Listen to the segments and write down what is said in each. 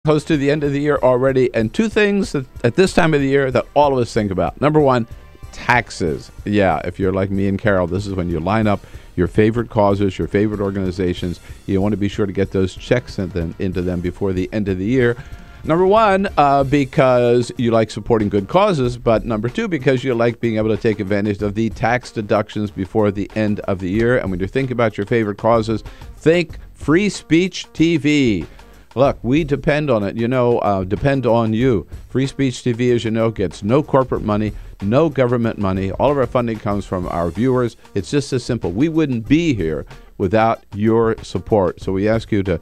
close to the end of the year already, and two things at this time of the year that all of us think about. Number one, taxes. Yeah, if you're like me and Carol, this is when you line up your favorite causes, your favorite organizations. You want to be sure to get those checks into them before the end of the year. Number one, because you like supporting good causes, but number two, because you like being able to take advantage of the tax deductions before the end of the year. And when you think about your favorite causes, think Free Speech TV. Look, we depend on it, depend on you. Free Speech TV, as you know, gets no corporate money, no government money. All of our funding comes from our viewers. It's just as simple. We wouldn't be here without your support. So we ask you to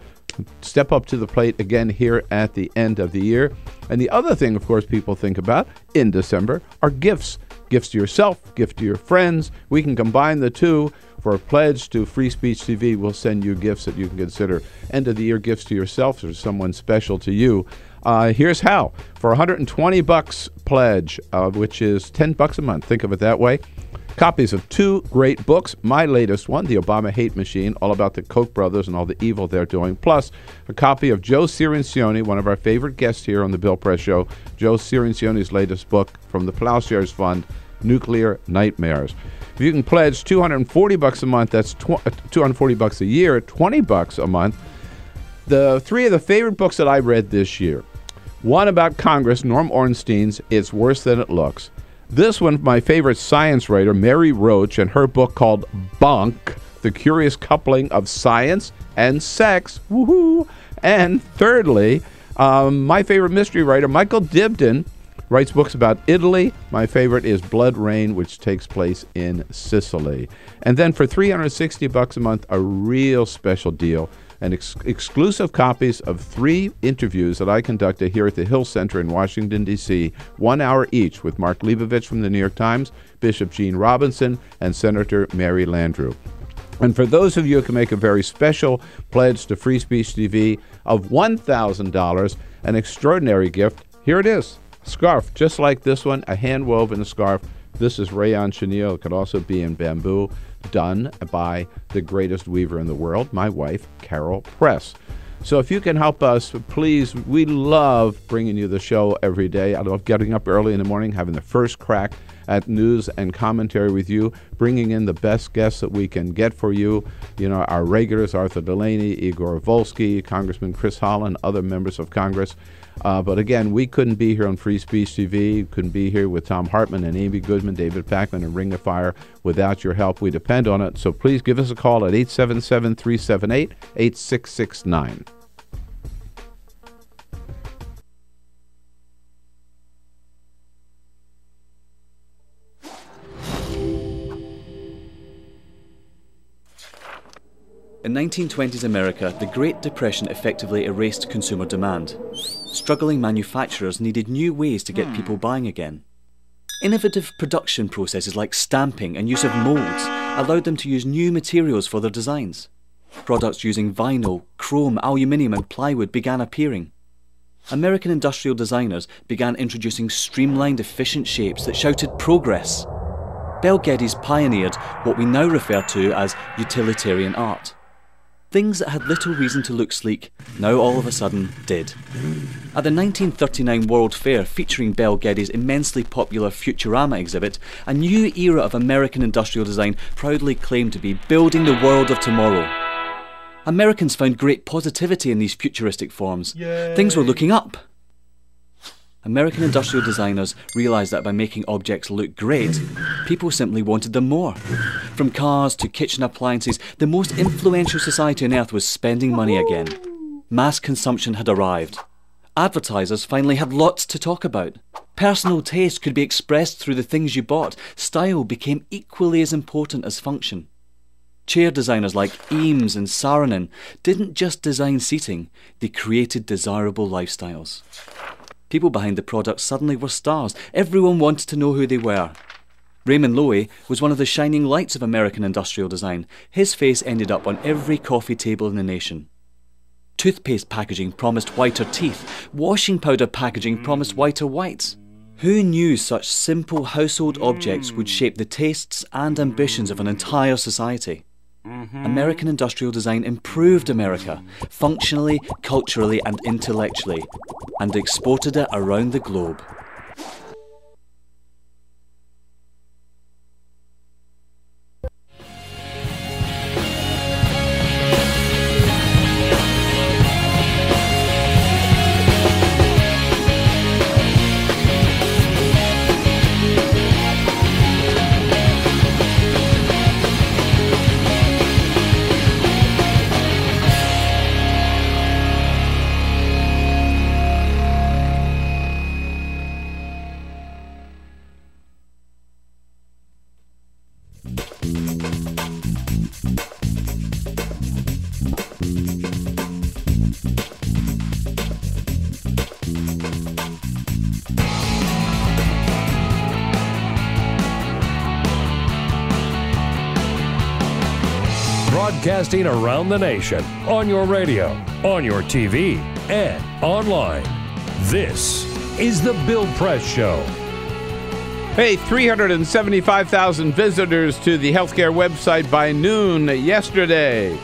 step up to the plate again here at the end of the year. And the other thing, of course, people think about in December are gifts. Gifts to yourself, gift to your friends. We can combine the two. For a pledge to Free Speech TV, we'll send you gifts that you can consider end-of-the-year gifts to yourself or someone special to you. Here's how. For $120 pledge, which is $10 a month, think of it that way, copies of two great books. My latest one, The Obama Hate Machine, all about the Koch brothers and all the evil they're doing, plus a copy of Joe Cirincione, one of our favorite guests here on the Bill Press Show, Joe Cirincione's latest book from the Plowshares Fund, Nuclear Nightmares. If you can pledge $240 a month, that's $240 a year, $20 a month. The three of the favorite books that I read this year. One about Congress, Norm Ornstein's It's Worse Than It Looks. This one, my favorite science writer, Mary Roach, and her book called Bunk, The Curious Coupling of Science and Sex. Woohoo! And thirdly, my favorite mystery writer, Michael Dibdin, writes books about Italy. My favorite is Blood Rain, which takes place in Sicily. And then for $360 a month, a real special deal, and exclusive copies of 3 interviews that I conducted here at the Hill Center in Washington, D.C., 1 hour each with Mark Leibovich from the New York Times, Bishop Gene Robinson, and Senator Mary Landrieu. And for those of you who can make a very special pledge to Free Speech TV of $1,000, an extraordinary gift, here it is. Scarf, just like this one, a hand-woven scarf. This is rayon chenille. It could also be in bamboo, done by the greatest weaver in the world, my wife, Carol Press. So if you can help us, please, we love bringing you the show every day. I love getting up early in the morning, having the first crack at news and commentary with you, bringing in the best guests that we can get for you. You know, our regulars, Arthur Delaney, Igor Volski, Congressman Hollen, other members of Congress. But again, we couldn't be here on Free Speech TV, couldn't be here with Tom Hartman and Amy Goodman, David Pakman, and Ring of Fire without your help. We depend on it. So please give us a call at 877-378-8669. In 1920s America, the Great Depression effectively erased consumer demand. Struggling manufacturers needed new ways to get people buying again. Innovative production processes like stamping and use of molds allowed them to use new materials for their designs. Products using vinyl, chrome, aluminium and plywood began appearing. American industrial designers began introducing streamlined, efficient shapes that shouted progress. Bel Geddes pioneered what we now refer to as utilitarian art. Things that had little reason to look sleek, now all of a sudden did. At the 1939 World Fair featuring Bel Geddes' immensely popular Futurama exhibit, a new era of American industrial design proudly claimed to be building the world of tomorrow. Americans found great positivity in these futuristic forms. Yay. Things were looking up. American industrial designers realised that by making objects look great, people simply wanted them more. From cars to kitchen appliances, the most influential society on earth was spending money again. Mass consumption had arrived. Advertisers finally had lots to talk about. Personal taste could be expressed through the things you bought. Style became equally as important as function. Chair designers like Eames and Saarinen didn't just design seating, they created desirable lifestyles. People behind the products suddenly were stars. Everyone wanted to know who they were. Raymond Loewy was one of the shining lights of American industrial design. His face ended up on every coffee table in the nation. Toothpaste packaging promised whiter teeth. Washing powder packaging promised whiter whites. Who knew such simple household objects would shape the tastes and ambitions of an entire society? American industrial design improved America, functionally, culturally and intellectually, and exported it around the globe. Broadcasting around the nation, on your radio, on your TV, and online. This is The Bill Press Show. Hey, 375,000 visitors to the healthcare website by noon yesterday.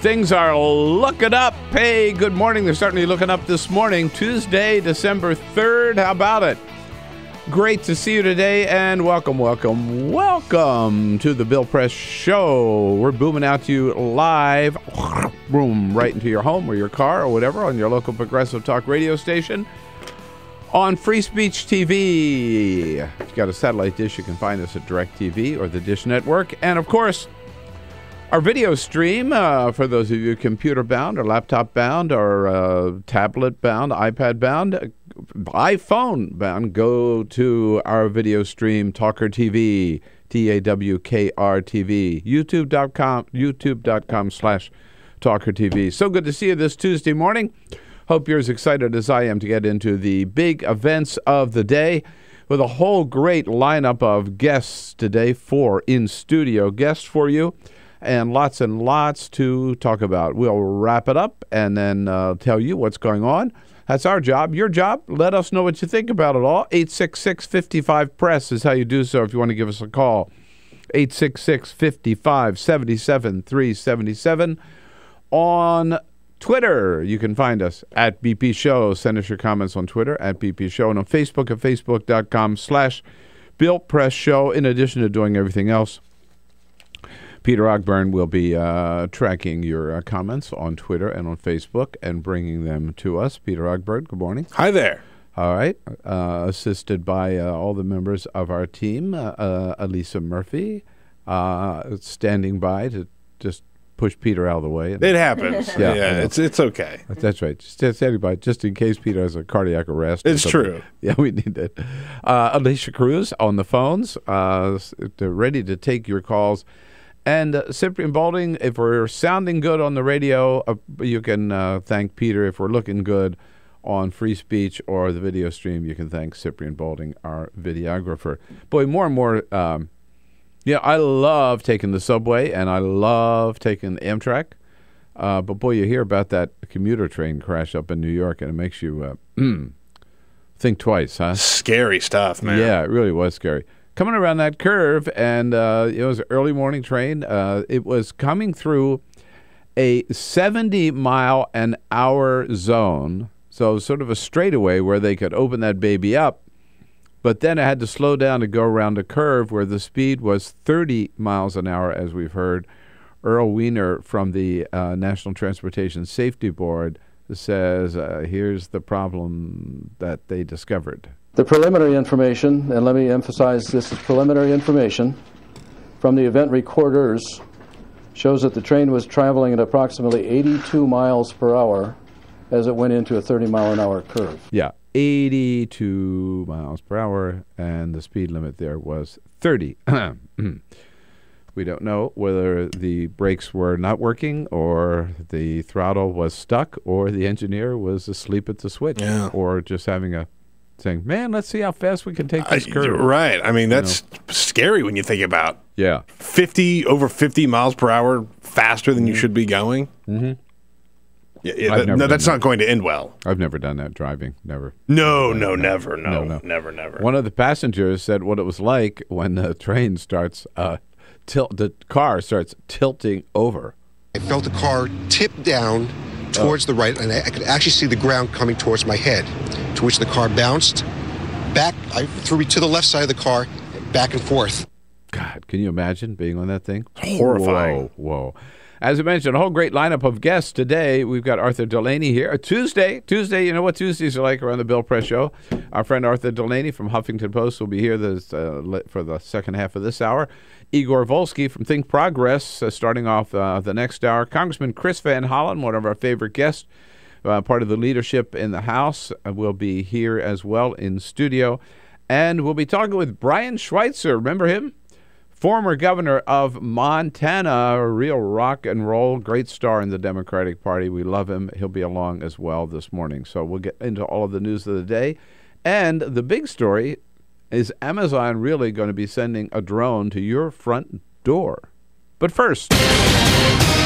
Things are looking up. Hey, good morning. They're certainly looking up this morning, Tuesday, December 3rd. How about it? Great to see you today, and welcome to the Bill Press Show. We're booming out to you live, boom, right into your home or your car or whatever on your local progressive talk radio station. On Free Speech TV. If you've got a satellite dish, you can find us at DirecTV or the Dish Network. And, of course, our video stream, for those of you computer-bound or laptop-bound or tablet-bound, iPad-bound, iPhone-bound, go to our video stream, TawkrTV, TAWKRTV, youtube.com/TawkrTV. So good to see you this Tuesday morning. Hope you're as excited as I am to get into the big events of the day with a whole great lineup of guests today, 4 in-studio guests for you, and lots to talk about. We'll wrap it up and then tell you what's going on. That's our job. Your job, let us know what you think about it all. 866-55-PRESS is how you do so if you want to give us a call. 866-55-77-377. On Twitter, you can find us at BP Show. Send us your comments on Twitter at BP Show. And on Facebook at facebook.com/Bill Press Show. In addition to doing everything else, Peter Ogburn will be tracking your comments on Twitter and on Facebook and bringing them to us. Peter Ogburn, good morning. Hi there. All right. Assisted by all the members of our team, Elisa Murphy, standing by to just push Peter out of the way. It happens. Yeah, it's okay. That's right. Just standing by, just in case Peter has a cardiac arrest. It's true. Yeah, we need that. Alicia Cruz on the phones, they're ready to take your calls. And Cyprian Balding, if we're sounding good on the radio, you can thank Peter. If we're looking good on Free Speech or the video stream, you can thank Cyprian Balding, our videographer. Boy, more and more, I love taking the subway and I love taking Amtrak. But boy, you hear about that commuter train crash up in New York and it makes you think twice, huh? Scary stuff, man. Yeah, it really was scary. Coming around that curve, and it was an early morning train. It was coming through a 70-mile-an-hour zone, so sort of a straightaway where they could open that baby up. But then it had to slow down to go around a curve where the speed was 30 miles an hour, as we've heard. Earl Weiner from the National Transportation Safety Board says, here's the problem that they discovered. The preliminary information, and let me emphasize this is preliminary information, from the event recorders shows that the train was traveling at approximately 82 miles per hour as it went into a 30-mile-an-hour curve. Yeah, 82 miles per hour, and the speed limit there was 30. We don't know whether the brakes were not working or the throttle was stuck or the engineer was asleep at the switch or just saying, man, let's see how fast we can take this curve. Right. I mean, that's scary when you think about over 50 miles per hour faster than you should be going. Mm-hmm. That's not going to end well. I've never done that driving. Never. No, never. Never. One of the passengers said what it was like when the train starts the car starts tilting over. I felt the car tip down towards the right, and I could actually see the ground coming towards my head, to which the car bounced back. I threw me to the left side of the car, back and forth. God, can you imagine being on that thing? Horrifying. Whoa. As I mentioned, a whole great lineup of guests today. We've got Arthur Delaney here. Tuesday, you know what Tuesdays are like around the Bill Press Show. Our friend Arthur Delaney from Huffington Post will be here for the second half of this hour. Igor Volski from Think Progress starting off the next hour. Congressman Van Holland, one of our favorite guests, part of the leadership in the House, will be here as well in studio. And we'll be talking with Brian Schweitzer. Remember him? Former governor of Montana, a real rock and roll, great star in the Democratic Party. We love him. He'll be along as well this morning. So we'll get into all of the news of the day. And the big story is Amazon really going to be sending a drone to your front door. But first,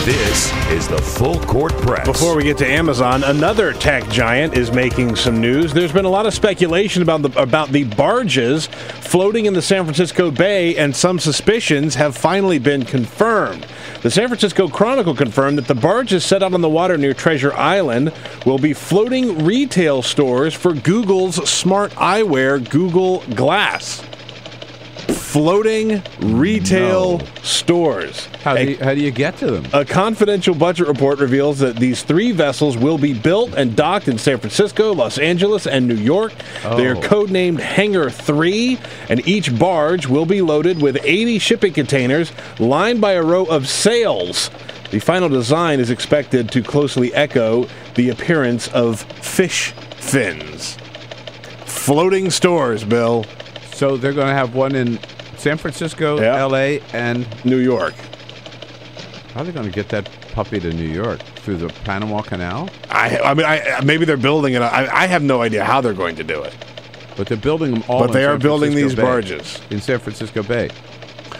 this is the Full Court Press. Before we get to Amazon, another tech giant is making some news. There's been a lot of speculation about the barges floating in the San Francisco Bay, and some suspicions have finally been confirmed. The San Francisco Chronicle confirmed that the barges set out on the water near Treasure Island will be floating retail stores for Google's smart eyewear, Google Glass. Floating retail stores. How do you get to them? A confidential budget report reveals that these 3 vessels will be built and docked in San Francisco, Los Angeles, and New York. They are codenamed Hangar 3, and each barge will be loaded with 80 shipping containers lined by a row of sails. The final design is expected to closely echo the appearance of fish fins. Floating stores, Bill. So they're going to have one in San Francisco, L.A., and New York. How are they going to get that puppy to New York? Through the Panama Canal? I mean, maybe they're building it. I have no idea how they're going to do it. But they're building them all. But they are building these barges in San Francisco Bay.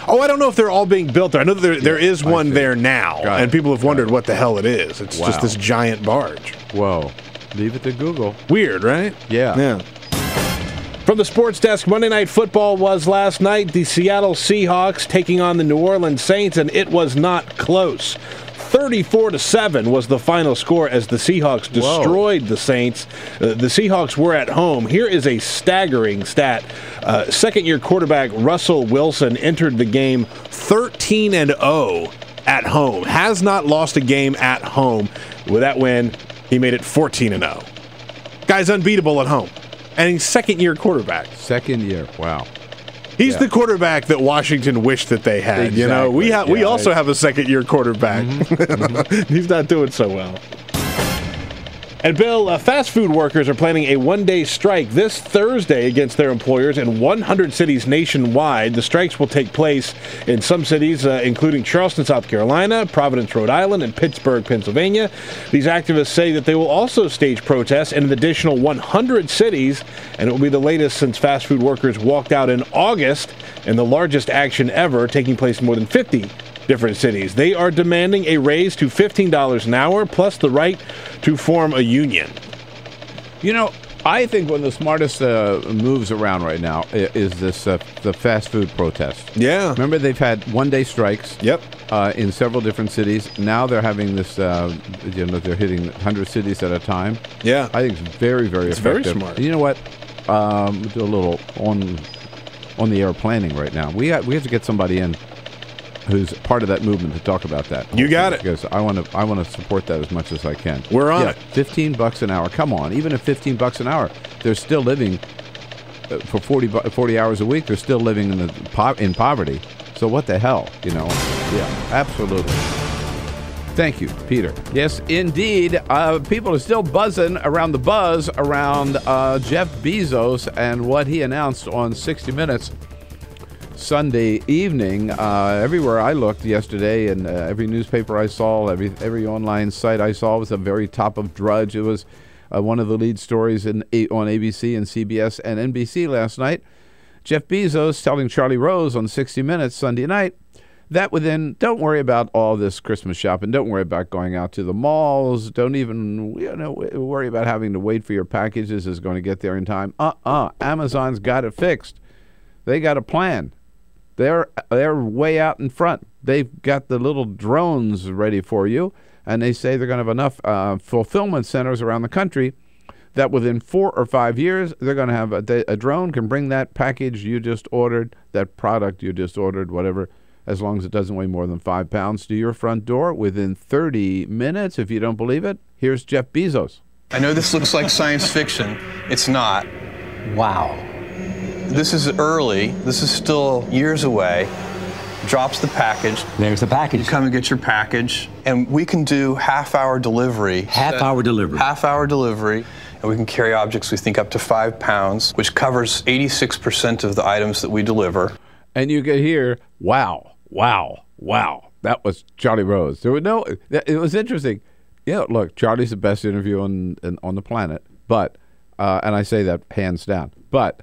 Oh, I don't know if they're all being built there. I know that there is one there now, and people have wondered what the hell it is. It's just this giant barge. Whoa. Leave it to Google. Weird, right? Yeah. From the sports desk, Monday Night Football was last night. The Seattle Seahawks taking on the New Orleans Saints, and it was not close. 34-7 was the final score as the Seahawks destroyed the Saints. The Seahawks were at home. Here is a staggering stat. Second-year quarterback Russell Wilson entered the game 13-0 at home. Has not lost a game at home. With that win, he made it 14-0. Guy's unbeatable at home. And he's second-year quarterback. Second year, wow. He's the quarterback that Washington wished that they had. Exactly. You know, we also have a second-year quarterback. He's not doing so well. And Bill, fast food workers are planning a one-day strike this Thursday against their employers in 100 cities nationwide. The strikes will take place in some cities, including Charleston, South Carolina, Providence, Rhode Island, and Pittsburgh, Pennsylvania. These activists say that they will also stage protests in an additional 100 cities, and it will be the latest since fast food workers walked out in August, and the largest action ever, taking place in more than 50 different cities. They are demanding a raise to $15 an hour, plus the right to form a union. You know, I think one of the smartest moves around right now is this the fast food protest. Yeah. Remember, they've had one-day strikes. Yep. In several different cities. Now they're having this, they're hitting 100 cities at a time. Yeah. I think it's very, very effective. Very smart. You know what? We'll do a little on the air planning right now. We have to get somebody in who's part of that movement to talk about that. You got it. Because I want to support that as much as I can. We're on it. $15 an hour. Come on, even at $15 an hour, they're still living for 40 hours a week. They're still living in poverty. So what the hell, you know? Yeah, absolutely. Thank you, Peter. Yes, indeed. People are still buzzing around the buzz around Jeff Bezos and what he announced on 60 Minutes Sunday evening. Everywhere I looked yesterday, and every newspaper I saw, every online site I saw was a very top of Drudge. It was one of the lead stories on ABC and CBS and NBC last night. Jeff Bezos telling Charlie Rose on 60 Minutes Sunday night that don't worry about all this Christmas shopping. Don't worry about going out to the malls. Don't even worry about having to wait for your packages is going to get there in time. Amazon's got it fixed. They got a plan. They're way out in front. They've got the little drones ready for you, and they say they're going to have enough fulfillment centers around the country that within 4 or 5 years, they're going to have a drone can bring that package you just ordered, that product you just ordered, whatever, as long as it doesn't weigh more than 5 pounds, to your front door within 30 minutes. If you don't believe it, here's Jeff Bezos. I know this looks like science fiction. It's not. Wow. This is early. This is still years away. Drops the package. There's the package. You come and get your package, and we can do half-hour delivery. Half-hour delivery. Half-hour delivery, and we can carry objects we think up to 5 pounds, which covers 86% of the items that we deliver. And you can hear, wow, wow, wow. That was Charlie Rose. There were no. It was interesting. Look, Charlie's the best interview on the planet, but and I say that hands down. But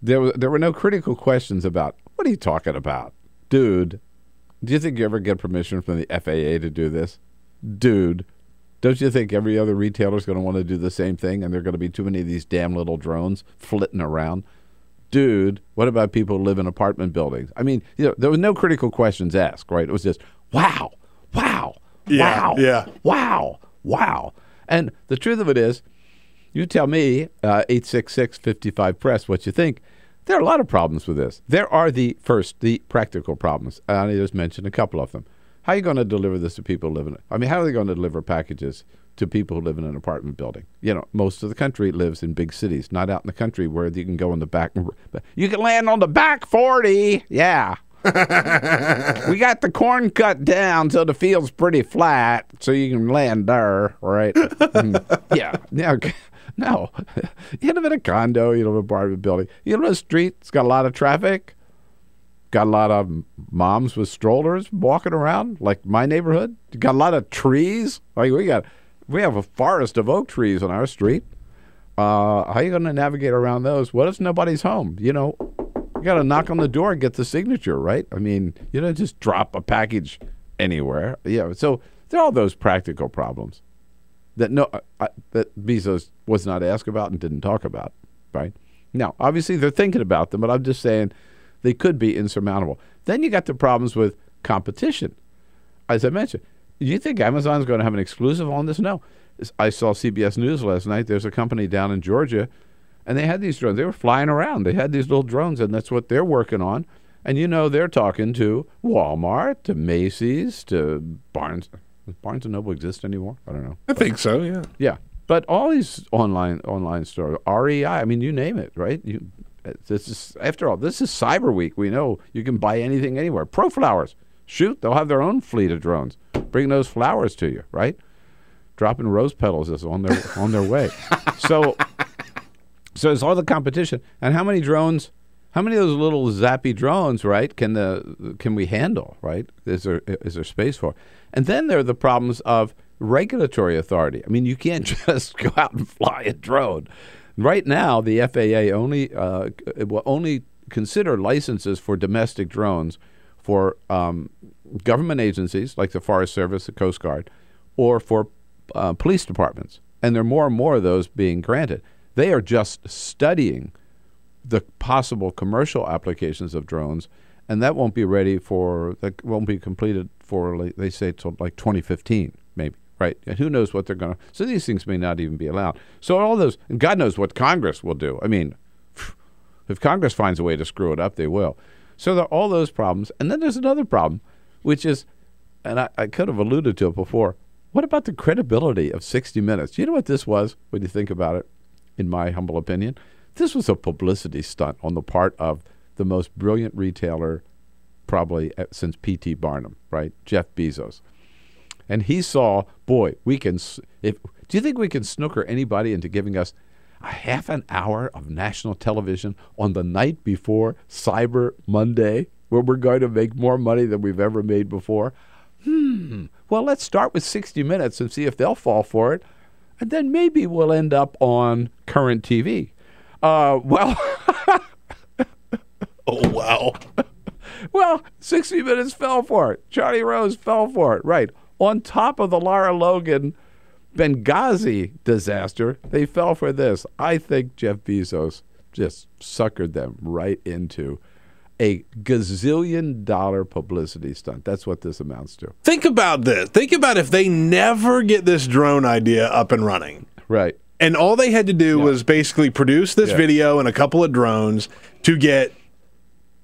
there were no critical questions about what are you talking about, dude. Do you think you ever get permission from the FAA to do this, dude? Don't you think every other retailer is going to want to do the same thing, and there are going to be too many of these damn little drones flitting around? Dude, what about people who live in apartment buildings? I mean, there was no critical questions asked, right? It was just, wow, wow, wow, wow, wow. And the truth of it is, you tell me, 866-55-PRESS, what you think. There are a lot of problems with this. There are the practical problems. I just mentioned a couple of them. How are you going to deliver this to people living? I mean, how are they going to deliver packages to people who live in an apartment building? Most of the country lives in big cities, not out in the country where you can go in the back. You can land on the back 40. Yeah. We got the corn cut down so the field's pretty flat so you can land there, right? Yeah. No. You live in a condo, you live in an apartment building. You live in a street, it's got a lot of traffic. Got a lot of moms with strollers walking around, like my neighborhood. Got a lot of trees. Like we have a forest of oak trees on our street. How are you going to navigate around those? What if nobody's home? You got to knock on the door and get the signature, right? I mean, you don't just drop a package anywhere. Yeah. So there are all those practical problems that that Bezos was not asked about and didn't talk about, right? Now, obviously they're thinking about them, but I'm just saying they could be insurmountable. Then you got the problems with competition. As I mentioned, you think Amazon's going to have an exclusive on this? No. I saw CBS News last night. There's a company down in Georgia, and they had these drones. They were flying around. They had these little drones, and that's what they're working on. And they're talking to Walmart, to Macy's, to Barnes. Does Barnes & Noble exist anymore? I don't know. I think so, yeah. Yeah. But all these online stores, REI, I mean, you name it, right? After all, this is Cyber Week. We know you can buy anything anywhere. ProFlowers, shoot, they'll have their own fleet of drones. Bring those flowers to you, right? Dropping rose petals is on their way. So it's all the competition. And how many of those little zappy drones, right, can we handle, right? Is there space for? And then there are the problems of regulatory authority. I mean, you can't just go out and fly a drone. Right now, the FAA will only consider licenses for domestic drones for government agencies like the Forest Service, the Coast Guard, or for police departments. And there are more and more of those being granted. They are just studying the possible commercial applications of drones, and that won't be completed for, they say, till like 2015, maybe. Right. And who knows what they're going to. So these things may not even be allowed. So all those, and God knows what Congress will do. I mean, if Congress finds a way to screw it up, they will. So there are all those problems. And then there's another problem, which is, and I could have alluded to it before, what about the credibility of 60 Minutes? You know what this was when you think about it, in my humble opinion? This was a publicity stunt on the part of the most brilliant retailer probably since P.T. Barnum, right? Jeff Bezos. And he saw, boy, do you think we can snooker anybody into giving us a half an hour of national television on the night before Cyber Monday, where we're going to make more money than we've ever made before? Well, let's start with 60 Minutes and see if they'll fall for it. And then maybe we'll end up on current TV. Oh, wow. Well, 60 Minutes fell for it. Charlie Rose fell for it, right. On top of the Lara Logan Benghazi disaster, they fell for this. I think Jeff Bezos just suckered them right into A gazillion-dollar publicity stunt. That's what this amounts to. Think about this. Think about if they never get this drone idea up and running. Right. And all they had to do was basically produce this video and a couple of drones to get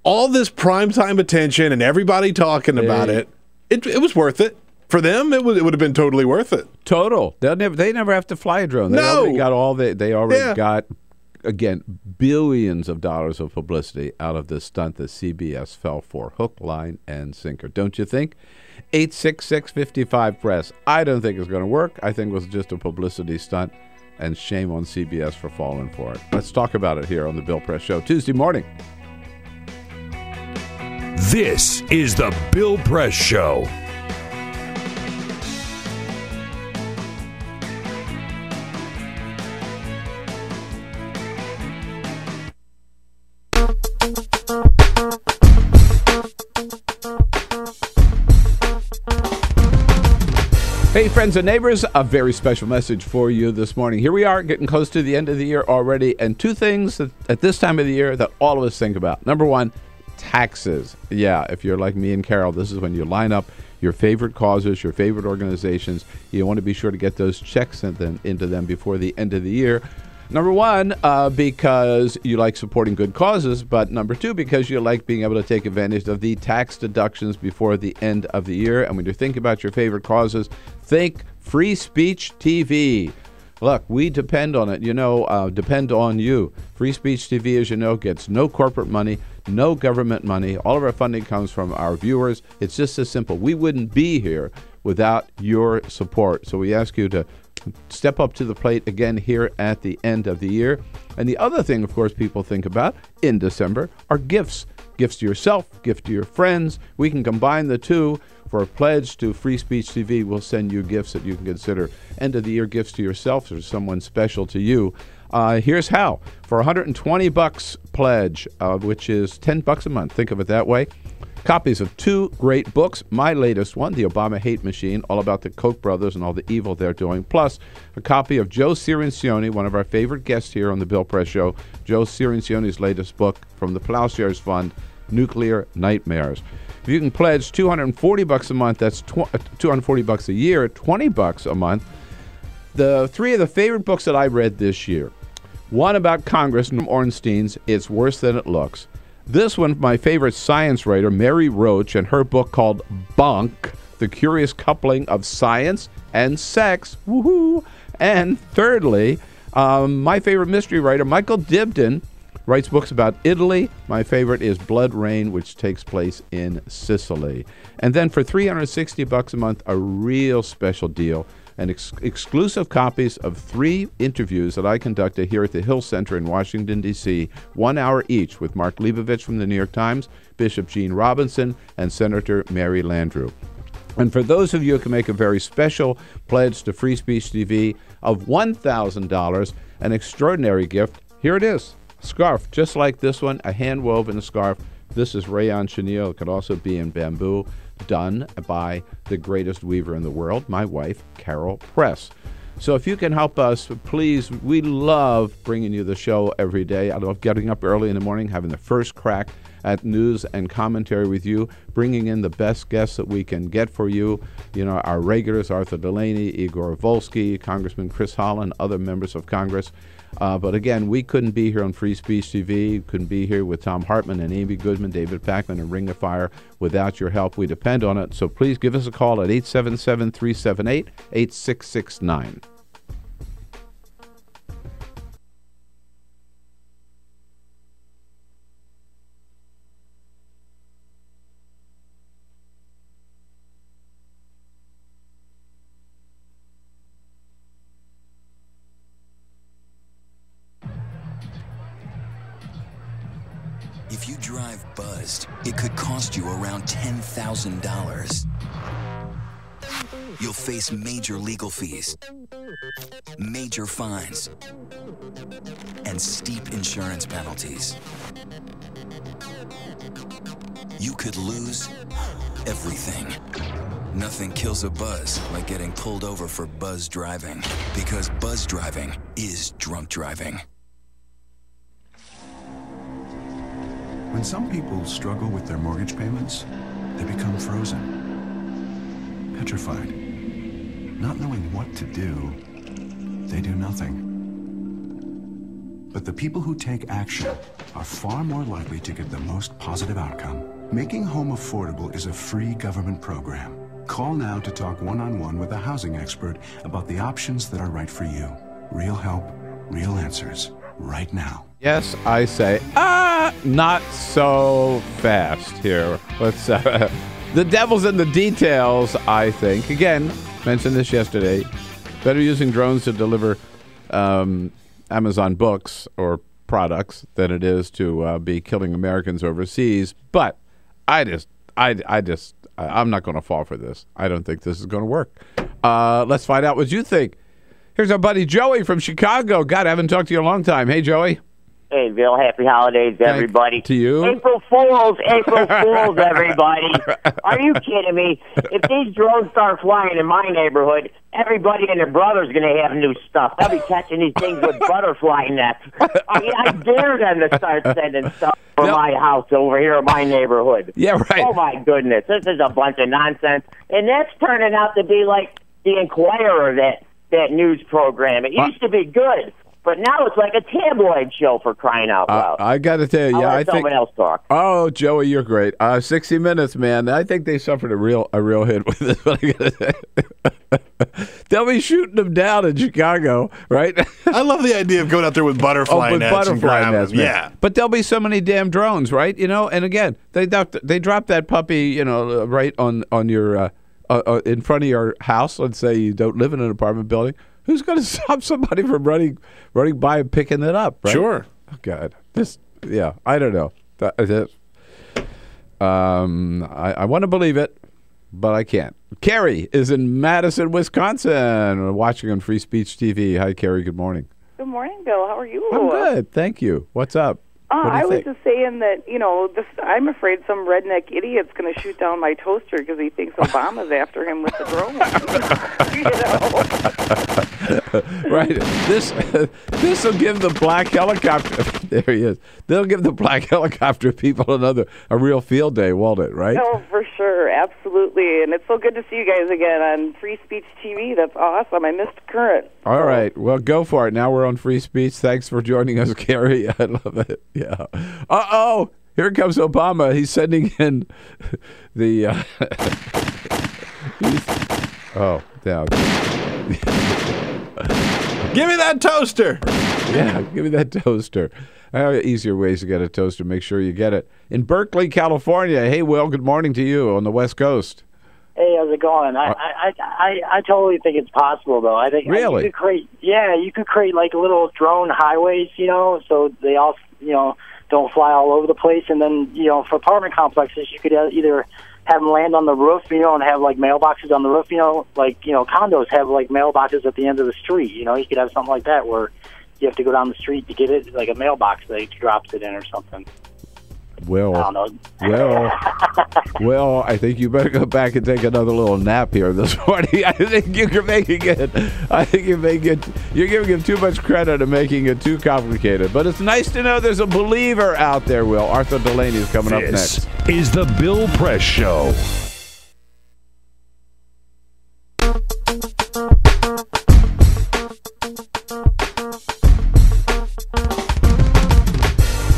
all this primetime attention and everybody talking about it. It was worth it. For them, it would have been totally worth it. Total. They never have to fly a drone. They already got all they already got, again, billions of dollars of publicity out of this stunt that CBS fell for. Hook, line, and sinker. Don't you think? 866-55-PRESS. I don't think it's going to work. I think it was just a publicity stunt, and shame on CBS for falling for it. Let's talk about it here on the Bill Press Show Tuesday morning. This is the Bill Press Show. Hey, friends and neighbors, a very special message for you this morning. Here we are, getting close to the end of the year already, and two things at this time of the year that all of us think about. Number one, taxes. Yeah, if you're like me and Carol, this is when you line up your favorite causes, your favorite organizations. You want to be sure to get those checks into them before the end of the year. Number one, because you like supporting good causes, but number two, because you like being able to take advantage of the tax deductions before the end of the year. And when you think about your favorite causes, think Free Speech TV. Look, we depend on it, depend on you. Free Speech TV, as you know, gets no corporate money, no government money. All of our funding comes from our viewers. It's just as simple. We wouldn't be here without your support. So we ask you to step up to the plate again here at the end of the year. And the other thing, of course, people think about in December are gifts. Gifts to yourself, gift to your friends. We can combine the two. For a pledge to Free Speech TV, we'll send you gifts that you can consider end-of-the-year gifts to yourself or someone special to you. Here's how. For $120 pledge, which is $10 a month, think of it that way, copies of two great books. My latest one, The Obama Hate Machine, all about the Koch brothers and all the evil they're doing, plus a copy of Joe Cirincione, one of our favorite guests here on the Bill Press Show, Joe Cirincione's latest book from the Plowshares Fund, Nuclear Nightmares. If you can pledge $240 a month, that's $240 a year, $20 a month. The three of the favorite books that I read this year. One about Congressman Ornstein's It's Worse Than It Looks. This one, my favorite science writer, Mary Roach, and her book called Bonk, The Curious Coupling of Science and Sex. Woohoo! And thirdly, my favorite mystery writer, Michael Dibdin, writes books about Italy. My favorite is Blood Rain, which takes place in Sicily. And then for $360 a month, a real special deal, and exclusive copies of 3 interviews that I conducted here at the Hill Center in Washington, D.C., 1 hour each with Mark Leibovich from the New York Times, Bishop Gene Robinson, and Senator Mary Landrieu. And for those of you who can make a very special pledge to Free Speech TV of $1,000, an extraordinary gift, here it is. Scarf, just like this one, a hand-woven scarf. This is rayon chenille. It could also be in bamboo, done by the greatest weaver in the world, my wife, Carol Press. So if you can help us, please, we love bringing you the show every day. I love getting up early in the morning, having the first crack at news and commentary with you, bringing in the best guests that we can get for you. You know, our regulars, Arthur Delaney, Igor Volski, Congressman Hollen, other members of Congress. But again, we couldn't be here on Free Speech TV, couldn't be here with Tom Hartman and Amy Goodman, David Packman, and Ring of Fire without your help. We depend on it. So please give us a call at 877-378-8669. If you drive buzzed, it could cost you around $10,000. You'll face major legal fees, major fines, and steep insurance penalties. You could lose everything. Nothing kills a buzz like getting pulled over for buzz driving, because buzz driving is drunk driving. When some people struggle with their mortgage payments, they become frozen, petrified. Not knowing what to do, they do nothing. But the people who take action are far more likely to get the most positive outcome. Making home affordable is a free government program. Call now to talk one-on-one with a housing expert about the options that are right for you. Real help, real answers, right now. Yes, I say, not so fast here. Let's, the devil's in the details, I think. Again, mentioned this yesterday. Better using drones to deliver Amazon books or products than it is to be killing Americans overseas. But I'm not going to fall for this. I don't think this is going to work. Let's find out what you think. Here's our buddy Joey from Chicago. God, I haven't talked to you in a long time. Hey, Joey. Hey, Bill. Happy holidays, everybody. To you. April Fools, everybody. Are you kidding me? If these drones start flying in my neighborhood, everybody and their brother's going to have new stuff. They'll be catching these things with butterfly nets. I mean, I dare them to start sending stuff from my house over here in my neighborhood. Yeah, right. Oh, my goodness. This is a bunch of nonsense. And that's turning out to be like the Inquirer, that news program. It used to be good. But now it's like a tabloid show, for crying out loud. I got to tell you, I'll let I think someone else talk. Oh, Joey, you're great. 60 Minutes, man. I think they suffered a real hit with this. They'll be shooting them down in Chicago, right? I love the idea of going out there with butterfly nets and grabbing them. Yeah, but there'll be so many damn drones, right? You know, and again, they drop that puppy, you know, right on your in front of your house. Let's say you don't live in an apartment building. Who's going to stop somebody from running by and picking it up? Right? Sure. Oh, God. I don't know. I want to believe it, but I can't. Carrie is in Madison, Wisconsin, watching on Free Speech TV. Hi, Carrie. Good morning. Good morning, Bill. How are you? I'm good. Thank you. What's up? I was just saying that, you know, I'm afraid some redneck idiot's going to shoot down my toaster because he thinks Obama's after him with the drone. Right. This will give the black helicopter. There he is. They'll give the black helicopter people a real field day, won't it? Right? Oh, for sure, absolutely. And it's so good to see you guys again on Free Speech TV. That's awesome. I missed Current. All right. Well, go for it. Now we're on Free Speech. Thanks for joining us, Carrie. I love it. Yeah. Uh-oh. Here comes Obama. He's sending in the... down. Give me that toaster. Yeah, give me that toaster. Easier ways to get a toaster. Make sure you get it. In Berkeley, California. Hey, Will, good morning to you on the West Coast. Hey, how's it going? I totally think it's possible, though. I think really, you could create like little drone highways, you know, so they all, you know, don't fly all over the place. And then, you know, for apartment complexes, you could either have them land on the roof, you know, and have like mailboxes on the roof, you know, like, you know, condos have like mailboxes at the end of the street. You know, you could have something like that where you have to go down the street to get it, like a mailbox that drops it in or something. Well, I don't know. Well, I think you better go back and take another little nap here this morning. I think you're making it. You're giving him too much credit and making it too complicated. But it's nice to know there's a believer out there, Will. Arthur Delaney is coming up next. This is the Bill Press Show.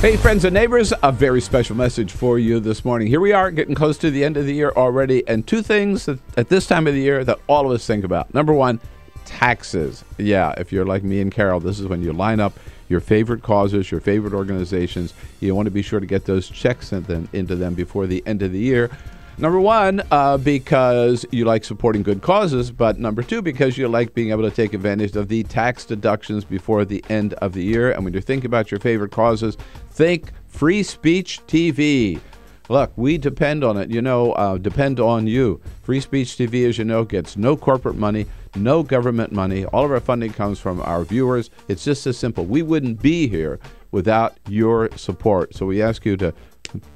Hey, friends and neighbors, a very special message for you this morning. Here we are, getting close to the end of the year already, and two things at this time of the year that all of us think about. Number one, taxes. Yeah, if you're like me and Carol, this is when you line up your favorite causes, your favorite organizations. You want to be sure to get those checks into them before the end of the year. Number one, because you like supporting good causes, but number two, because you like being able to take advantage of the tax deductions before the end of the year. And when you're thinking about your favorite causes, think Free Speech TV. Look, we depend on it, depend on you. Free Speech TV, as you know, gets no corporate money, no government money. All of our funding comes from our viewers. It's just as simple. We wouldn't be here without your support. So we ask you to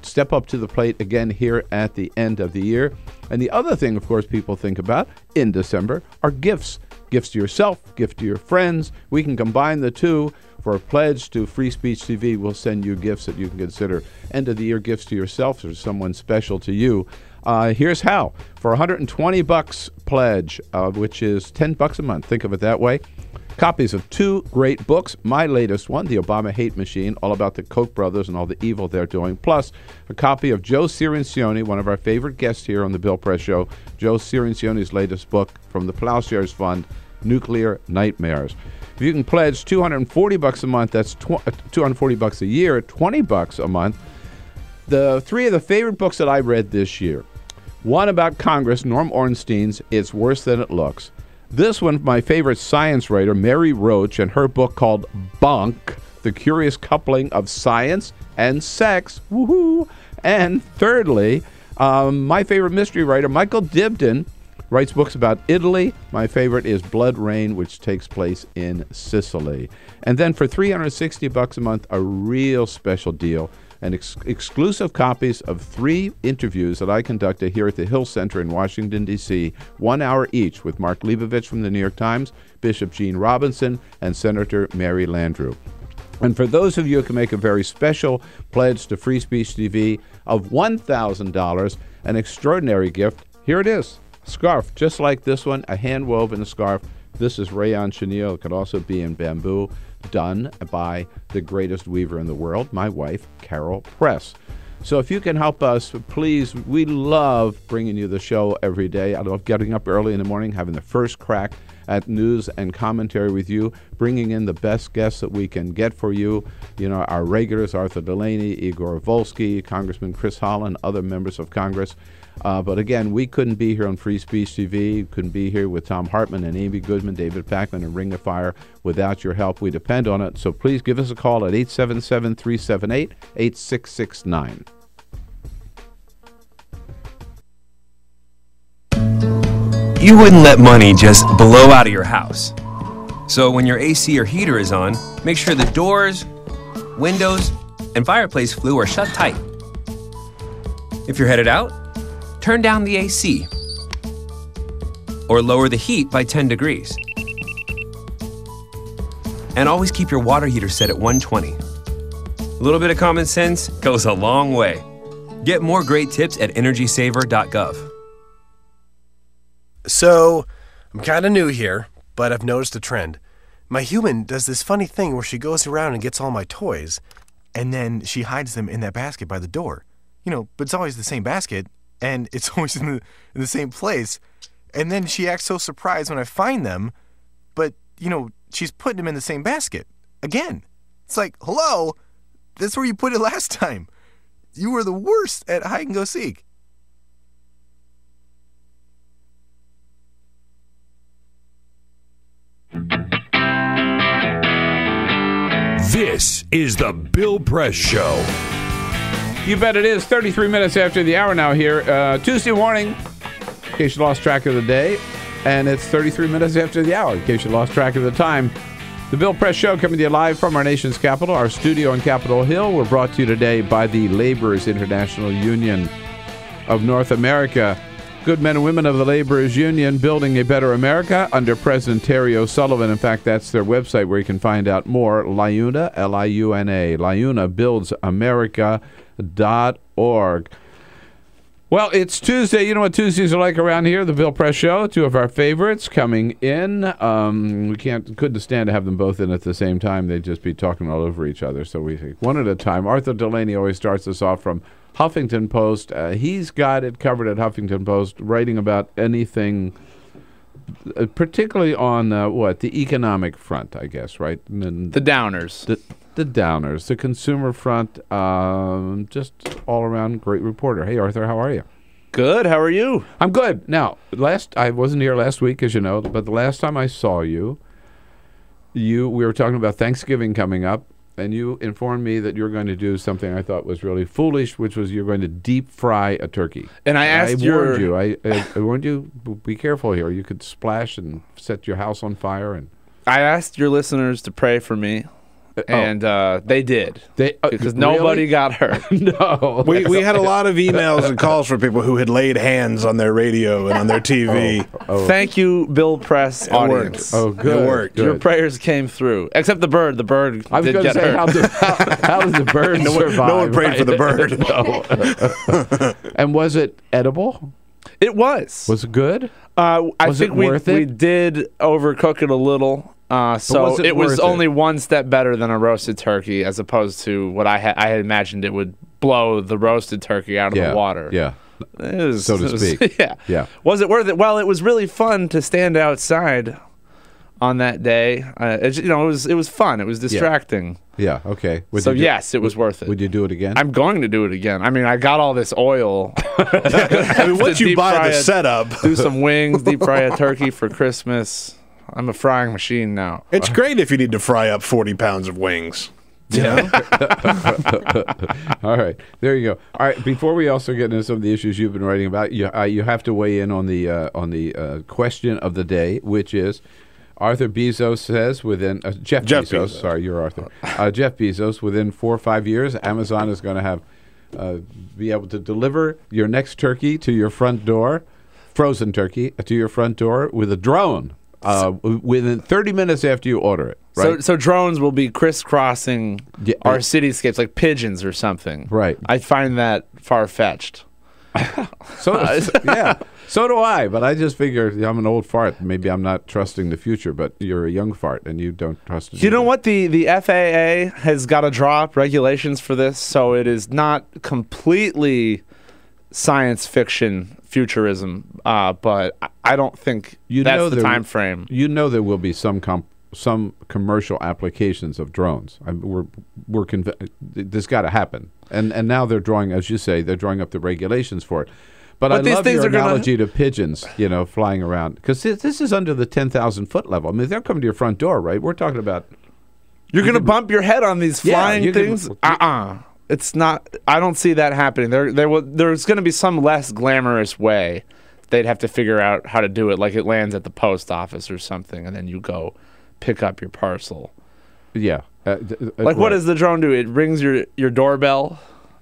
step up to the plate again here at the end of the year. And the other thing, of course, people think about in December are gifts. Gifts to yourself, gift to your friends. We can combine the two For a pledge to Free Speech TV, we'll send you gifts that you can consider end-of-the-year gifts to yourself or someone special to you. Here's how. For $120 pledge, which is $10 a month, think of it that way, copies of 2 great books. My latest one, The Obama Hate Machine, all about the Koch brothers and all the evil they're doing, plus a copy of Joe Cirincione, one of our favorite guests here on the Bill Press Show, Joe Cirincione's latest book from the Plowshares Fund, Nuclear Nightmares. If you can pledge $240 a month, that's $240 a year, $20 a month. The 3 of the favorite books that I read this year. One about Congress, Norm Ornstein's It's Worse Than It Looks. This one, my favorite science writer, Mary Roach, and her book called Bunk, The Curious Coupling of Science and Sex. Woohoo! And thirdly, my favorite mystery writer, Michael Dibdin, writes books about Italy. My favorite is Blood Rain, which takes place in Sicily. And then for $360 a month, a real special deal, and exclusive copies of 3 interviews that I conducted here at the Hill Center in Washington, D.C., 1 hour each with Mark Leibovich from the New York Times, Bishop Gene Robinson, and Senator Mary Landrieu. And for those of you who can make a very special pledge to Free Speech TV of $1,000, an extraordinary gift, here it is. Scarf, just like this one, a hand-woven scarf. This is rayon chenille. It could also be in bamboo, done by the greatest weaver in the world, my wife, Carol Press. So if you can help us, please, we love bringing you the show every day. I love getting up early in the morning, having the first crack at news and commentary with you, bringing in the best guests that we can get for you. You know, our regulars, Arthur Delaney, Igor Volski, Congressman Hollen, other members of Congress. But again, we couldn't be here on Free Speech TV, couldn't be here with Tom Hartman and Amy Goodman, David Packman, and Ring of Fire without your help. We depend on it. So please give us a call at 877-378-8669. You wouldn't let money just blow out of your house. So when your AC or heater is on, make sure the doors, windows, and fireplace flue are shut tight. If you're headed out, turn down the AC or lower the heat by 10 degrees. And always keep your water heater set at 120. A little bit of common sense goes a long way. Get more great tips at energysaver.gov. So, I'm kind of new here, but I've noticed a trend. My human does this funny thing where she goes around and gets all my toys, and then she hides them in that basket by the door. You know, but it's always the same basket, and it's always in the same place. And then she acts so surprised when I find them, but, you know, she's putting them in the same basket. Again. It's like, hello? That's where you put it last time. You were the worst at hide and go seek. This is the Bill Press Show. You bet it is. 33 minutes after the hour now here. Tuesday morning, in case you lost track of the day. And it's 33 minutes after the hour, in case you lost track of the time. The Bill Press Show coming to you live from our nation's capital, our studio on Capitol Hill. We're brought to you today by the Laborers International Union of North America. Good men and women of the Laborers Union building a better America under President Terry O'Sullivan. In fact, that's their website where you can find out more. LIUNA, L-I-U-N-A, LIUNAbuildsamerica.org. Well, it's Tuesday. You know what Tuesdays are like around here. The Bill Press Show, 2 of our favorites coming in. We couldn't stand to have them both in at the same time. They'd just be talking all over each other. So we take one at a time. Arthur Delaney always starts us off from Huffington Post. He's got it covered at Huffington Post, writing about anything, particularly on the economic front, I guess, right? And the downers. The downers, the consumer front, just all around great reporter. Hey, Arthur, how are you? Good. How are you? I'm good. Now, I wasn't here last week, as you know, but the last time I saw you, we were talking about Thanksgiving coming up, and you informed me that you were going to do something I thought was really foolish, which was you're going to deep fry a turkey. And I warned you. I warned you, be careful here. You could splash and set your house on fire. And I asked your listeners to pray for me. and they did. Because really? nobody got hurt. No. We had a lot of emails and calls from people who had laid hands on their radio and on their TV. Thank you, Bill Press audience. Oh, good. It worked. Your prayers came through. Except the bird. The bird I was did going to get say, hurt. how did the bird survive? No one prayed for the bird. No. And was it edible? It was. Was it good? I think we did overcook it a little. So it was only one step better than a roasted turkey, as opposed to what I had imagined it would blow the roasted turkey out of the water. Yeah. So to speak. Yeah. Was it worth it? Well, it was really fun to stand outside on that day. It was fun. It was distracting. Yeah. Okay. Yes, it was worth it. Would you do it again? I'm going to do it again. I mean, I got all this oil. I mean, once you buy the setup, do some wings, deep fry a turkey for Christmas. I'm a frying machine now. It's great if you need to fry up 40 pounds of wings. Yeah. All right. There you go. All right. Before we also get into some of the issues you've been writing about, you have to weigh in on the question of the day, which is Arthur Bezos says within Jeff Bezos. Sorry, you're Arthur. Jeff Bezos, within 4 or 5 years, Amazon is going to have be able to deliver your next turkey to your front door, frozen turkey to your front door with a drone. Within 30 minutes after you order it, right? So drones will be crisscrossing our cityscapes like pigeons or something. Right. I find that far-fetched. Yeah, so do I. But I just figure I'm an old fart. Maybe I'm not trusting the future, but you're a young fart and you don't trust it. You know what? The FAA has got to draw up regulations for this, so it is not completely science fiction futurism, but I don't think that's the time frame. You know there will be some commercial applications of drones. There's got to happen, and now they're drawing, as you say, they're drawing up the regulations for it. But I love your analogy to pigeons, flying around, because this is under the 10,000-foot level. I mean, they're coming to your front door, right? We're talking about you're going to bump your head on these flying things. It's not. I don't see that happening. There's going to be some less glamorous way. They'd have to figure out how to do it, like it lands at the post office or something, and then you go pick up your parcel. Yeah. What does the drone do? It rings your doorbell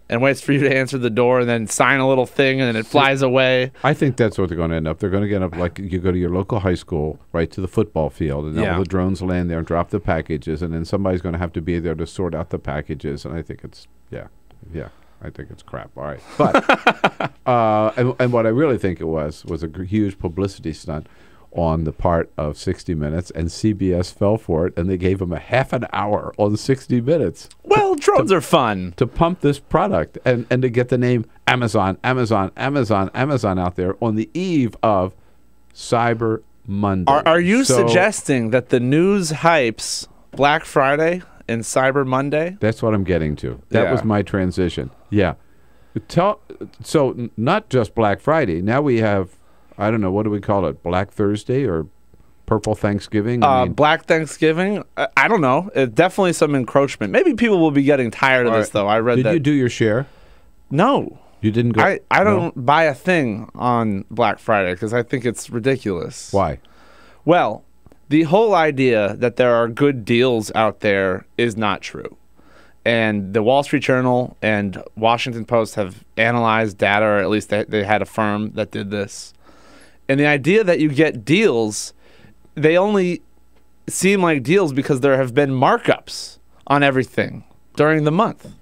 and waits for you to answer the door, and then sign a little thing, and then it flies away. I think that's what they're going to end up. They're going to get up like you go to your local high school, right to the football field, and all the drones land there and drop the packages, and then somebody's going to have to be there to sort out the packages. And I think it's I think it's crap. All right, but and what I really think it was a huge publicity stunt on the part of 60 Minutes, and CBS fell for it, and they gave them a half an hour on 60 Minutes. Well, drones are fun. To pump this product and to get the name Amazon out there on the eve of Cyber Monday. Are you suggesting that the news hypes Black Friday and Cyber Monday? That's what I'm getting to. That was my transition. Yeah. So not just Black Friday. Now we have, I don't know, what do we call it? Black Thursday or Purple Thanksgiving? Black Thanksgiving? I don't know. Definitely some encroachment. Maybe people will be getting tired of this, though. I read that. Did you do your share? No. You didn't go? I don't buy a thing on Black Friday because I think it's ridiculous. Why? Well, the whole idea that there are good deals out there is not true. And the Wall Street Journal and Washington Post have analyzed data, or at least they had a firm that did this. And the idea that you get deals, they only seem like deals because there have been markups on everything during the month.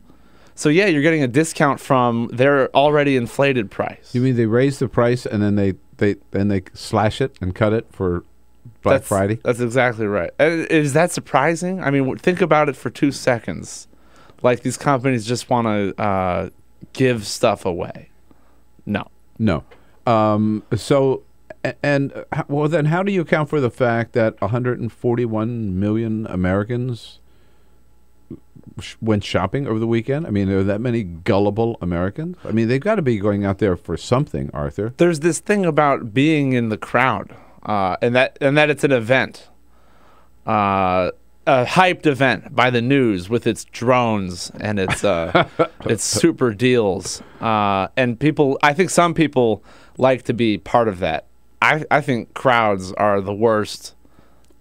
So yeah, you're getting a discount from their already inflated price. You mean they raise the price and then they slash it and cut it for Black Friday? That's exactly right. Is that surprising? I mean, think about it for 2 seconds. Like these companies just want to give stuff away. No. So, well, then how do you account for the fact that 141 million Americans went shopping over the weekend? I mean, are there that many gullible Americans? I mean, they've got to be going out there for something, Arthur. There's this thing about being in the crowd, and that it's an event. A hyped event by the news with its drones and its super deals. And I think some people like to be part of that. I think crowds are the worst,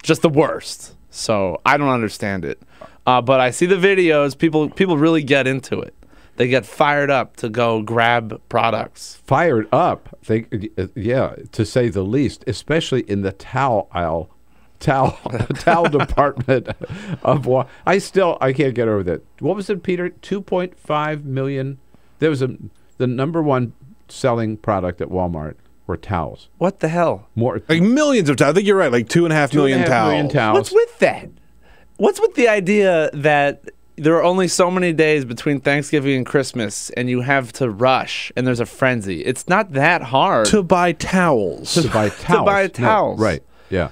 just the worst. So I don't understand it. But I see the videos. People really get into it. They get fired up to go grab products. Fired up, yeah, to say the least, especially in the towel aisle. Towel department of I can't get over that. What was it, Peter? 2.5 million. There was the number one selling product at Walmart were towels. What the hell? More like millions of towels. I think you're right. Like 2.5 million towels. What's with that? What's with the idea that there are only so many days between Thanksgiving and Christmas, and you have to rush, and there's a frenzy? It's not that hard to buy towels. To buy towels. No, right? Yeah.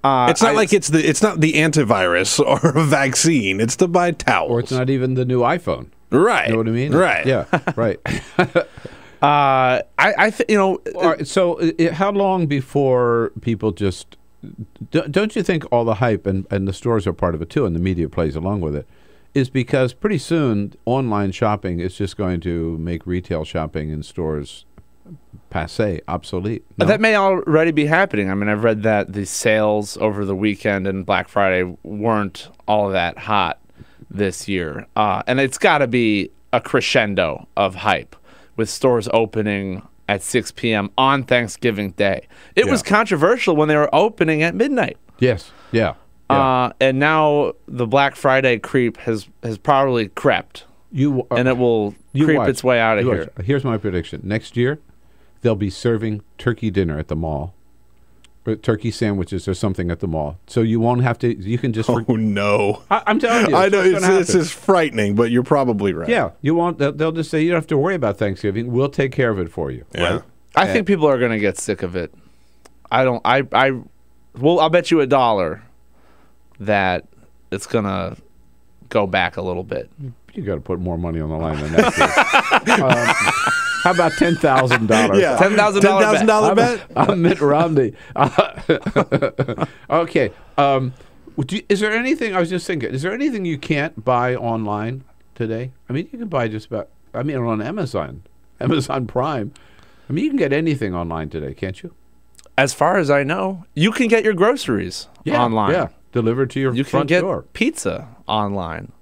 It's not like it's not the antivirus or a vaccine. It's to buy towels. Or it's not even the new iPhone. Right. You know what I mean? Right. Yeah. Right. So how long before people just don't you think all the hype and the stores are part of it too, and the media plays along with it, is because pretty soon online shopping is just going to make retail shopping in stores passé, obsolete. No? That may already be happening. I mean, I've read that the sales over the weekend and Black Friday weren't all that hot this year. And it's got to be a crescendo of hype with stores opening at 6 p.m. on Thanksgiving Day. It was controversial when they were opening at midnight. Yes. Yeah. And now the Black Friday creep has probably crept. And it will creep its way out of here. Here's my prediction. Next year, they'll be serving turkey dinner at the mall, or turkey sandwiches or something at the mall. So you won't have to. You can just. Oh no! I'm telling you. I know this is frightening, but you're probably right. Yeah, you won't. They'll just say you don't have to worry about Thanksgiving. We'll take care of it for you. Yeah. Right? I think people are going to get sick of it. I'll bet you $1 that it's going to go back a little bit. You got to put more money on the line than that. How about $10,000? Yeah, $10,000 bet. I'm Mitt Romney. Okay. Is there anything? I was just thinking. Is there anything you can't buy online today? I mean, you can buy just about. I mean, on Amazon Prime. I mean, you can get anything online today, can't you? As far as I know, you can get your groceries online. Yeah, delivered to your front door. You can get pizza online.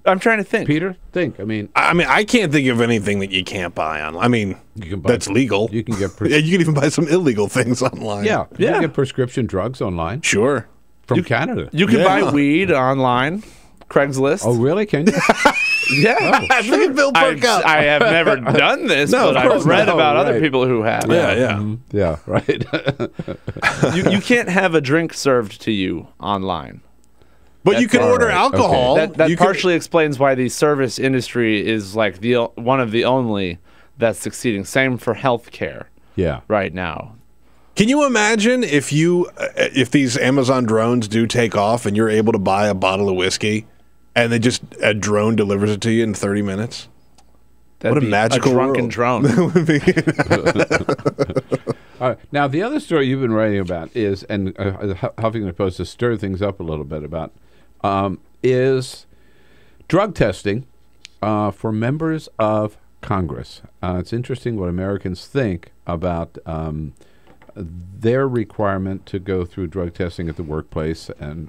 I'm trying to think. Peter, think. I mean, I can't think of anything that you can't buy online. I mean, that's legal. You can get. You can even buy some illegal things online. Yeah, you can get prescription drugs online. Sure, from Canada. You can buy weed online. Craigslist. Oh, really? Can you? Yeah. Oh, sure. Look at Bill perk up. I have never done this, but I've read about other people who have. Yeah, right. You can't have a drink served to you online. But you can order alcohol. Okay. That partially explains why the service industry is like one of the only that's succeeding. Same for healthcare. Yeah. Right now. Can you imagine if these Amazon drones do take off and you're able to buy a bottle of whiskey and a drone delivers it to you in 30 minutes? That'd what a magical drunken world. drone. All right. Now, the other story you've been writing about is, and Huffington Post to stir things up a little bit about, is drug testing for members of Congress. It's interesting what Americans think about their requirement to go through drug testing at the workplace, and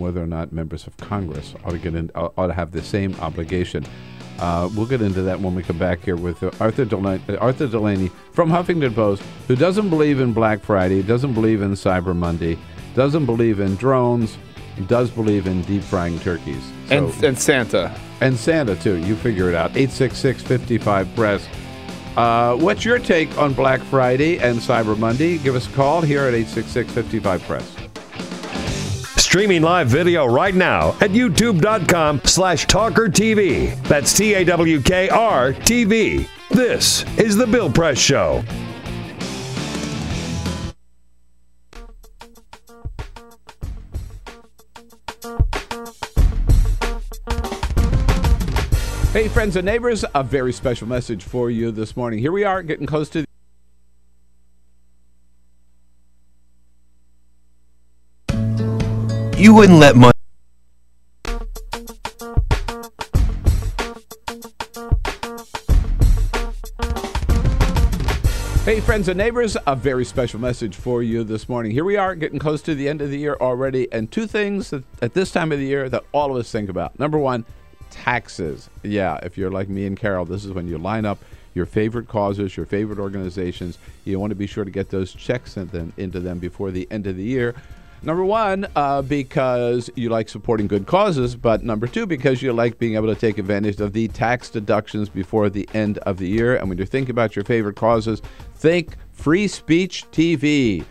whether or not members of Congress ought to have the same obligation. We'll get into that when we come back here with Arthur Delaney from Huffington Post, who doesn't believe in Black Friday, doesn't believe in Cyber Monday, doesn't believe in drones, does believe in deep frying turkeys. So, and Santa. And Santa, too. You figure it out. 866-55-PRESS. What's your take on Black Friday and Cyber Monday? Give us a call here at 866-55-PRESS. Streaming live video right now at youtube.com/TawkrTV. That's TAWKR-TV. This is The Bill Press Show. Hey, friends and neighbors, a very special message for you this morning. Here we are, getting close to You wouldn't let money. Hey, Hey, friends and neighbors, a very special message for you this morning. Here we are, getting close to the end of the year already, and two things that, at this time of the year that all of us think about. Number one, taxes. Yeah, if you're like me and Carol, this is when you line up your favorite causes, your favorite organizations. You want to be sure to get those checks into them before the end of the year. Number one, because you like supporting good causes, but number two, because you like being able to take advantage of the tax deductions before the end of the year. And when you're thinking about your favorite causes, think Free Speech TV.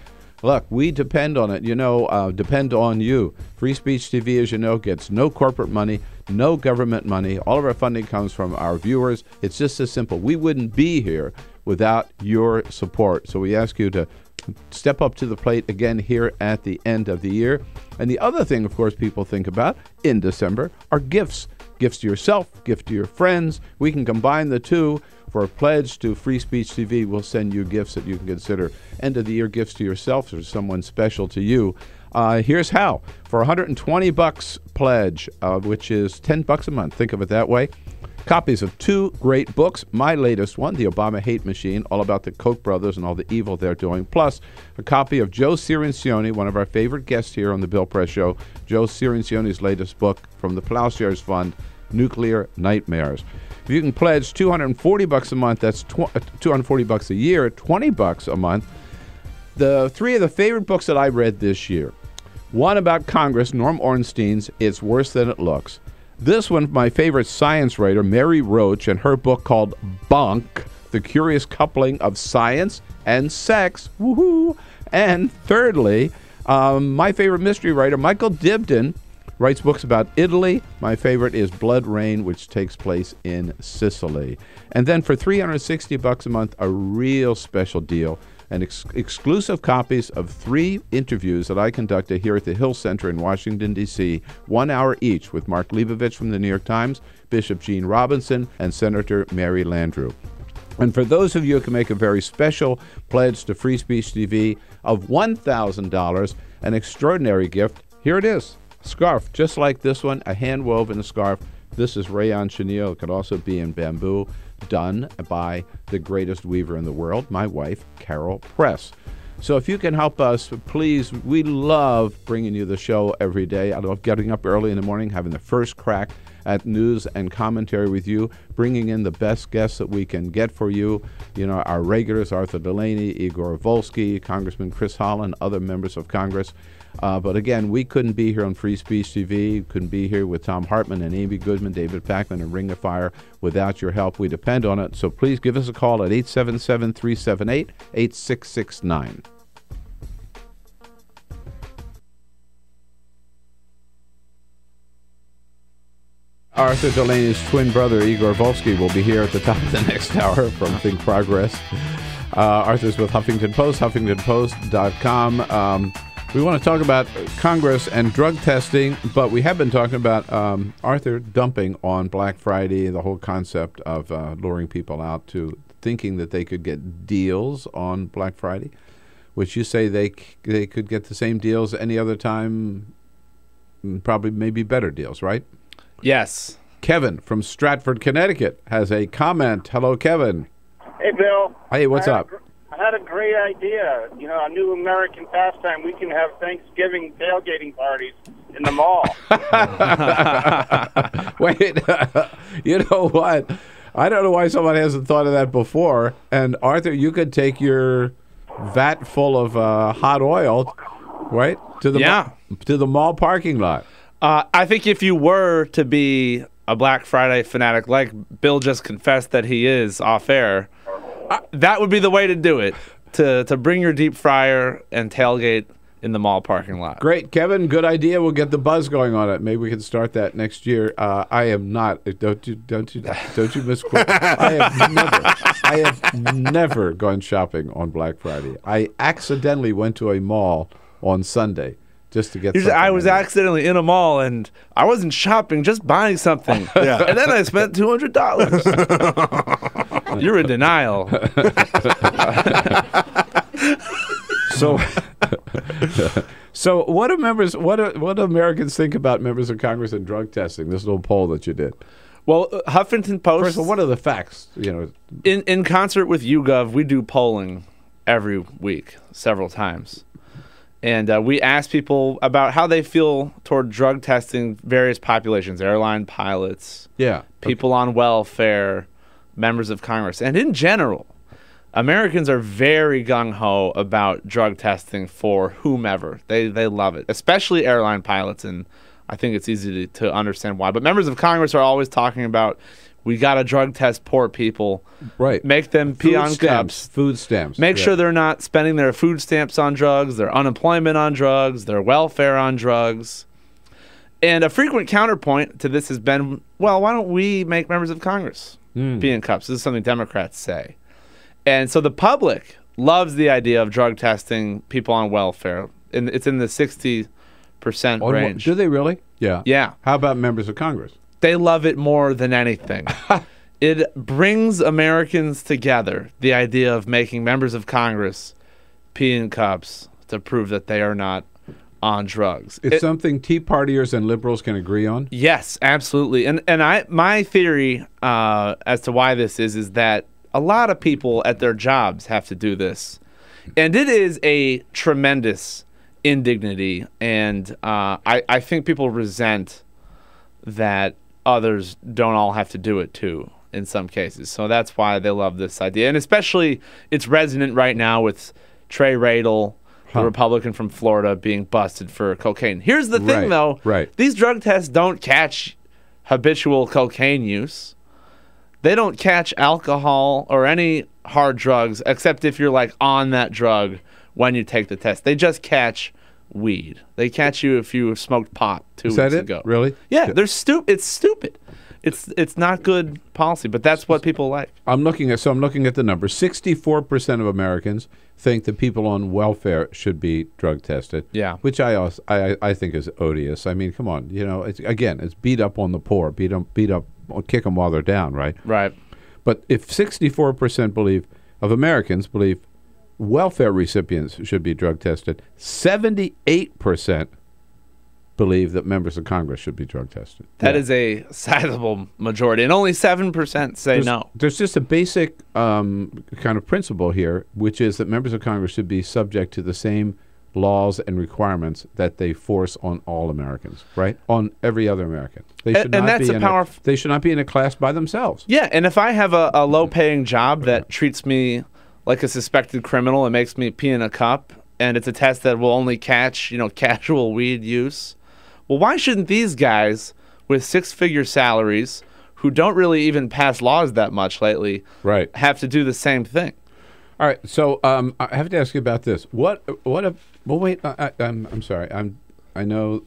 Look, we depend on it, depend on you. Free Speech TV, as you know, gets no corporate money, no government money. All of our funding comes from our viewers. It's just as simple. We wouldn't be here without your support. So we ask you to step up to the plate again here at the end of the year. And the other thing, of course, people think about in December are gifts. Gifts to yourself, gift to your friends. We can combine the two. For a pledge to Free Speech TV, we'll send you gifts that you can consider end-of-the-year gifts to yourself or someone special to you. Here's how. For $120 pledge, which is $10 a month, think of it that way, copies of two great books. My latest one, The Obama Hate Machine, all about the Koch brothers and all the evil they're doing, plus a copy of Joe Cirincione, one of our favorite guests here on the Bill Press Show, Joe Cirincione's latest book from the Plowshares Fund, Nuclear Nightmares. If you can pledge $240 a month, that's $240 a year, $20 a month. The three of the favorite books that I read this year. One about Congress, Norm Ornstein's It's Worse Than It Looks. This one, my favorite science writer, Mary Roach, and her book called Bunk, The Curious Coupling of Science and Sex. Woohoo! And thirdly, my favorite mystery writer, Michael Dibdin, writes books about Italy. My favorite is Blood Rain, which takes place in Sicily. And then for $360 a month, a real special deal, and exclusive copies of 3 interviews that I conducted here at the Hill Center in Washington, D.C., 1 hour each with Mark Leibovich from the New York Times, Bishop Gene Robinson, and Senator Mary Landrieu. And for those of you who can make a very special pledge to Free Speech TV of $1,000, an extraordinary gift, here it is. Scarf, just like this one, a hand-woven scarf. This is rayon chenille. It could also be in bamboo, done by the greatest weaver in the world, my wife, Carol Press. So if you can help us, please, we love bringing you the show every day. I love getting up early in the morning, having the first crack at news and commentary with you, bringing in the best guests that we can get for you. You know, our regulars, Arthur Delaney, Igor Volski, Congressman Hollen, other members of Congress. But again, we couldn't be here on Free Speech TV, couldn't be here with Tom Hartman and Amy Goodman, David Packman, and Ring of Fire without your help. We depend on it. So please give us a call at 877-378-8669. Arthur Delaney's twin brother, Igor Volski, will be here at the top of the next hour from Think Progress. Arthur's with Huffington Post, HuffingtonPost.com. We want to talk about Congress and drug testing, but we have been talking about Arthur dumping on Black Friday, the whole concept of luring people out to thinking that they could get deals on Black Friday, which you say they could get the same deals any other time, probably maybe better deals, right? Yes. Kevin from Stratford, Connecticut has a comment. Hello, Kevin. Hey, Bill. Hey, what's up? I had a great idea. You know, a new American pastime. We can have Thanksgiving tailgating parties in the mall. Wait, you know what? I don't know why someone hasn't thought of that before. And Arthur, you could take your vat full of hot oil, right, to the mall parking lot. I think if you were to be a Black Friday fanatic, like Bill just confessed that he is off air, that would be the way to do it, to bring your deep fryer and tailgate in the mall parking lot. Great, Kevin. Good idea. We'll get the buzz going on it. Maybe we can start that next year. I am not. Don't you misquote. I have never gone shopping on Black Friday. I accidentally went to a mall on Sunday just to get something. I was accidentally in a mall and I wasn't shopping, just buying something. Yeah. And then I spent $200. You're in denial. So what do Americans think about members of Congress and drug testing? This little poll that you did. Well, Huffington Post. First of all, what are the facts? In concert with YouGov, we do polling every week, several times. And we ask people about how they feel toward drug testing various populations, airline pilots, people on welfare, members of Congress. And in general, Americans are very gung-ho about drug testing for whomever. They love it, especially airline pilots, and I think it's easy to understand why. But members of Congress are always talking about, we got to drug test poor people. Right. Make them pee on cups. Food stamps. Make sure they're not spending their food stamps on drugs, their unemployment on drugs, their welfare on drugs. And a frequent counterpoint to this has been, well, why don't we make members of Congress pee in cups? This is something Democrats say. And so the public loves the idea of drug testing people on welfare. And it's in the 60% range. Do they really? Yeah. Yeah. How about members of Congress? They love it more than anything. It brings Americans together, the idea of making members of Congress pee in cups to prove that they are not on drugs. It's something Tea Partiers and liberals can agree on? Yes, absolutely. And my theory as to why this is that a lot of people at their jobs have to do this. And it is a tremendous indignity. And I think people resent that others don't all have to do it too in some cases. So that's why they love this idea. And especially it's resonant right now with Trey Radel, the Republican from Florida, being busted for cocaine. Here's the thing, though. Right. These drug tests don't catch habitual cocaine use. They don't catch alcohol or any hard drugs, except if you're like on that drug when you take the test. They just catch weed. They catch you if you smoked pot 2 weeks ago. Really? Yeah, they're stupid. It's stupid. It's not good policy, but that's what people like. I'm looking at the numbers. 64% of Americans think that people on welfare should be drug tested. Yeah. Which I think is odious. I mean, come on. It's beat up on the poor. Beat up, kick them while they're down, right? Right. But if 64% of Americans believe welfare recipients should be drug tested, 78% believe that members of Congress should be drug tested. That is a sizable majority, and only 7% say no. There's just a basic kind of principle here, which is that members of Congress should be subject to the same laws and requirements that they force on all Americans, right? On every other American. They should they should not be in a class by themselves. Yeah, and if I have a low-paying job that treats me like a suspected criminal and makes me pee in a cup, and it's a test that will only catch, casual weed use, well, why shouldn't these guys with six-figure salaries who don't really even pass laws that much lately have to do the same thing? All right, so I have to ask you about this. I'm sorry. I know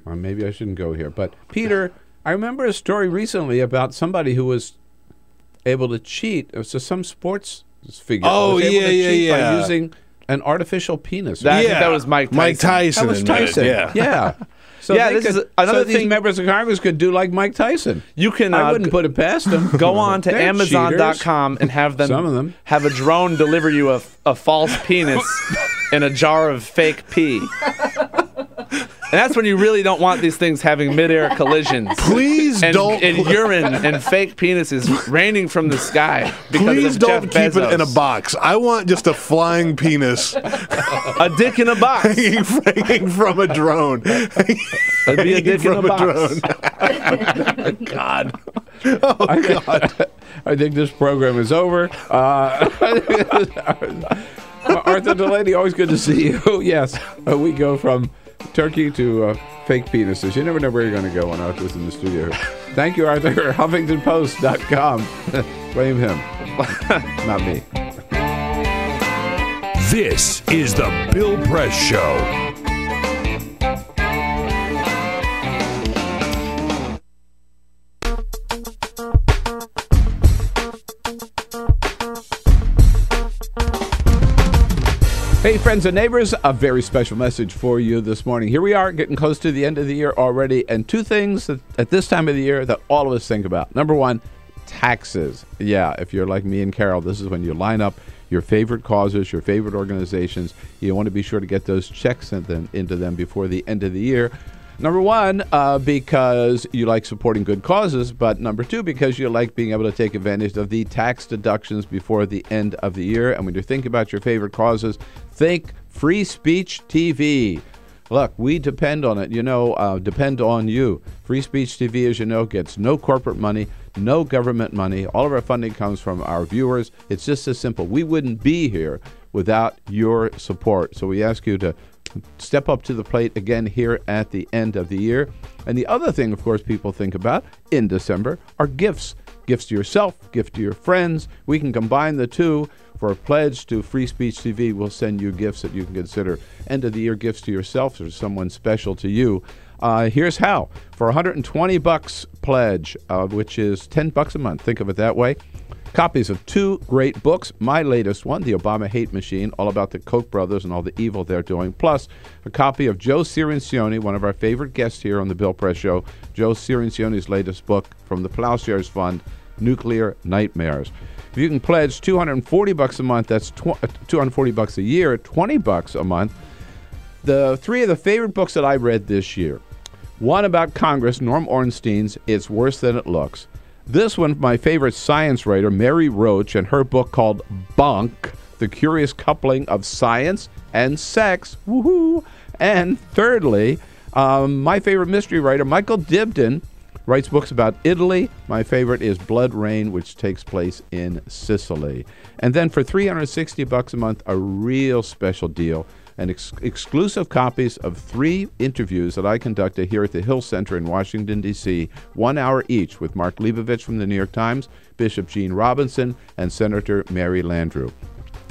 maybe I shouldn't go here, but Peter, I remember a story recently about somebody who was able to cheat. It was some sports figure. Oh, was able to cheat yeah. by using an artificial penis. I think that was Mike Tyson. Mike Tyson. That was Tyson. Yeah. So this is another thing. These members of Congress could do like Mike Tyson. You can. I wouldn't put it past them. Go on to Amazon.com and have them. Some of them have a drone deliver you a false penis in a jar of fake pee. And that's when you really don't want these things having mid-air collisions. Please don't. And urine and fake penises raining from the sky. Please don't keep it in a box. I want just a flying penis. A dick in a box. hanging from a drone. It'd be a dick in a box. God. Oh, God. I think this program is over. Arthur Delaney, always good to see you. Yes, we go from turkey to fake penises. You never know where you're going to go when Arthur's in the studio. Thank you, Arthur. HuffingtonPost.com. Blame him, not me. This is the Bill Press Show. Hey, friends and neighbors, a very special message for you this morning. Here we are, getting close to the end of the year already, and two things at this time of the year that all of us think about. Number one, taxes. Yeah, if you're like me and Carol, this is when you line up your favorite causes, your favorite organizations. You want to be sure to get those checks into them before the end of the year. Number one, because you like supporting good causes, but number two, because you like being able to take advantage of the tax deductions before the end of the year. And when you're thinking about your favorite causes, think Free Speech TV. Look, we depend on it, depend on you. Free Speech TV, as you know, gets no corporate money, no government money. All of our funding comes from our viewers. It's just as simple. We wouldn't be here without your support. So we ask you to step up to the plate again here at the end of the year. And the other thing, of course, people think about in December are gifts. Gifts to yourself, gift to your friends. We can combine the two. For a pledge to Free Speech TV, we'll send you gifts that you can consider end-of-the-year gifts to yourself or someone special to you. Here's how. For $120 pledge, which is $10 a month, think of it that way, copies of 2 great books. My latest one, The Obama Hate Machine, all about the Koch brothers and all the evil they're doing, plus a copy of Joe Cirincione, one of our favorite guests here on the Bill Press Show, Joe Cirincione's latest book from the Plowshares Fund, Nuclear Nightmares. If you can pledge $240 a month, that's $240 a year, $20 a month. The 3 of the favorite books that I read this year. One about Congress, Norm Ornstein's It's Worse Than It Looks. This one, my favorite science writer, Mary Roach, and her book called Bunk, The Curious Coupling of Science and Sex. Woohoo! And thirdly, my favorite mystery writer, Michael Dibdin, writes books about Italy. My favorite is Blood Rain, which takes place in Sicily. And then for $360 a month, a real special deal, and exclusive copies of 3 interviews that I conducted here at the Hill Center in Washington, D.C., 1 hour each with Mark Leibovich from the New York Times, Bishop Gene Robinson, and Senator Mary Landrieu.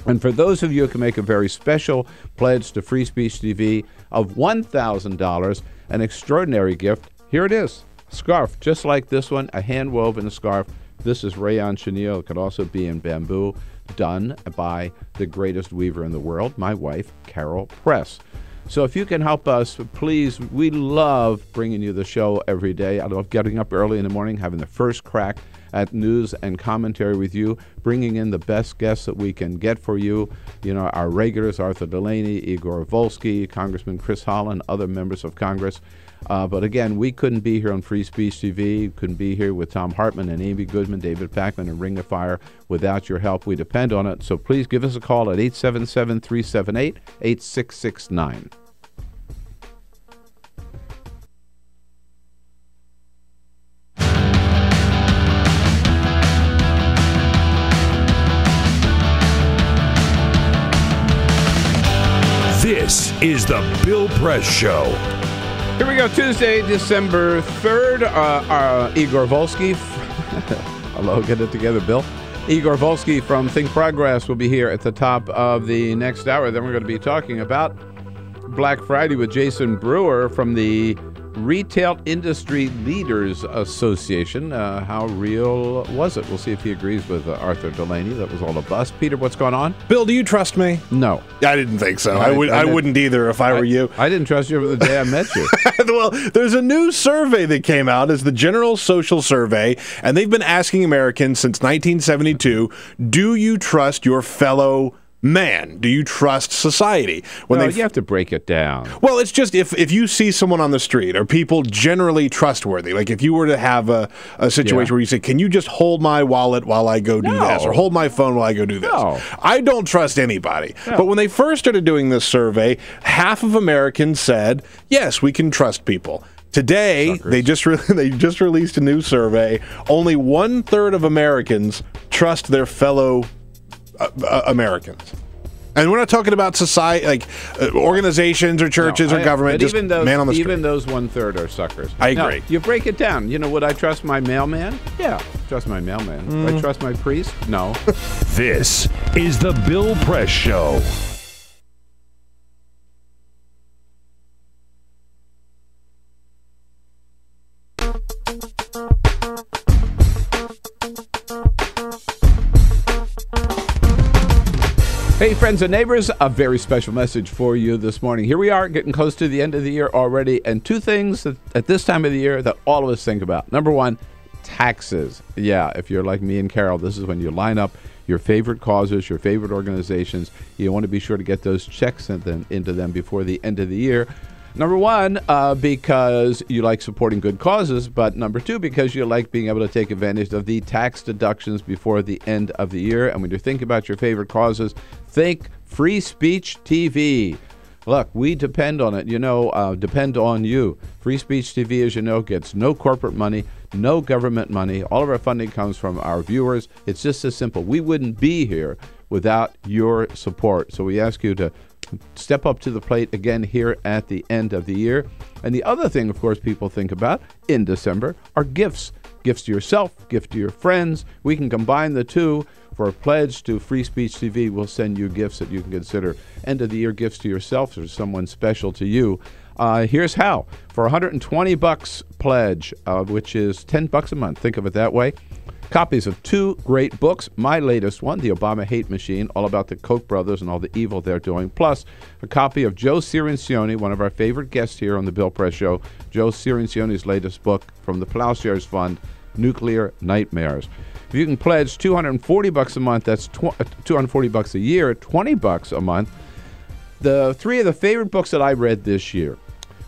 And for those of you who can make a very special pledge to Free Speech TV of $1,000, an extraordinary gift, here it is. Scarf, just like this one, a hand-woven scarf. This is rayon chenille. It could also be in bamboo, done by the greatest weaver in the world, my wife, Carol Press. So if you can help us, please, we love bringing you the show every day. I love getting up early in the morning, having the first crack at news and commentary with you, bringing in the best guests that we can get for you. You know, our regulars, Arthur Delaney, Igor Volski, Congressman Hollen, other members of Congress. But again, we couldn't be here on Free Speech TV, couldn't be here with Tom Hartman and Amy Goodman, David Packman, and Ring of Fire without your help. We depend on it. So please give us a call at 877-378-8669. This is the Bill Press Show. Here we go, Tuesday, December 3rd. Igor Volski. Hello, get it together, Bill. Igor Volski from Think Progress will be here at the top of the next hour. Then we're going to be talking about Black Friday with Jason Brewer from the Retail Industry Leaders Association. How real was it? We'll see if he agrees with Arthur Delaney. That was all a bust. Peter, what's going on? Bill, do you trust me? No. I didn't think so. I wouldn't either if I were you. I didn't trust you from the day I met you. Well, there's a new survey that came out. It's the General Social Survey, and they've been asking Americans since 1972, do you trust your fellow man? Do you trust society? You have to break it down. Well, it's just if you see someone on the street, are people generally trustworthy? Like if you were to have a situation where you say, can you just hold my wallet while I go do this? Or hold my phone while I go do this? No. I don't trust anybody. No. But when they first started doing this survey, half of Americans said, yes, we can trust people. Today, they just released a new survey. Only 1/3 of Americans trust their fellow Americans. And we're not talking about society, like organizations or churches or government, just man on the street. Even those 1/3 are suckers. I agree. Now, you break it down. You know, would I trust my mailman? Yeah, trust my mailman. Would I trust my priest? No. This is the Bill Press Show. Hey, friends and neighbors, a very special message for you this morning. Here we are, getting close to the end of the year already, and 2 things that, at this time of the year that all of us think about. Number 1, taxes. Yeah, if you're like me and Carol, this is when you line up your favorite causes, your favorite organizations. You want to be sure to get those checks into them before the end of the year. Number one, because you like supporting good causes, but number two, because you like being able to take advantage of the tax deductions before the end of the year. And when you're thinking about your favorite causes, think Free Speech TV. Look, we depend on it, depend on you. Free Speech TV, as you know, gets no corporate money, no government money. All of our funding comes from our viewers. It's just as simple. We wouldn't be here without your support. So we ask you to step up to the plate again here at the end of the year. And the other thing, of course, people think about in December are gifts. Gifts to yourself, gift to your friends. We can combine the two. For a pledge to Free Speech TV, we'll send you gifts that you can consider end-of-the-year gifts to yourself or someone special to you. Here's how. For $120 pledge, which is $10 a month, think of it that way, copies of 2 great books. My latest one, The Obama Hate Machine, all about the Koch brothers and all the evil they're doing, plus a copy of Joe Cirincione, one of our favorite guests here on the Bill Press Show, Joe Cirincione's latest book from the Plowshares Fund, Nuclear Nightmares. If you can pledge $240 a month, that's $240 a year, $20 a month. The 3 of the favorite books that I read this year.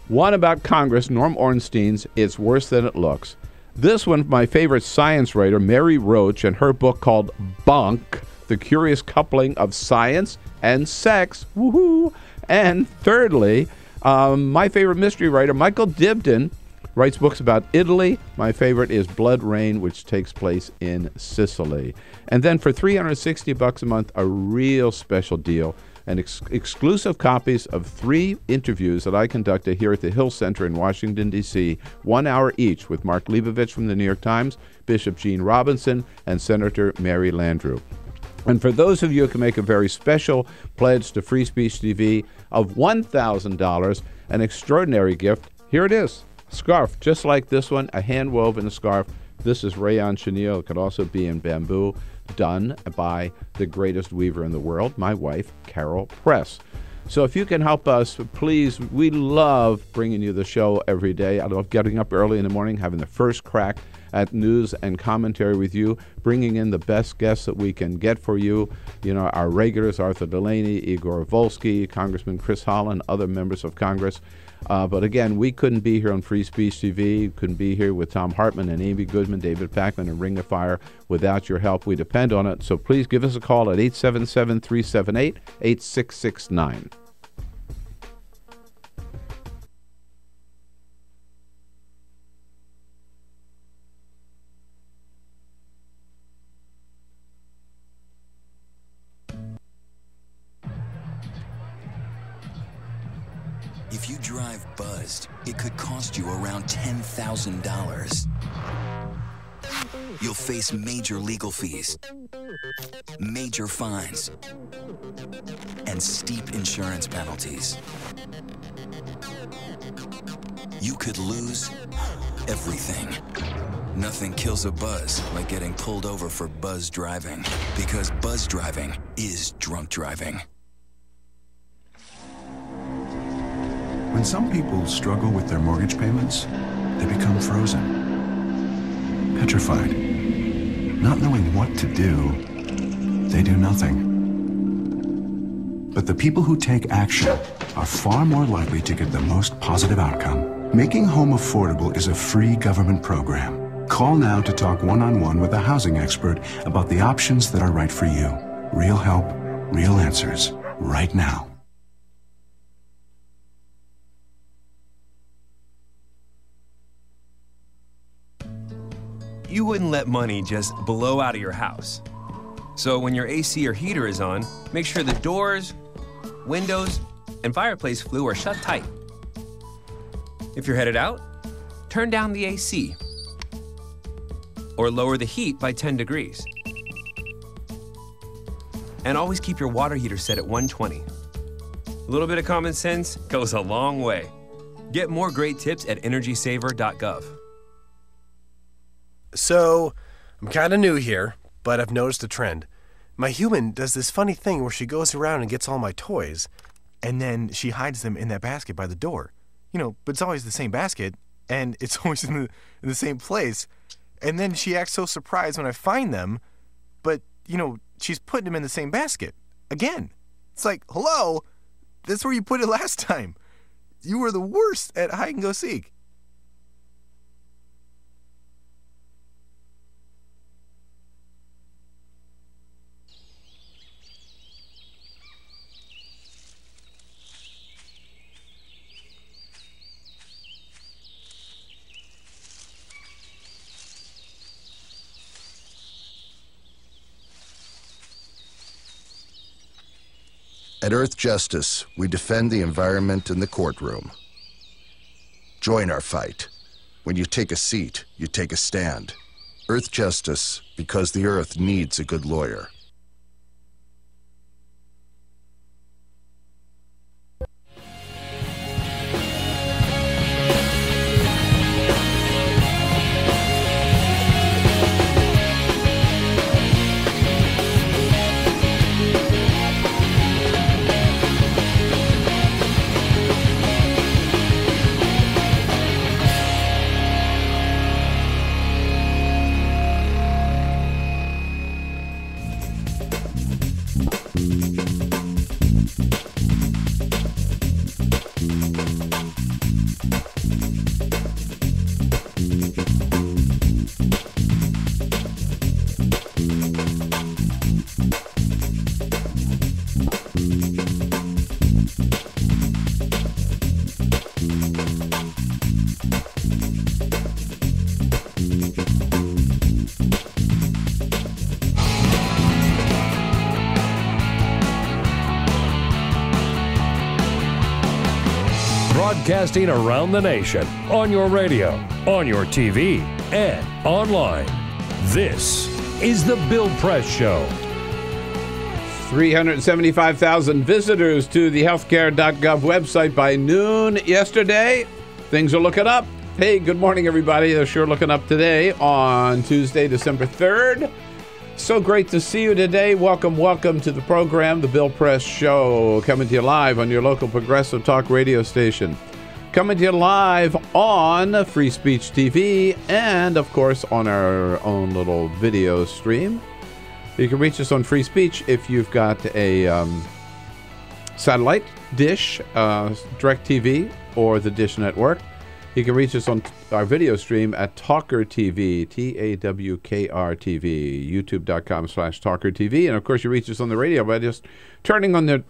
One about Congress, Norm Ornstein's It's Worse Than It Looks. This one, my favorite science writer, Mary Roach, and her book called Bunk, The Curious Coupling of Science and Sex. Woohoo! And thirdly, my favorite mystery writer, Michael Dibdin, writes books about Italy. My favorite is Blood Rain, which takes place in Sicily. And then for $360 a month, a real special deal, and exclusive copies of 3 interviews that I conducted here at the Hill Center in Washington, D.C., 1 hour each with Mark Leibovich from the New York Times, Bishop Gene Robinson, and Senator Mary Landrieu. And for those of you who can make a very special pledge to Free Speech TV of $1,000, an extraordinary gift, here it is. Scarf, just like this one, a hand-woven scarf. This is rayon chenille. It could also be in bamboo, done by the greatest weaver in the world, my wife, Carol Press. So if you can help us, please, we love bringing you the show every day. I love getting up early in the morning, having the first crack at news and commentary with you, bringing in the best guests that we can get for you. Our regulars, Arthur Delaney, Igor Volski, Congressman Hollen, other members of Congress. But again, we couldn't be here on Free Speech TV, couldn't be here with Tom Hartman and Amy Goodman, David Packman, and Ring of Fire without your help. We depend on it. So please give us a call at 877-378-8669. If you drive buzzed, it could cost you around $10,000. You'll face major legal fees, major fines, and steep insurance penalties. You could lose everything. Nothing kills a buzz like getting pulled over for buzz driving, because buzz driving is drunk driving. When some people struggle with their mortgage payments, they become frozen, petrified. Not knowing what to do, they do nothing. But the people who take action are far more likely to get the most positive outcome. Making home affordable is a free government program. Call now to talk one-on-one with a housing expert about the options that are right for you. Real help, real answers, right now. You wouldn't let money just blow out of your house. So when your AC or heater is on, make sure the doors, windows, and fireplace flue are shut tight. If you're headed out, turn down the AC or lower the heat by 10 degrees. And always keep your water heater set at 120. A little bit of common sense goes a long way. Get more great tips at energysaver.gov. So, I'm kind of new here, but I've noticed a trend. My human does this funny thing where she goes around and gets all my toys, and then she hides them in that basket by the door. But it's always the same basket, and it's always in the same place. And then she acts so surprised when I find them, but, she's putting them in the same basket. Again. It's like, hello? That's where you put it last time. You were the worst at hide and go seek. At Earth Justice, we defend the environment in the courtroom. Join our fight. When you take a seat, you take a stand. Earth Justice, because the Earth needs a good lawyer. Broadcasting around the nation, on your radio, on your TV, and online. This is The Bill Press Show. 375,000 visitors to the healthcare.gov website by noon yesterday. Things are looking up. Hey, good morning, everybody. They're sure looking up today on Tuesday, December 3rd. So great to see you today. Welcome to the program, The Bill Press Show, coming to you live on your local progressive talk radio station. Coming to you live on Free Speech TV and, of course, on our own little video stream. You can reach us on Free Speech if you've got a satellite dish, DirecTV, or the Dish Network. You can reach us on our video stream at TawkrTV, TAWKRTV, youtube.com/TawkrTV. And, of course, you reach us on the radio by just turning on the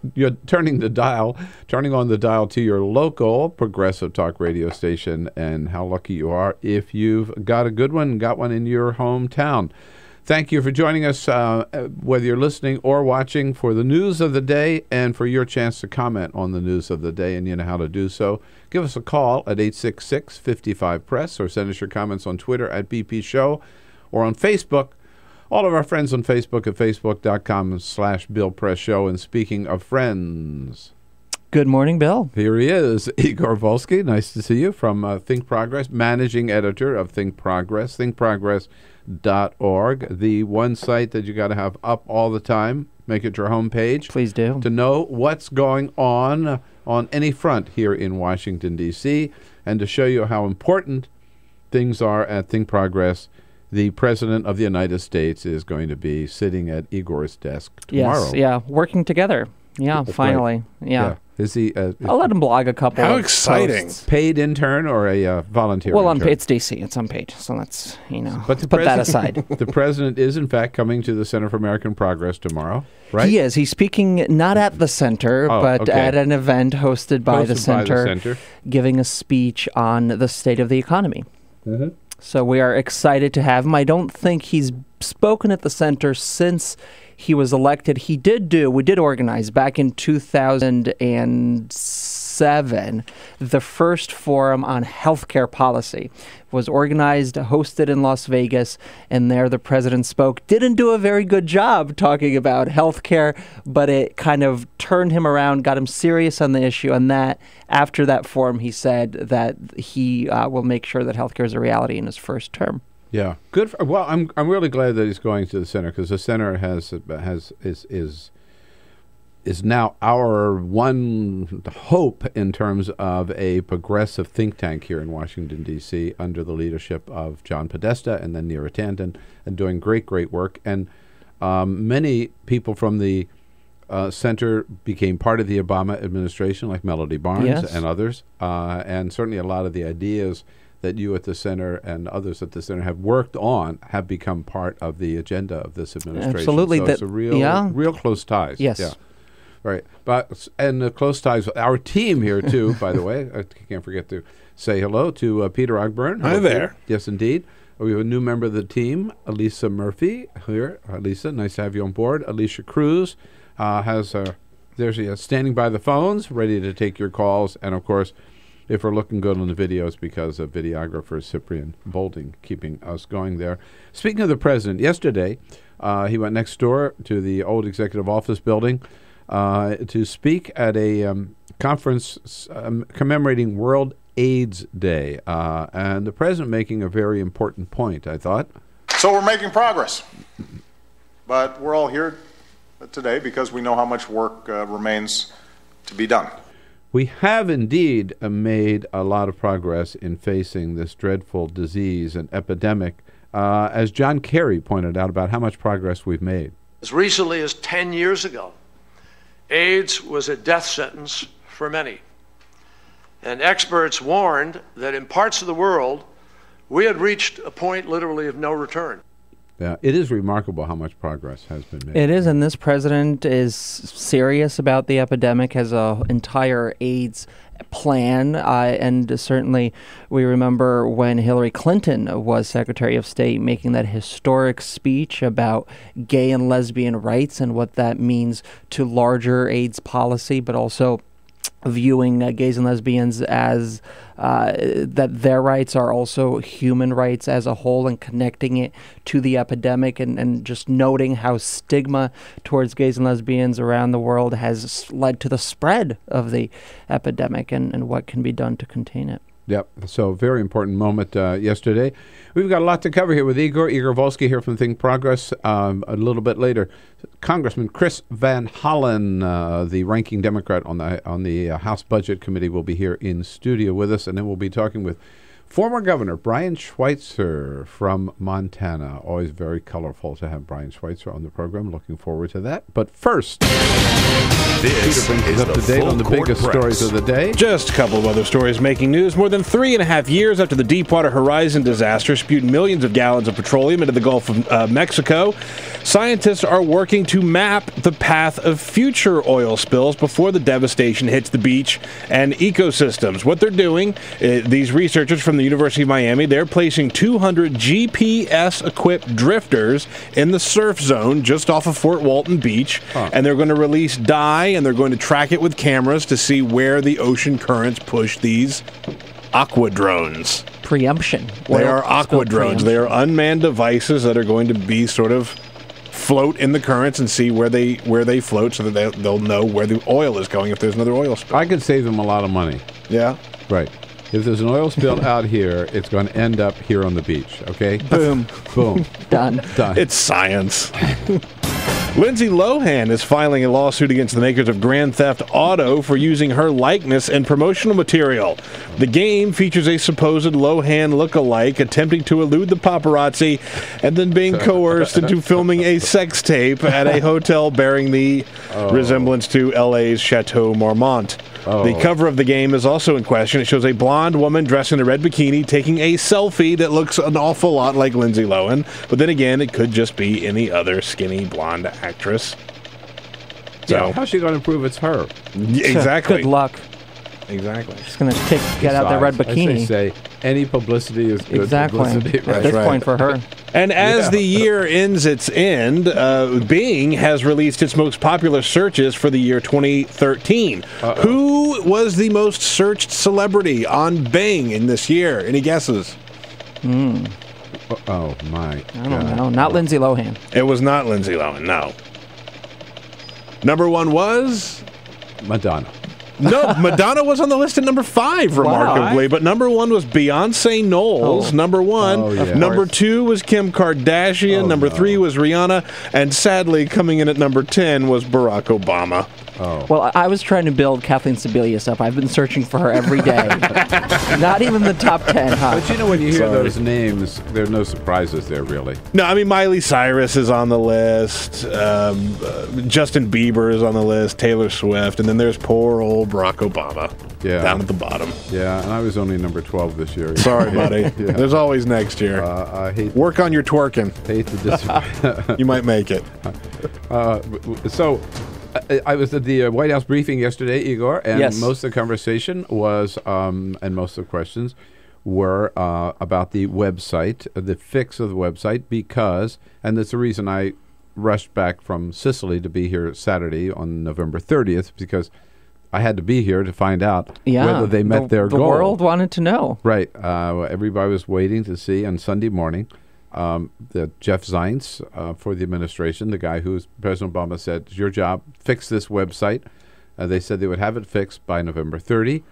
dial to your local progressive talk radio station. And how lucky you are if you've got a good one, got one in your hometown. Thank you for joining us, whether you're listening or watching, for the news of the day and for your chance to comment on the news of the day, and you know how to do so. Give us a call at 866-55-PRESS or send us your comments on Twitter at BP Show or on Facebook. All of our friends on Facebook at facebook.com/Bill Press Show. And speaking of friends... Good morning, Bill. Here he is, Igor Volski. Nice to see you from Think Progress, managing editor of Think Progress, thinkprogress.org, the one site that you got to have up all the time. Make it your homepage. Please do. To know what's going on any front here in Washington, D.C., and to show you how important things are at Think Progress. The President of the United States is going to be sitting at Igor's desk tomorrow. Yes, yeah, working together. Yeah, finally. Right. Yeah. Is he? I'll let him blog a couple. How of exciting! Posts. Paid intern or a volunteer? Well, intern? it's DC. It's unpaid, so let's But put that aside. The president is in fact coming to the Center for American Progress tomorrow, right? He is. He's speaking not at the center, but at an event hosted by the center, giving a speech on the state of the economy. Mm-hmm. So we are excited to have him. I don't think he's spoken at the center since he was elected. We did organize back in 2007, the first forum on healthcare policy was organized, hosted in Las Vegas, and there the president spoke. Didn't do a very good job talking about healthcare, but it kind of turned him around, got him serious on the issue, and that after that forum, he said that he will make sure that healthcare is a reality in his first term. Yeah, good. Well, I'm really glad that he's going to the center, because the center is now our one hope in terms of a progressive think tank here in Washington, D.C., under the leadership of John Podesta and then Neera Tanden, and doing great work. And many people from the Center became part of the Obama administration, like Melody Barnes Yes. and others. And certainly a lot of the ideas that you at the center and others at the center have worked on have become part of the agenda of this administration. Absolutely. So it's a real close ties. Yes. Yeah. Right. And close ties with our team here, too, by the way. I can't forget to say hello to Peter Ogburn. Hi there. Peter. Yes, indeed. We have a new member of the team, Elisa Murphy, here. Elisa, nice to have you on board. Alicia Cruz there she is, standing by the phones, ready to take your calls. And, of course, if we're looking good on the videos, because of videographer Cyprian Bolding keeping us going there. Speaking of the president, yesterday he went next door to the old executive office building to speak at a conference commemorating World AIDS Day. And the president making a very important point, I thought. So we're making progress. But we're all here today because we know how much work remains to be done. We have indeed made a lot of progress in facing this dreadful disease and epidemic, as John Kerry pointed out about how much progress we've made. As recently as 10 years ago, AIDS was a death sentence for many. And experts warned that in parts of the world, we had reached a point literally of no return. Yeah, it is remarkable how much progress has been made. It is, and this president is serious about the epidemic, has an entire AIDS plan, and certainly we remember when Hillary Clinton was Secretary of State making that historic speech about gay and lesbian rights and what that means to larger AIDS policy, but also viewing gays and lesbians as that their rights are also human rights as a whole, and connecting it to the epidemic, and just noting how stigma towards gays and lesbians around the world has led to the spread of the epidemic, and what can be done to contain it. Yep. So very important moment yesterday. We've got a lot to cover here with Igor Volski here from Think Progress. A little bit later, Congressman Chris Van Hollen, the ranking Democrat on the House Budget Committee, will be here in studio with us, and then we'll be talking with former Governor Brian Schweitzer from Montana. Always very colorful to have Brian Schweitzer on the program. Looking forward to that. But first, this Peter brings is us up the to date Full on the Court biggest Press. stories of the day. Just a couple of other stories making news. More than 3.5 years after the Deepwater Horizon disaster spewed millions of gallons of petroleum into the Gulf of Mexico, scientists are working to map the path of future oil spills before the devastation hits the beach and ecosystems. What they're doing, these researchers from the University of Miami, they're placing 200 GPS-equipped drifters in the surf zone just off of Fort Walton Beach, and they're going to release dye, and they're going to track it with cameras to see where the ocean currents push these aqua drones. Preemption. They are aqua drones. They are unmanned devices that are going to be sort of float in the currents and see where they float, so that they'll know where the oil is going if there's another oil spill. I could save them a lot of money. Yeah? Right. If there's an oil spill out here, it's going to end up here on the beach, okay? Boom. Boom. Done. It's science. Lindsay Lohan is filing a lawsuit against the makers of Grand Theft Auto for using her likeness in promotional material. The game features a supposed Lohan look-alike attempting to elude the paparazzi and then being coerced into filming a sex tape at a hotel bearing the resemblance to LA's Chateau Marmont. The cover of the game is also in question. It shows a blonde woman dressed in a red bikini taking a selfie that looks an awful lot like Lindsay Lohan. But then again, it could just be any other skinny blonde actress. So Yeah, how's she going to prove it's her? Exactly. Good luck. Exactly. She's going to get out the red bikini. I say any publicity is good publicity. At this point for her. And as the year ends its end, Bing has released its most popular searches for the year 2013. Who was the most searched celebrity on Bing in this year? Any guesses? Oh, my I don't know. Not Lindsay Lohan. It was not Lindsay Lohan, no. Number one was? Madonna. No, Madonna was on the list at number 5, remarkably. But number 1 was Beyonce Knowles. Number 1. Oh, yeah. Number 2 was Kim Kardashian. Number 3 was Rihanna. And sadly, coming in at number 10 was Barack Obama. Oh. Well, I was trying to build Kathleen Sebelius up. I've been searching for her every day. Not even the top 10, huh? But you know, when you hear those names, there are no surprises there, really. No, I mean, Miley Cyrus is on the list. Justin Bieber is on the list. Taylor Swift. And then there's poor old Barack Obama. Yeah. Down at the bottom. Yeah, and I was only number 12 this year. Sorry, buddy. Yeah. There's always next year. I hate Work on your twerking. Hate to disagree. You might make it. So I was at the White House briefing yesterday, Igor, and Yes. most of the conversation was, and most of the questions were about the website, the fix of the website, because, and that's the reason I rushed back from Sicily to be here Saturday on November 30th, because I had to be here to find out whether they met their goal. The world wanted to know. Right. Everybody was waiting to see on Sunday morning the Jeff Zients for the administration, the guy who President Obama said, it's your job, fix this website. They said they would have it fixed by November 30.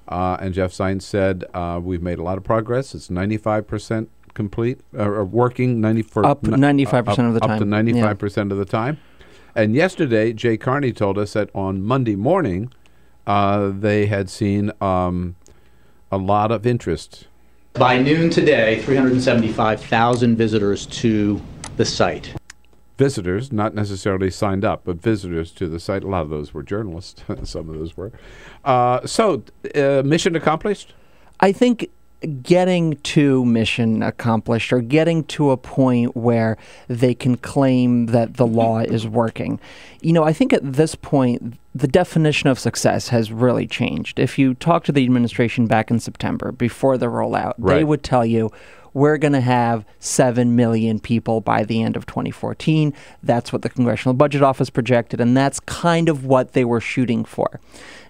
And Jeff Zients said, we've made a lot of progress. It's 95% complete, or working 95% of the time. Up to 95% of the time. And yesterday, Jay Carney told us that on Monday morning, they had seen a lot of interest. By noon today, 375,000 visitors to the site. Visitors, not necessarily signed up, but visitors to the site. A lot of those were journalists. Some of those were. So, mission accomplished? I think getting to mission accomplished, or getting to a point where they can claim that the law is working. You know, I think at this point, the definition of success has really changed. If you talk to the administration back in September, before the rollout, they would tell you, we're going to have 7 million people by the end of 2014. That's what the Congressional Budget Office projected, and that's kind of what they were shooting for.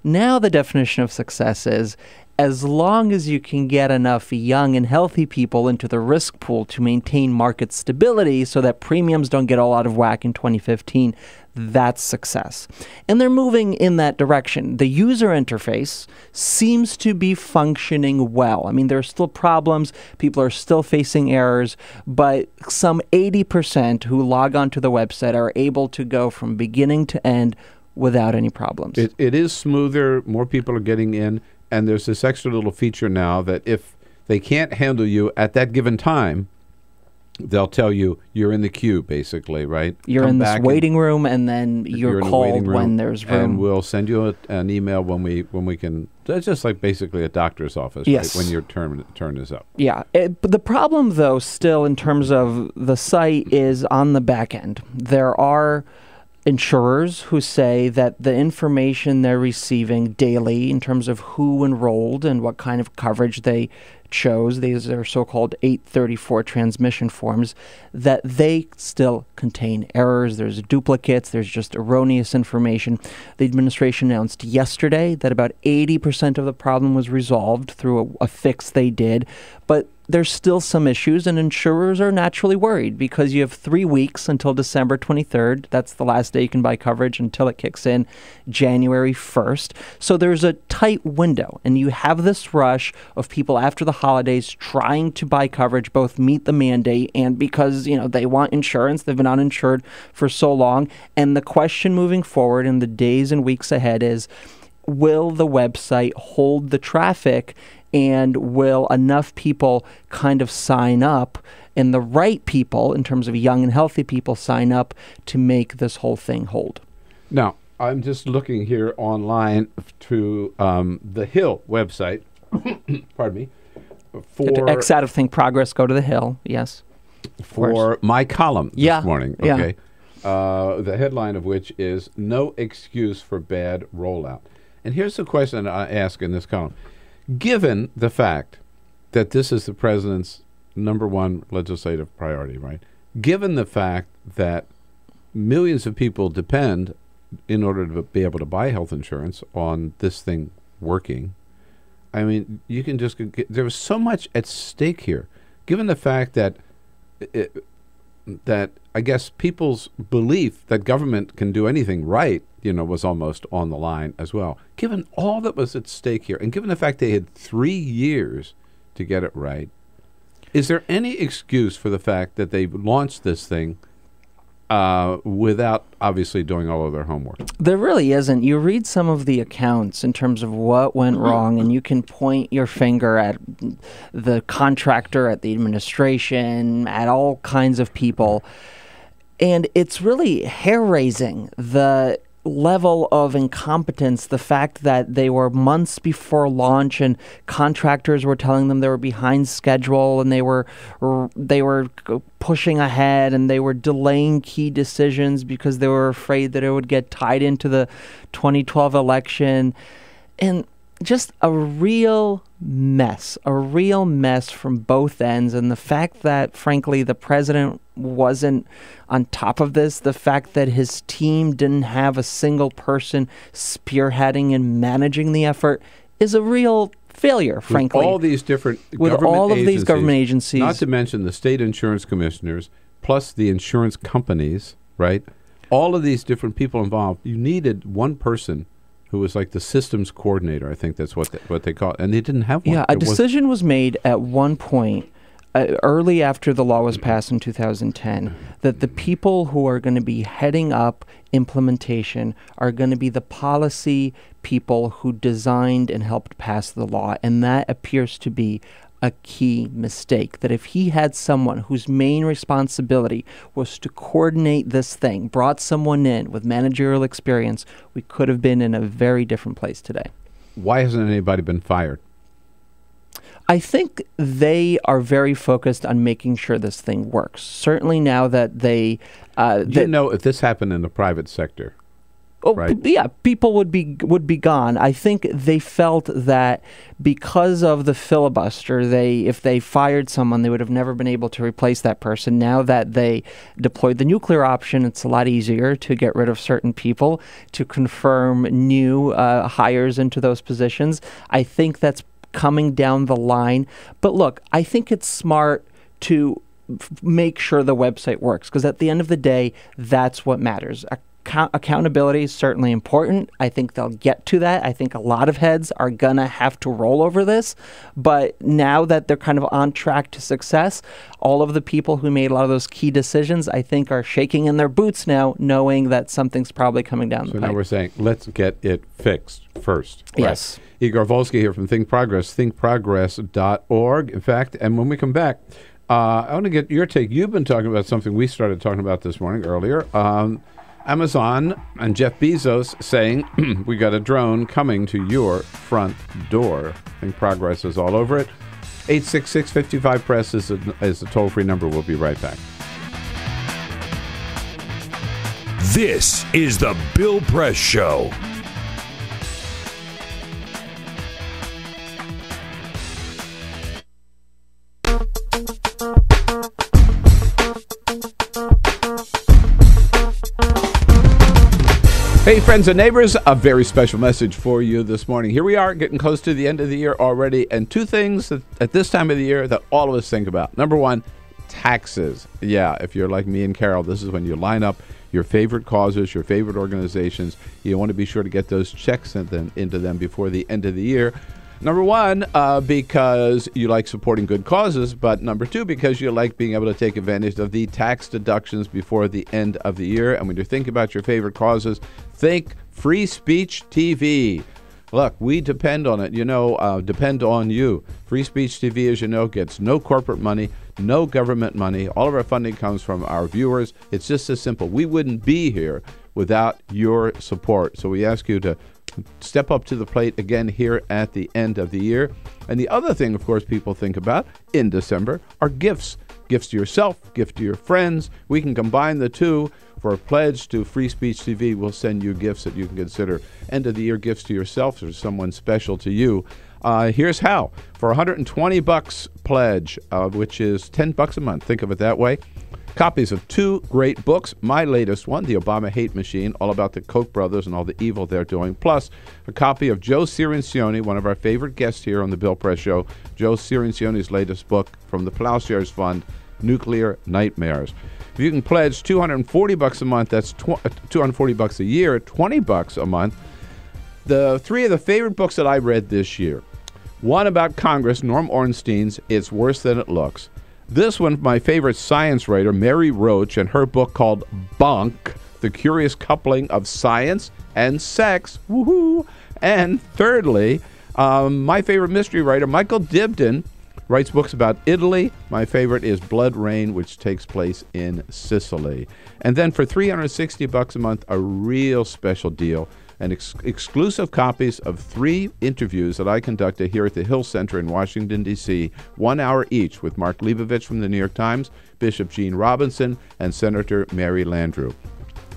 Now the definition of success is, as long as you can get enough young and healthy people into the risk pool to maintain market stability so that premiums don't get all out of whack in 2015, that's success. And they're moving in that direction. The user interface seems to be functioning well. I mean, there are still problems. People are still facing errors, but some 80% who log onto the website are able to go from beginning to end without any problems. It is smoother. More people are getting in. And there's this extra little feature now that if they can't handle you at that given time, they'll tell you you're in the queue, basically, right? You're in this waiting room, and then you're called when there's room. And we'll send you an email when we can. That's just like basically a doctor's office, yes, right, when your turn is up. Yeah. But the problem, though, still in terms of the site is on the back end. There are insurers who say that the information they're receiving daily in terms of who enrolled and what kind of coverage they chose, these are so-called 834 transmission forms, that they still contain errors. There's duplicates. There's just erroneous information. The administration announced yesterday that about 80% of the problem was resolved through a fix they did, but there's still some issues, and insurers are naturally worried because you have 3 weeks until December 23rd. That's the last day you can buy coverage until it kicks in January 1st. So there's a tight window, and you have this rush of people after the holidays trying to buy coverage, both meet the mandate and because, you know, they want insurance. They've been uninsured for so long. And the question moving forward in the days and weeks ahead is, will the website hold the traffic, and will enough people kind of sign up, and the right people, in terms of young and healthy people, sign up to make this whole thing hold? Now, I'm just looking here online to the Hill website. Pardon me. To X out of Think Progress, go to the Hill, yes. For my column this morning, okay? Yeah. The headline of which is, "No Excuse for Bad Rollout." And here's the question I ask in this column. Given the fact that this is the president's #1 legislative priority, right? Given the fact that millions of people depend, in order to be able to buy health insurance, on this thing working, I mean, you can just there was so much at stake here. Given the fact that that I guess people's belief that government can do anything right, was almost on the line as well. Given all that was at stake here, and given the fact they had 3 years to get it right, is there any excuse for the fact that they launched this thing without obviously doing all of their homework? There really isn't. You read some of the accounts in terms of what went wrong, and you can point your finger at the contractor, at the administration, at all kinds of people. And it's really hair-raising, the level of incompetence, the fact that they were months before launch and contractors were telling them they were behind schedule, and they were pushing ahead, and they were delaying key decisions because they were afraid that it would get tied into the 2012 election. And just a real mess from both ends. And the fact that, frankly, the president wasn't on top of this, the fact that his team didn't have a single person spearheading and managing the effort is a real failure, frankly. With all these different government agencies, not to mention the state insurance commissioners, plus the insurance companies, right? All of these different people involved. You needed one person who was like the systems coordinator. I think that's what they call it. And they didn't have one. Yeah, a decision was made at one point, early after the law was passed in 2010, that the people who are going to be heading up implementation are going to be the policy people who designed and helped pass the law. And that appears to be a key mistake, that if he had someone whose main responsibility was to coordinate this thing, brought someone in with managerial experience, we could have been in a very different place today. Why hasn't anybody been fired? I think they are very focused on making sure this thing works. Certainly now that they... if this happened in the private sector, right? Yeah, people would be gone. I think they felt that because of the filibuster, if they fired someone, they would have never been able to replace that person. Now that they deployed the nuclear option, it's a lot easier to get rid of certain people, to confirm new hires into those positions. I think that's coming down the line. But look, I think it's smart to make sure the website works, because at the end of the day, that's what matters. Accountability is certainly important. I think they'll get to that. I think a lot of heads are going to have to roll over this. But now that they're kind of on track to success, all of the people who made a lot of those key decisions, I think, are shaking in their boots now, knowing that something's probably coming down the pipe. So now we're saying, let's get it fixed first. Right? Yes. Igor Volski here from Think Progress, thinkprogress.org. In fact, and when we come back, I want to get your take. You've been talking about something we started talking about this morning earlier. Amazon and Jeff Bezos saying, we got a drone coming to your front door. I think Progress is all over it. 866-55-PRESS is a toll-free number. We'll be right back. This is the Bill Press Show. Hey, friends and neighbors, a very special message for you this morning. Here we are, getting close to the end of the year already, and two things at this time of the year that all of us think about. Number one, taxes. Yeah, if you're like me and Carol, this is when you line up your favorite causes, your favorite organizations. You want to be sure to get those checks into them before the end of the year. Number one, because you like supporting good causes, but number two, because you like being able to take advantage of the tax deductions before the end of the year. And when you're thinking about your favorite causes, think Free Speech TV. Look, we depend on it, depend on you. Free Speech TV, as you know, gets no corporate money, no government money. All of our funding comes from our viewers. It's just as simple. We wouldn't be here without your support. So we ask you to step up to the plate again here at the end of the year. And the other thing, of course, people think about in December are gifts. Gifts to yourself, gift to your friends. We can combine the two. For a pledge to Free Speech TV, we'll send you gifts that you can consider end-of-the-year gifts to yourself or someone special to you. Here's how. For $120 pledge, which is $10 a month, think of it that way, copies of two great books. My latest one, The Obama Hate Machine, all about the Koch brothers and all the evil they're doing, plus a copy of Joe Cirincione, one of our favorite guests here on the Bill Press Show, Joe Cirincioni's latest book from the Plowshares Fund, Nuclear Nightmares. If you can pledge $240 a month, that's $240 a year, $20 a month. The three of the favorite books that I read this year. One about Congress, Norm Ornstein's It's Worse Than It Looks. This one, my favorite science writer, Mary Roach, and her book called Bunk, The Curious Coupling of Science and Sex. Woohoo! And thirdly, my favorite mystery writer, Michael Dibdin, writes books about Italy. My favorite is Blood Rain, which takes place in Sicily. And then for $360 a month, a real special deal, and exclusive copies of 3 interviews that I conducted here at the Hill Center in Washington, D.C., 1 hour each with Mark Leibovich from the New York Times, Bishop Gene Robinson, and Senator Mary Landrieu.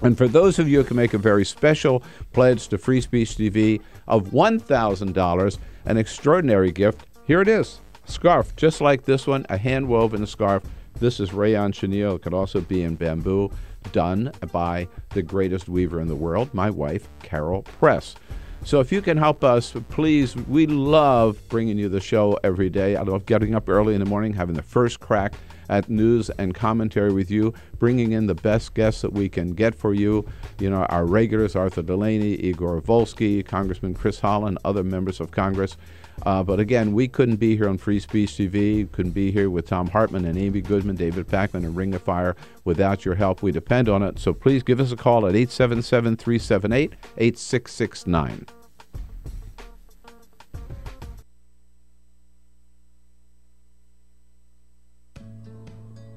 And for those of you who can make a very special pledge to Free Speech TV of $1,000, an extraordinary gift, here it is. Scarf, just like this one, a hand-woven scarf. This is rayon chenille. It could also be in bamboo, done by the greatest weaver in the world, my wife, Carol Press. So if you can help us, please, we love bringing you the show every day. I love getting up early in the morning, having the first crack at news and commentary with you, bringing in the best guests that we can get for you. You know, our regulars, Arthur Delaney, Igor Volski, Congressman Hollen, other members of Congress. But again, we couldn't be here on Free Speech TV, couldn't be here with Tom Hartman and Amy Goodman, David Packman, and Ring of Fire without your help. We depend on it. So please give us a call at 877-378-8669.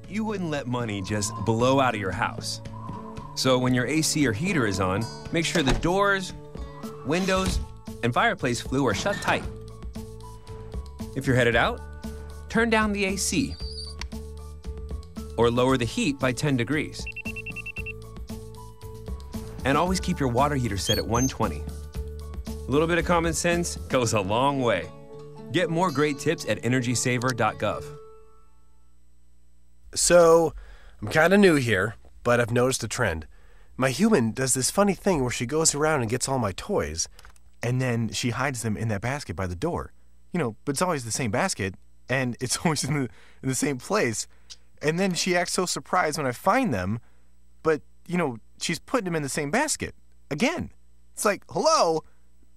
You wouldn't let money just blow out of your house. So when your AC or heater is on, make sure the doors, windows, and fireplace flue are shut tight. If you're headed out, turn down the AC or lower the heat by 10 degrees. And always keep your water heater set at 120. A little bit of common sense goes a long way. Get more great tips at energysaver.gov. So, I'm kind of new here, but I've noticed a trend. My human does this funny thing where she goes around and gets all my toys, and then she hides them in that basket by the door. You know, but it's always the same basket, and it's always in the same place. And then she acts so surprised when I find them, but, you know, she's putting them in the same basket. Again. It's like, hello?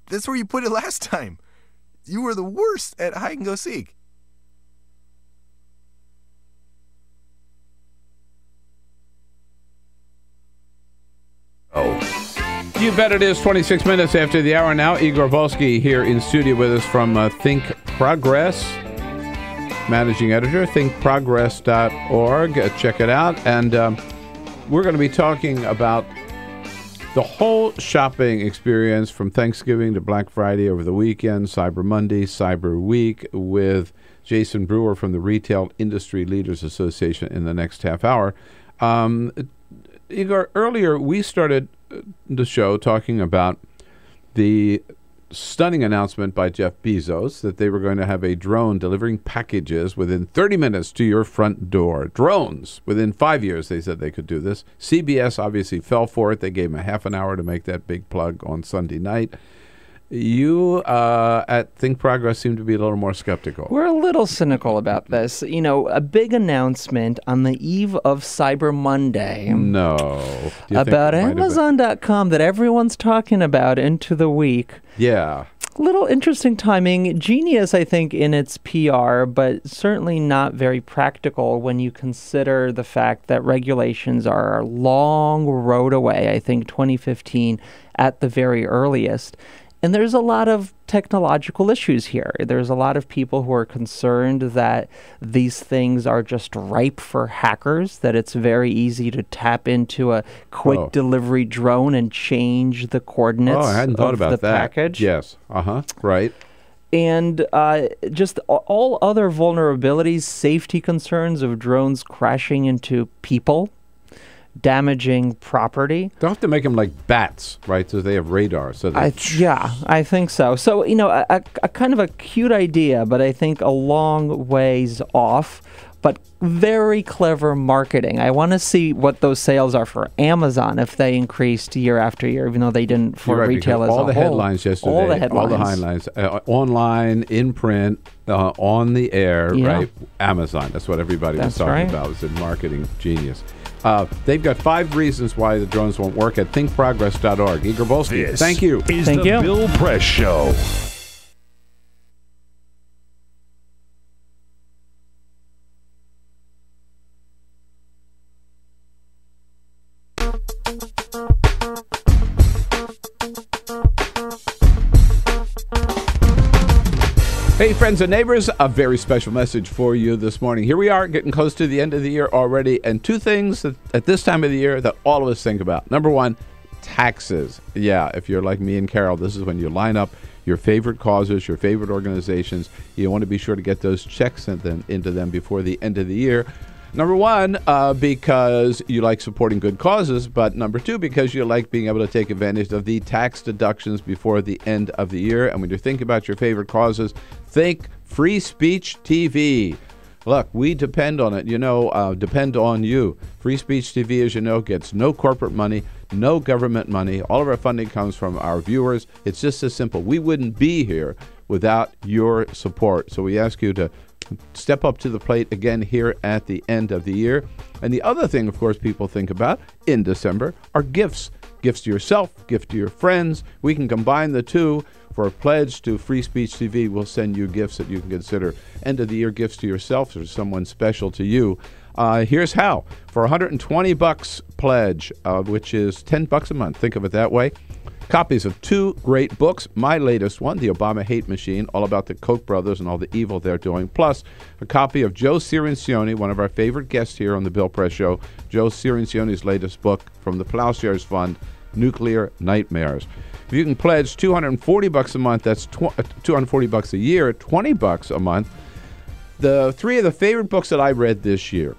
That's where you put it last time. You were the worst at hide and go seek. You bet it is 26 minutes after the hour now. Igor Volski here in studio with us from Think Progress, managing editor, thinkprogress.org. Check it out. And we're going to be talking about the whole shopping experience from Thanksgiving to Black Friday over the weekend, Cyber Monday, Cyber Week, with Jason Brewer from the Retail Industry Leaders Association in the next half hour. Igor, earlier we started the show talking about the stunning announcement by Jeff Bezos that they were going to have a drone delivering packages within 30 minutes to your front door. Drones. Within 5 years, they said they could do this. CBS obviously fell for it. They gave them a half an hour to make that big plug on Sunday night. You at Think Progress seem to be a little more skeptical. We're a little cynical about this. You know, a big announcement on the eve of Cyber Monday. No. About Amazon.com that everyone's talking about into the week. Yeah. Little interesting timing. Genius, I think, in its PR, but certainly not very practical when you consider the fact that regulations are a long road away, I think 2015 at the very earliest. And there's a lot of technological issues here. There's a lot of people who are concerned that these things are just ripe for hackers, that it's very easy to tap into a quick delivery drone and change the coordinates I hadn't thought about the that. package. Yes. Right. And just all other vulnerabilities, safety concerns of drones crashing into people, damaging property. They'll have to make them like bats, right? So they have radar. So yeah, I think so. So, you know, a kind of a cute idea, but I think a long ways off, but very clever marketing. I want to see what those sales are for Amazon if they increased year after year, even though they didn't for retail as a whole. All the headlines yesterday. All the headlines. All the headlines. Online, in print, on the air, right? Amazon. That's what everybody was talking about. It was a marketing genius. They've got 5 reasons why the drones won't work at thinkprogress.org. Igor Volski, thank you. Is the Bill Press Show. Hey, friends and neighbors, a very special message for you this morning. Here we are, getting close to the end of the year already, and 2 things that, at this time of the year that all of us think about. Number 1, taxes. Yeah, if you're like me and Carol, this is when you line up your favorite causes, your favorite organizations. You want to be sure to get those checks into them before the end of the year. Number 1, because you like supporting good causes, but number 2, because you like being able to take advantage of the tax deductions before the end of the year. And when you're thinking about your favorite causes, think Free Speech TV. Look, we depend on it, depend on you. Free Speech TV, as you know, gets no corporate money, no government money. All of our funding comes from our viewers. It's just as simple. We wouldn't be here without your support. So we ask you to step up to the plate again here at the end of the year. And the other thing, of course, people think about in December are gifts. Gifts to yourself, gift to your friends. We can combine the two. For a pledge to Free Speech TV, we'll send you gifts that you can consider end-of-the-year gifts to yourself or someone special to you. Here's how. For $120 pledge, which is $10 a month, think of it that way, copies of 2 great books. My latest one, The Obama Hate Machine, all about the Koch brothers and all the evil they're doing, plus a copy of Joe Cirincione, one of our favorite guests here on the Bill Press Show, Joe Cirincione's latest book from the Plowshares Fund, Nuclear Nightmares. If you can pledge $240 a month, that's $240 a year, $20 a month. The 3 of the favorite books that I read this year.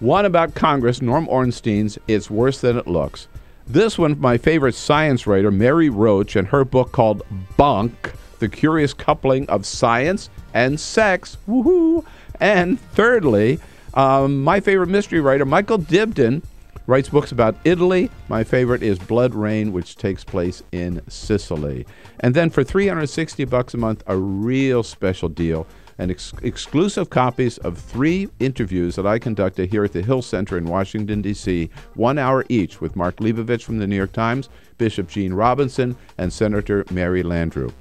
One about Congress, Norm Ornstein's It's Worse Than It Looks. This one, my favorite science writer, Mary Roach, and her book called Bonk, The Curious Coupling of Science and Sex. Woohoo! And thirdly, my favorite mystery writer, Michael Dibdin, writes books about Italy. My favorite is Blood Rain, which takes place in Sicily. And then for $360 a month, a real special deal, and exclusive copies of 3 interviews that I conducted here at the Hill Center in Washington, D.C., 1 hour each, with Mark Leibovich from the New York Times, Bishop Gene Robinson, and Senator Mary Landrieu.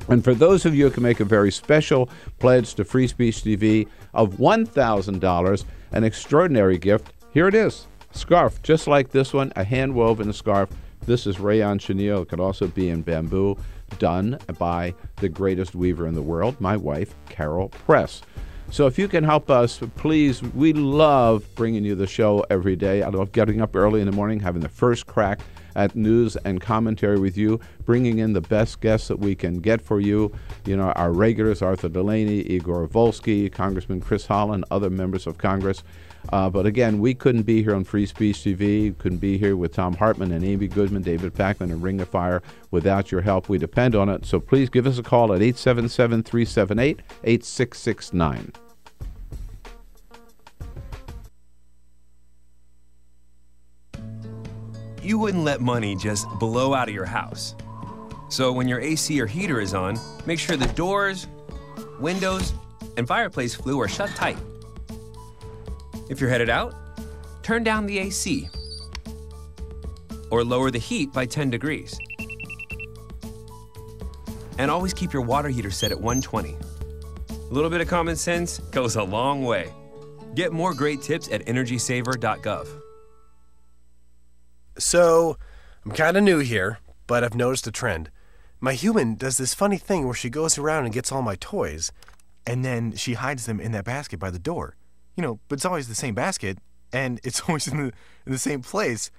And for those of you who can make a very special pledge to Free Speech TV of $1,000, an extraordinary gift, here it is. Scarf, just like this one, a hand-woven scarf. This is rayon chenille. It could also be in bamboo, done by the greatest weaver in the world, my wife, Carol Press. So if you can help us, please, we love bringing you the show every day. I love getting up early in the morning, having the first crack at news and commentary with you, bringing in the best guests that we can get for you. You know, our regulars, Arthur Delaney, Igor Volski, Congressman Hollen, other members of Congress. But again, we couldn't be here on Free Speech TV, couldn't be here with Tom Hartman and Amy Goodman, David Packman, and Ring of Fire without your help. We depend on it. So please give us a call at 877-378-8669. You wouldn't let money just blow out of your house. So when your AC or heater is on, make sure the doors, windows, and fireplace flue are shut tight. If you're headed out, turn down the AC or lower the heat by 10 degrees. And always keep your water heater set at 120. A little bit of common sense goes a long way. Get more great tips at energysaver.gov. So, I'm kind of new here, but I've noticed a trend. My human does this funny thing where she goes around and gets all my toys, and then she hides them in that basket by the door. You know, but it's always the same basket, and it's always in the same place.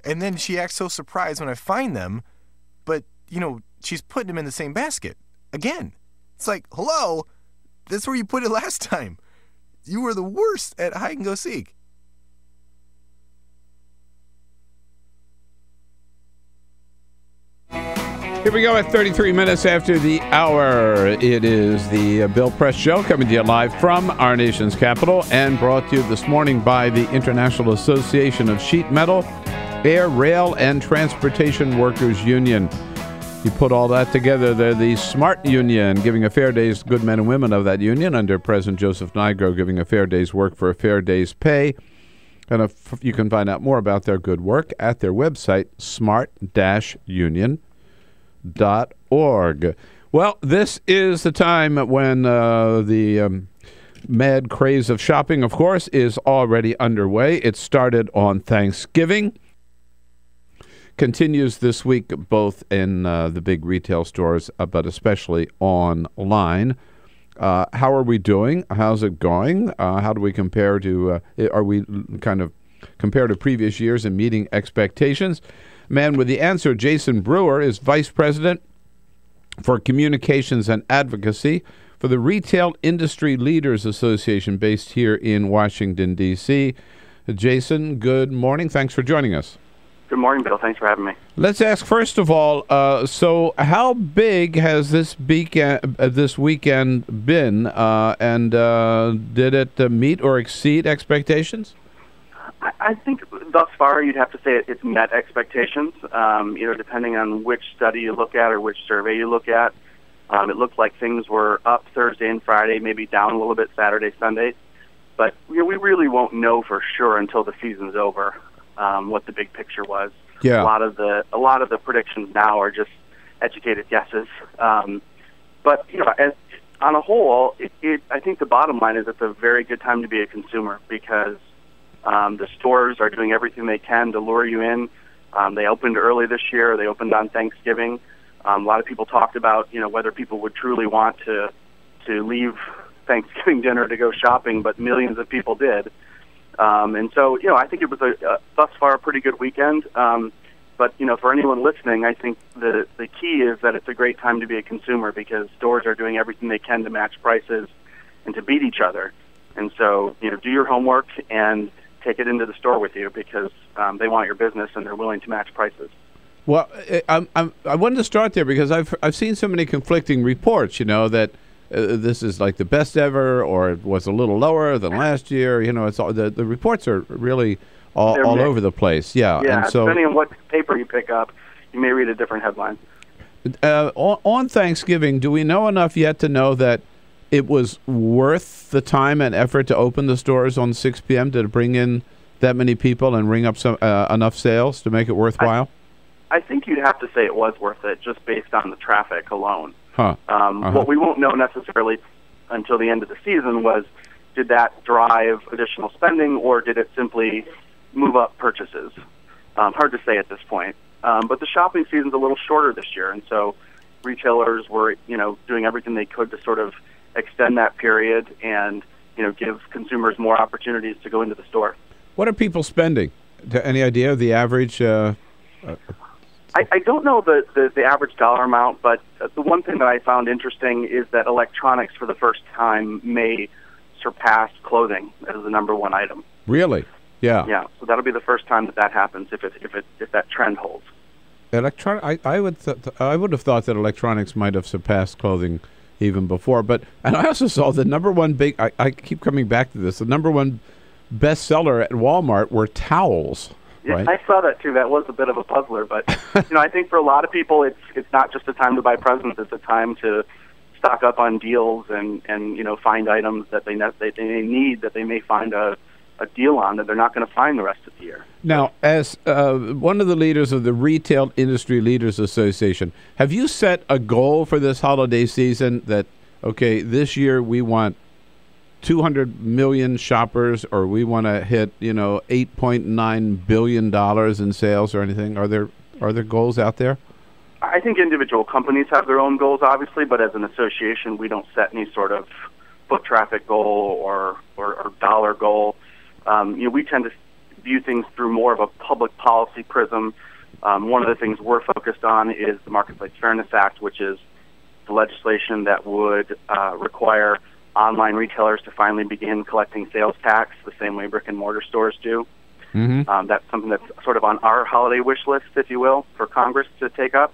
And then she acts so surprised when I find them, but, you know, she's putting them in the same basket. Again. It's like, hello, that's where you put it last time. You were the worst at hide and go seek. Here we go at 33 minutes after the hour. It is the Bill Press Show coming to you live from our nation's capital and brought to you this morning by the International Association of Sheet Metal, Air, Rail, and Transportation Workers Union. You put all that together, they're the SMART Union, giving a fair day's good men and women of that union under President Joseph Nigro, giving a fair day's work for a fair day's pay. And you can find out more about their good work at their website, smart-union.org. Well, this is the time when the mad craze of shopping, of course, is already underway. It started on Thanksgiving. Continues this week both in the big retail stores, but especially online. How are we doing? How's it going? How do we compare to, are we kind of compare to previous years and meeting expectations? Man with the answer, Jason Brewer, is Vice President for Communications and Advocacy for the Retail Industry Leaders Association based here in Washington, D.C. Jason, good morning. Thanks for joining us. Good morning, Bill. Thanks for having me. Let's ask, first of all, so how big has this weekend been, and did it meet or exceed expectations? I think thus far you'd have to say it's met expectations. Depending on which study you look at or which survey you look at, it looked like things were up Thursday and Friday, maybe down a little bit Saturday, Sunday. But we really won't know for sure until the season's over. What the big picture was. Yeah. A lot of the predictions now are just educated guesses. But as on a whole, I think the bottom line is it's a very good time to be a consumer because the stores are doing everything they can to lure you in. They opened early this year. They opened on Thanksgiving. A lot of people talked about whether people would truly want to leave Thanksgiving dinner to go shopping, but millions of people did. And so, I think it was thus far a pretty good weekend. But, for anyone listening, I think the key is that it's a great time to be a consumer because stores are doing everything they can to match prices and to beat each other. And so, do your homework and take it into the store with you because they want your business and they're willing to match prices. Well, I wanted to start there because I've seen so many conflicting reports, that this is like the best ever, or it was a little lower than last year. It's all, the reports are really all over the place. Yeah. Yeah. And so, depending on what paper you pick up, you may read a different headline. On Thanksgiving, do we know enough yet to know that it was worth the time and effort to open the stores on 6 p.m. to bring in that many people and ring up some enough sales to make it worthwhile? I think you'd have to say it was worth it just based on the traffic alone. Huh. What we won't know necessarily until the end of the season was, did that drive additional spending or did it simply move up purchases? Hard to say at this point. But the shopping season's a little shorter this year, and so retailers were, doing everything they could to sort of extend that period and, give consumers more opportunities to go into the store. What are people spending? Any idea of the average? I don't know the average dollar amount, but the one thing that I found interesting is that electronics for the first time may surpass clothing as the number one item. Really? Yeah. Yeah. So that'll be the first time that happens if that trend holds. I would have thought that electronics might have surpassed clothing even before, and I also saw the number one I keep coming back to this. The number one bestseller at Walmart were towels. Yeah, right? I saw that too. That was a bit of a puzzler, but I think for a lot of people, it's not just a time to buy presents. It's a time to stock up on deals and find items that they need that they may find a deal on that they're not going to find the rest of the year. Now, as one of the leaders of the Retail Industry Leaders Association, have you set a goal for this holiday season that, okay, this year we want 200 million shoppers, or we want to hit, $8.9 billion in sales or anything? Are there goals out there? I think individual companies have their own goals, obviously, but as an association, we don't set any sort of foot traffic goal or dollar goal. We tend to view things through more of a public policy prism. One of the things we're focused on is the Marketplace Fairness Act, which is the legislation that would require online retailers to finally begin collecting sales tax the same way brick and mortar stores do. Mm-hmm. That's something that's sort of on our holiday wish list, if you will, for Congress to take up.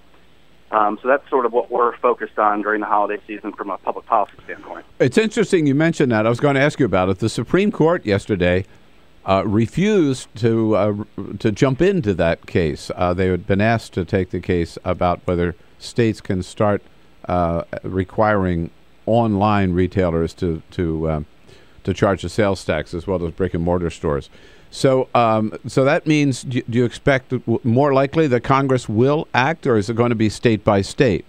So that's sort of what we're focused on during the holiday season from a public policy standpoint. It's interesting you mentioned that. I was going to ask you about it. The Supreme Court yesterday refused to jump into that case. They had been asked to take the case about whether states can start requiring online retailers to charge a sales tax as well as brick and mortar stores. So so that means, do you expect more likely that Congress will act, or is it going to be state by state?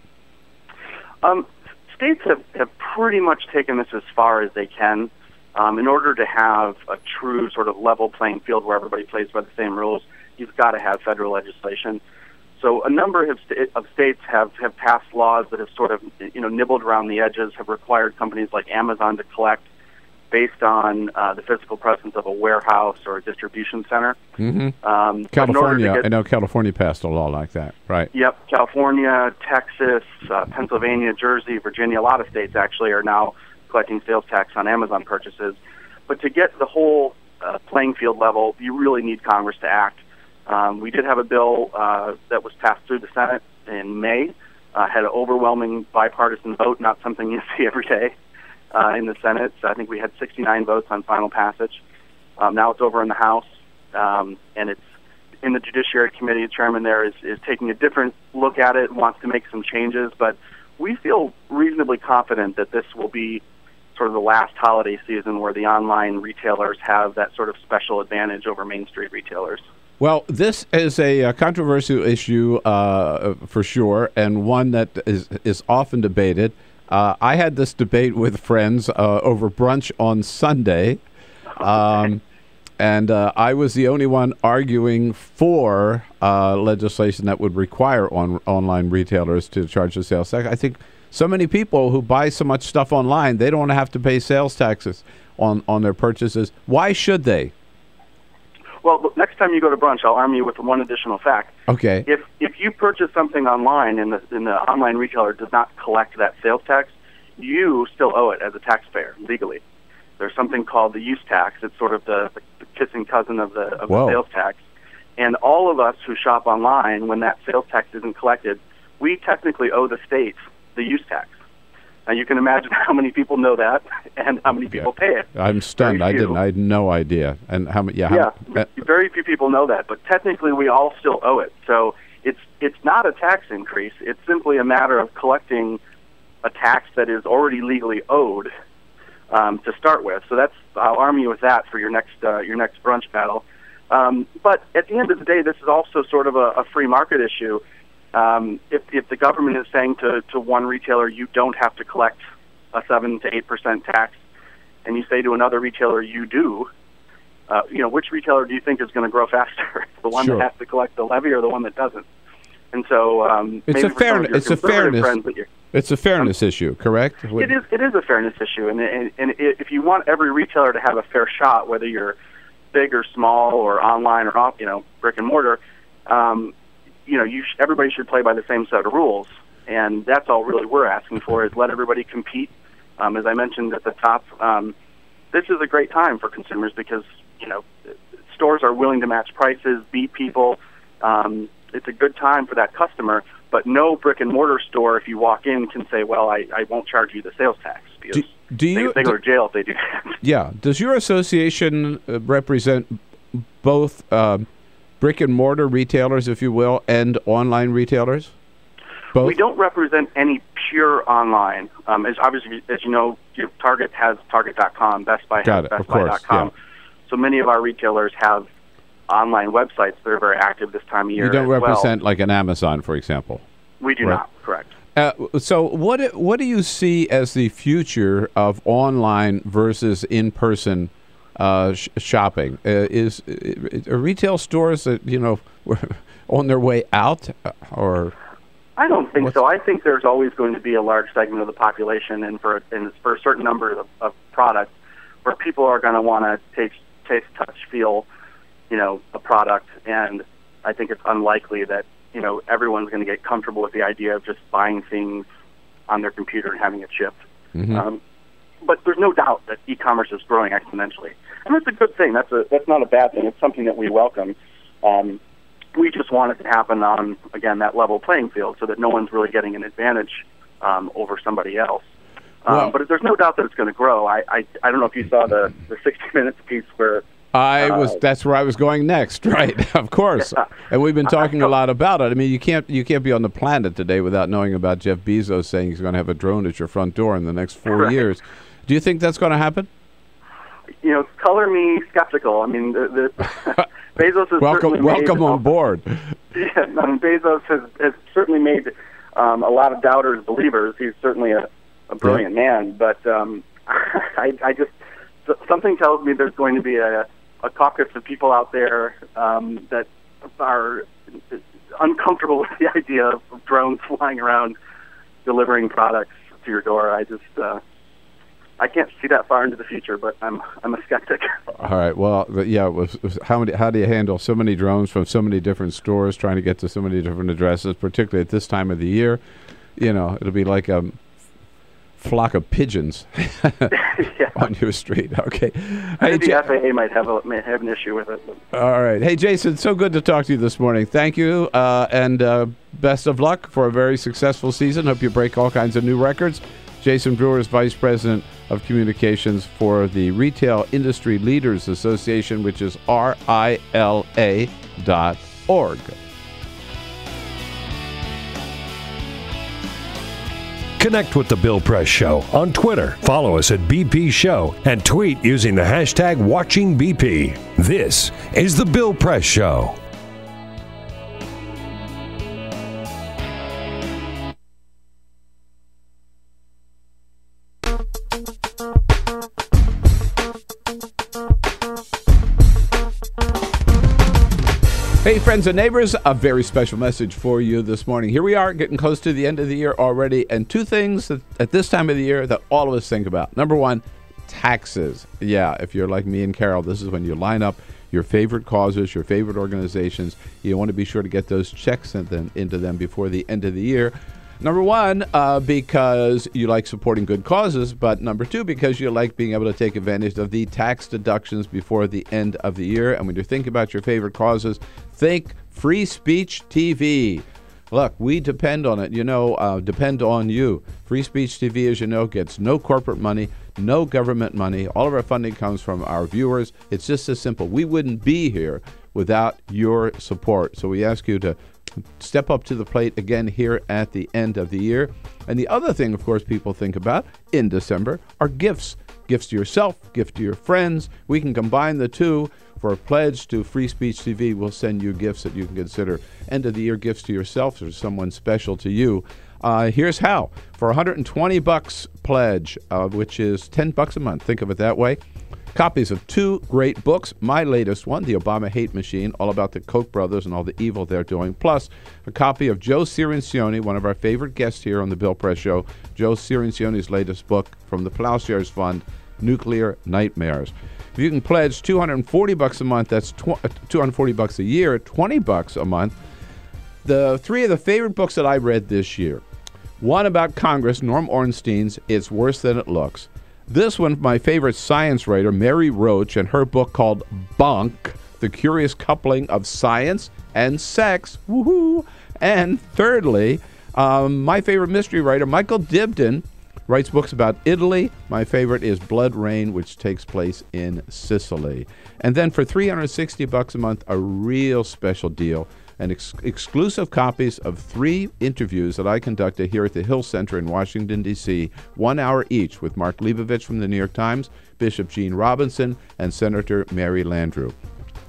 States have pretty much taken this as far as they can. In order to have a true sort of level playing field where everybody plays by the same rules, you've got to have federal legislation. So a number of states have passed laws that have sort of nibbled around the edges, have required companies like Amazon to collect based on the physical presence of a warehouse or a distribution center. Mm-hmm. California, I know California passed a law like that, right? Yep, California, Texas, Pennsylvania, Jersey, Virginia, a lot of states actually are now collecting sales tax on Amazon purchases. But to get the whole playing field level, you really need Congress to act. We did have a bill that was passed through the Senate in May, had an overwhelming bipartisan vote, not something you see every day in the Senate. So I think we had 69 votes on final passage. Now it's over in the House, and it's in the Judiciary Committee. The chairman there is taking a different look at it and wants to make some changes, but we feel reasonably confident that this will be sort of the last holiday season where the online retailers have that sort of special advantage over Main Street retailers. Well, this is a controversial issue for sure, and one that is often debated. I had this debate with friends over brunch on Sunday, and I was the only one arguing for legislation that would require online retailers to charge the sales tax. I think so many people who buy so much stuff online, they don't want to have to pay sales taxes on their purchases. Why should they? Well, next time you go to brunch, I'll arm you with one additional fact. Okay. If you purchase something online and the online retailer does not collect that sales tax, you still owe it as a taxpayer legally. There's something called the use tax. It's sort of the kissing cousin of the sales tax. And all of us who shop online, when that sales tax isn't collected, we technically owe the state the use tax. Now you can imagine how many people know that and how many people pay it. I'm stunned. I had no idea. And how many? Very few people know that, but technically we all still owe it. So it's not a tax increase. It's simply a matter of collecting a tax that is already legally owed to start with. So I'll arm you with that for your next brunch battle. But at the end of the day, this is also sort of a free market issue. If the government is saying to one retailer, you don't have to collect a 7 to 8% tax, and you say to another retailer, you do, which retailer do you think is going to grow faster? The one that has to collect the levy or the one that doesn't? And so it's a fairness issue, correct? It is a fairness issue, and if you want every retailer to have a fair shot, whether you're big or small or online or off, brick and mortar, everybody should play by the same set of rules, and that's all really we're asking for is let everybody compete. As I mentioned at the top, this is a great time for consumers because stores are willing to match prices, beat people. It's a good time for that customer, but no brick and mortar store, if you walk in, can say, "Well, I won't charge you the sales tax." Because they go to jail if they do that. Yeah. Does your association represent both brick and mortar retailers, if you will, and online retailers? Both? We don't represent any pure online. As you know, Target has Target.com, Best Buy has BestBuy.com. Yeah. So many of our retailers have online websites that are very active this time of year. You don't represent like an Amazon, for example? We do not, correct. So what do you see as the future of online versus in-person shopping? Are retail stores on their way out, or? I don't think so. I think there's always going to be a large segment of the population, and for a certain number of products, where people are going to want to taste, touch, feel, a product, and I think it's unlikely that everyone's going to get comfortable with the idea of just buying things on their computer and having it shipped. Mm-hmm. But there's no doubt that e-commerce is growing exponentially, and that's a good thing. That's not a bad thing. It's something that we welcome. We just want it to happen on, again, that level playing field, so that no one's really getting an advantage over somebody else. But there's no doubt that it's going to grow. I don't know if you saw the 60 Minutes piece where. That's where I was going next, right? Of course. Yeah. And we've been talking a lot about it. I mean, you can't be on the planet today without knowing about Jeff Bezos saying he's going to have a drone at your front door in the next 4 years. Do you think that's going to happen? color me skeptical. I mean, Bezos has welcome on board. Yeah, I mean, Bezos has certainly made a lot of doubters believers. He's certainly a brilliant man, but I just something tells me there's going to be a caucus of people out there that are uncomfortable with the idea of drones flying around delivering products to your door. I can't see that far into the future, but I'm a skeptic. All right. Well, yeah. How do you handle so many drones from so many different stores trying to get to so many different addresses, particularly at this time of the year? It'll be like a flock of pigeons on your street. Okay. I think the FAA might have an issue with it. All right. Hey, Jason, so good to talk to you this morning. Thank you, and best of luck for a very successful season. Hope you break all kinds of new records. Jason Brewer is Vice President of Communications for the Retail Industry Leaders Association, which is RILA.org. Connect with The Bill Press Show on Twitter. Follow us at BP Show and tweet using the hashtag WatchingBP. This is The Bill Press Show. Hey, friends and neighbors, a very special message for you this morning. Here we are, getting close to the end of the year already, and two things that, at this time of the year that all of us think about. Number one, taxes. Yeah, if you're like me and Carol, this is when you line up your favorite causes, your favorite organizations. You want to be sure to get those checks into them before the end of the year. Number one, because you like supporting good causes, but number two, because you like being able to take advantage of the tax deductions before the end of the year. And when you think about your favorite causes, think Free Speech TV. Look, we depend on it, depend on you. Free Speech TV, as you know, gets no corporate money, no government money. All of our funding comes from our viewers. It's just as simple. We wouldn't be here without your support. So we ask you to step up to the plate again here at the end of the year. And the other thing, of course, people think about in December are gifts. Gifts to yourself, gifts to your friends. We can combine the two. For a pledge to Free Speech TV, we'll send you gifts that you can consider end-of-the-year gifts to yourself or someone special to you. Here's how. For $120 pledge, which is $10 a month, think of it that way, copies of two great books. My latest one, The Obama Hate Machine, all about the Koch brothers and all the evil they're doing, plus a copy of Joe Cirincione, one of our favorite guests here on the Bill Press Show, Joe Cirincione's latest book from the Plowshares Fund, Nuclear Nightmares. If you can pledge $240 a month, that's $240 a year, $20 a month. The three of the favorite books that I read this year. One about Congress, Norm Ornstein's It's Worse Than It Looks. This one, my favorite science writer, Mary Roach, and her book called Bunk, The Curious Coupling of Science and Sex. Woohoo! And thirdly, my favorite mystery writer, Michael Dibdin, writes books about Italy. My favorite is Blood Rain, which takes place in Sicily. And then for $360 a month, a real special deal, and exclusive copies of 3 interviews that I conducted here at the Hill Center in Washington, D.C., 1 hour each with Mark Leibovich from the New York Times, Bishop Gene Robinson, and Senator Mary Landrieu.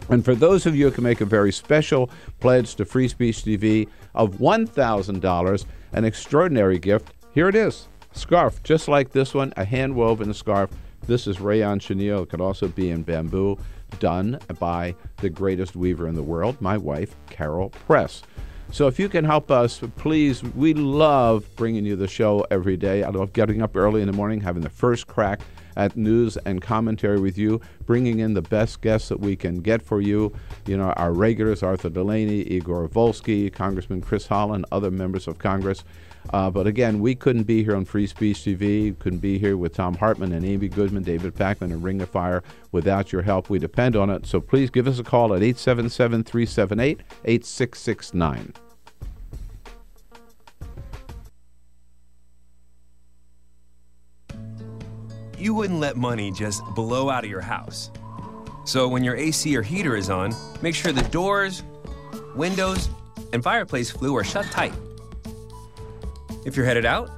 And for those of you who can make a very special pledge to Free Speech TV of $1,000, an extraordinary gift, here it is. A scarf, just like this one, a hand-woven scarf. This is rayon chenille. It could also be in bamboo, done by the greatest weaver in the world, my wife, Carol Press. So if you can help us, please, we love bringing you the show every day. I love getting up early in the morning, having the first crack at news and commentary with you, bringing in the best guests that we can get for you. You know, our regulars, Arthur Delaney, Igor Volski, Congressman Hollen, other members of Congress. But again, we couldn't be here on Free Speech TV, couldn't be here with Tom Hartman and Amy Goodman, David Packman, and Ring of Fire without your help. We depend on it. So please give us a call at 877-378-8669. You wouldn't let money just blow out of your house. So when your AC or heater is on, make sure the doors, windows, and fireplace flue are shut tight. If you're headed out,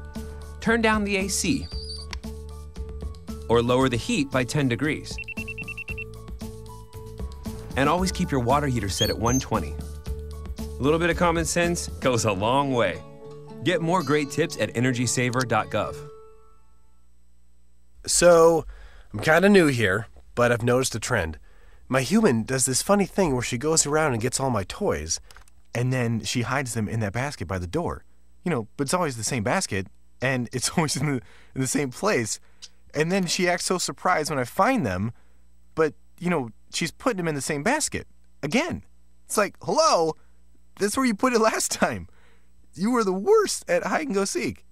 turn down the AC or lower the heat by 10 degrees. And always keep your water heater set at 120. A little bit of common sense goes a long way. Get more great tips at energysaver.gov. So, I'm kind of new here, but I've noticed a trend. My human does this funny thing where she goes around and gets all my toys, and then she hides them in that basket by the door. But it's always the same basket, and it's always in the same place. And then she acts so surprised when I find them, but, she's putting them in the same basket. Again. It's like, hello? That's where you put it last time. You were the worst at hide and go seek.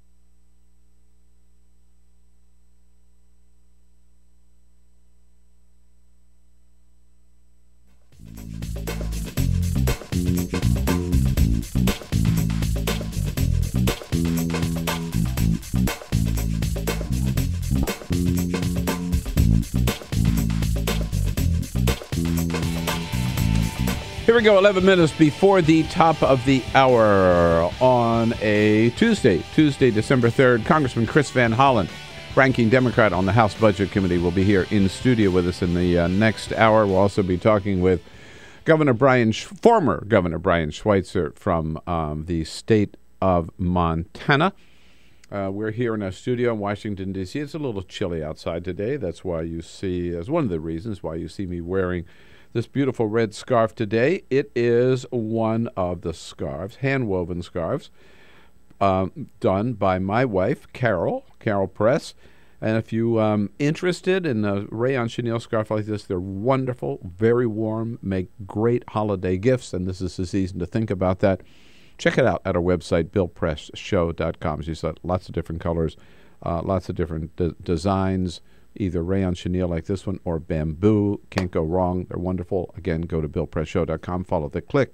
Here we go, 11 minutes before the top of the hour on a Tuesday, December 3rd. Congressman Van Holland, ranking Democrat on the House Budget Committee, will be here in studio with us in the next hour. We'll also be talking with former Governor Brian Schweitzer from the state of Montana. We're here in our studio in Washington, D.C. It's a little chilly outside today. That's why you see, as one of the reasons why you see me wearing this beautiful red scarf today. It is one of the scarves, hand-woven scarves, done by my wife, Carol Press. And if you're interested in a rayon chenille scarf like this, they're wonderful, very warm, make great holiday gifts, and this is the season to think about that. Check it out at our website, BillPressShow.com. She's got lots of different colors, lots of different designs, either rayon chenille like this one or bamboo. Can't go wrong. They're wonderful. Again, go to BillPressShow.com. Follow the click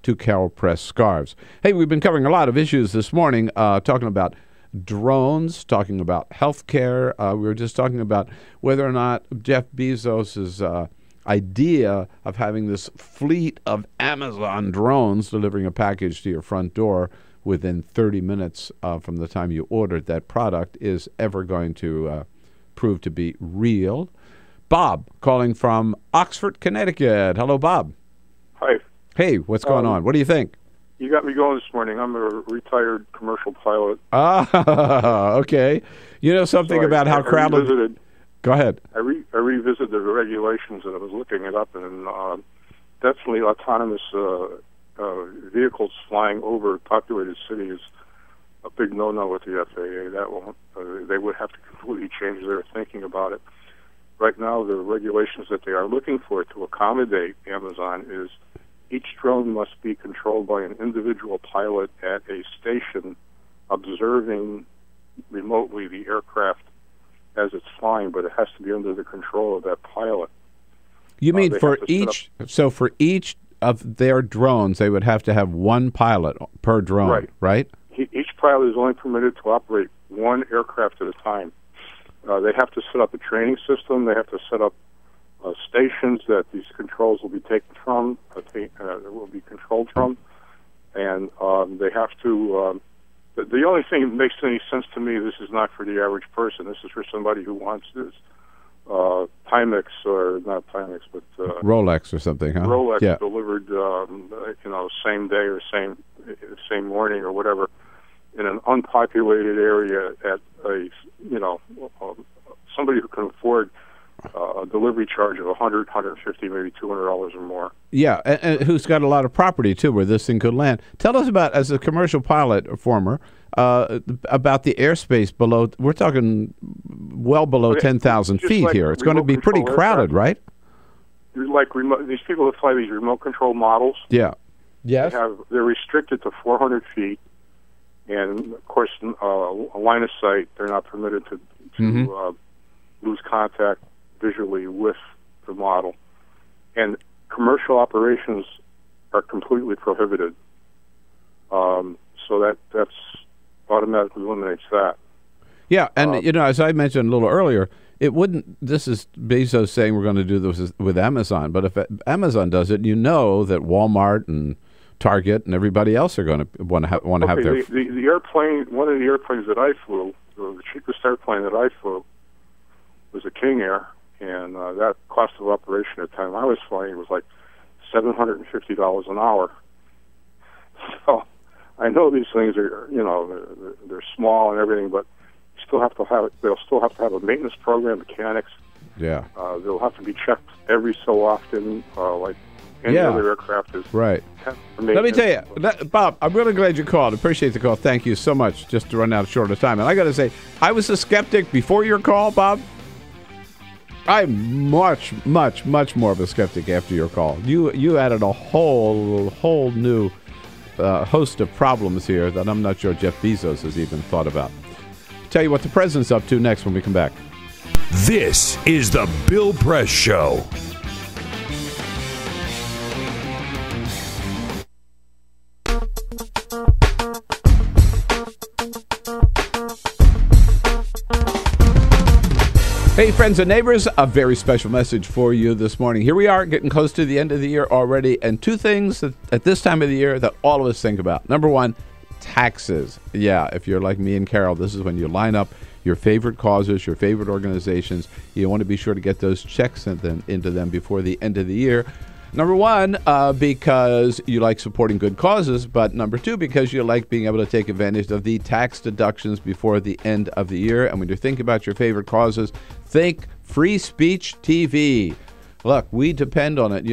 to Carol Press Scarves. Hey, we've been covering a lot of issues this morning, talking about drones, talking about healthcare. We were just talking about whether or not Jeff Bezos' idea of having this fleet of Amazon drones delivering a package to your front door within 30 minutes from the time you ordered that product is ever going to prove to be real. Bob, calling from Oxford, Connecticut. Hello, Bob. Hi. Hey, what's going on? What do you think? You got me going this morning. I'm a retired commercial pilot. Ah, okay. You know something about how crowded... Go ahead. I revisited the regulations and I was looking it up, and definitely autonomous vehicles flying over populated cities a big no-no with the FAA. That won't. They would have to completely change their thinking about it. Right now, the regulations that they are looking for to accommodate Amazon is each drone must be controlled by an individual pilot at a station observing remotely the aircraft as it's flying, but it has to be under the control of that pilot. You mean for each? So for each of their drones, they would have to have one pilot per drone, right? Each pilot is only permitted to operate one aircraft at a time. They have to set up a training system. They have to set up stations that these controls will be taken from, will be controlled from, and they have to. The only thing that makes any sense to me, this is not for the average person. This is for somebody who wants this Timex, or not Timex, but Rolex or something, huh? Rolex delivered, same day or same morning or whatever, in an unpopulated area at a somebody who can afford a delivery charge of $100, $150, maybe $200 or more. Yeah, and who's got a lot of property too, where this thing could land. Tell us about, as a commercial pilot, or former, about the airspace below. We're talking well below 10,000 feet like here. It's going to be pretty crowded, right? Like these people that fly these remote control models. Yeah. Yes. They're restricted to 400 feet, and of course, a line of sight. They're not permitted to lose contact visually with the model, and commercial operations are completely prohibited. So that's automatically eliminates that. Yeah, and as I mentioned a little earlier, it wouldn't. This is Bezos saying we're going to do this with Amazon, but if Amazon does it, that Walmart and Target and everybody else are going to want to have their. The airplane. One of the airplanes that I flew, the cheapest airplane that I flew, was a King Air, and that cost of operation at the time I was flying was like $750 an hour. So I know these things are, they're small and everything, but they'll still have to have a maintenance program, mechanics. Yeah. They'll have to be checked every so often, like any other aircraft is. Right. Let me tell you, Bob, I'm really glad you called. Appreciate the call. Thank you so much. Just to run out short of time. And I got to say, I was a skeptic before your call, Bob. I'm much, much, much more of a skeptic after your call. You added a whole new host of problems here that I'm not sure Jeff Bezos has even thought about. Tell you what the president's up to next when we come back. This is the Bill Press Show. Hey, friends and neighbors, a very special message for you this morning. Here we are, getting close to the end of the year already, and two things at this time of the year that all of us think about. Number one, taxes. Yeah, if you're like me and Carol, this is when you line up your favorite causes, your favorite organizations. You want to be sure to get those checks into them before the end of the year. Number one, because you like supporting good causes, but number two, because you like being able to take advantage of the tax deductions before the end of the year. And when you're thinking about your favorite causes, think Free Speech TV. Look, we depend on it,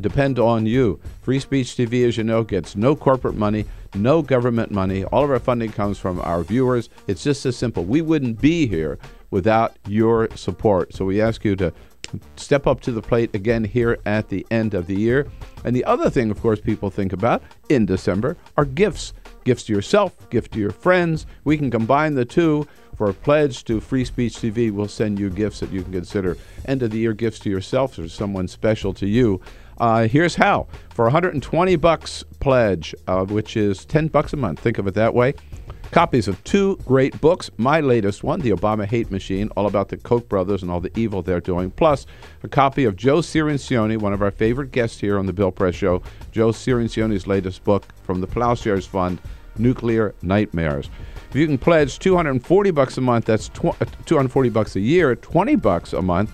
depend on you. Free Speech TV, as you know, gets no corporate money, no government money. All of our funding comes from our viewers. It's just as simple. We wouldn't be here without your support. So we ask you to step up to the plate again here at the end of the year. And the other thing, of course, people think about in December are gifts. Gifts to yourself, gifts to your friends. We can combine the two. For a pledge to Free Speech TV, we'll send you gifts that you can consider end-of-the-year gifts to yourself or someone special to you. Here's how. For $120 pledge, which is $10 a month, think of it that way, copies of two great books. My latest one, The Obama Hate Machine, all about the Koch brothers and all the evil they're doing, plus a copy of Joe Cirincione, one of our favorite guests here on the Bill Press Show, Joe Cirincione's latest book from the Plowshares Fund, Nuclear Nightmares. If you can pledge $240 a month, that's $240 a year, $20 a month.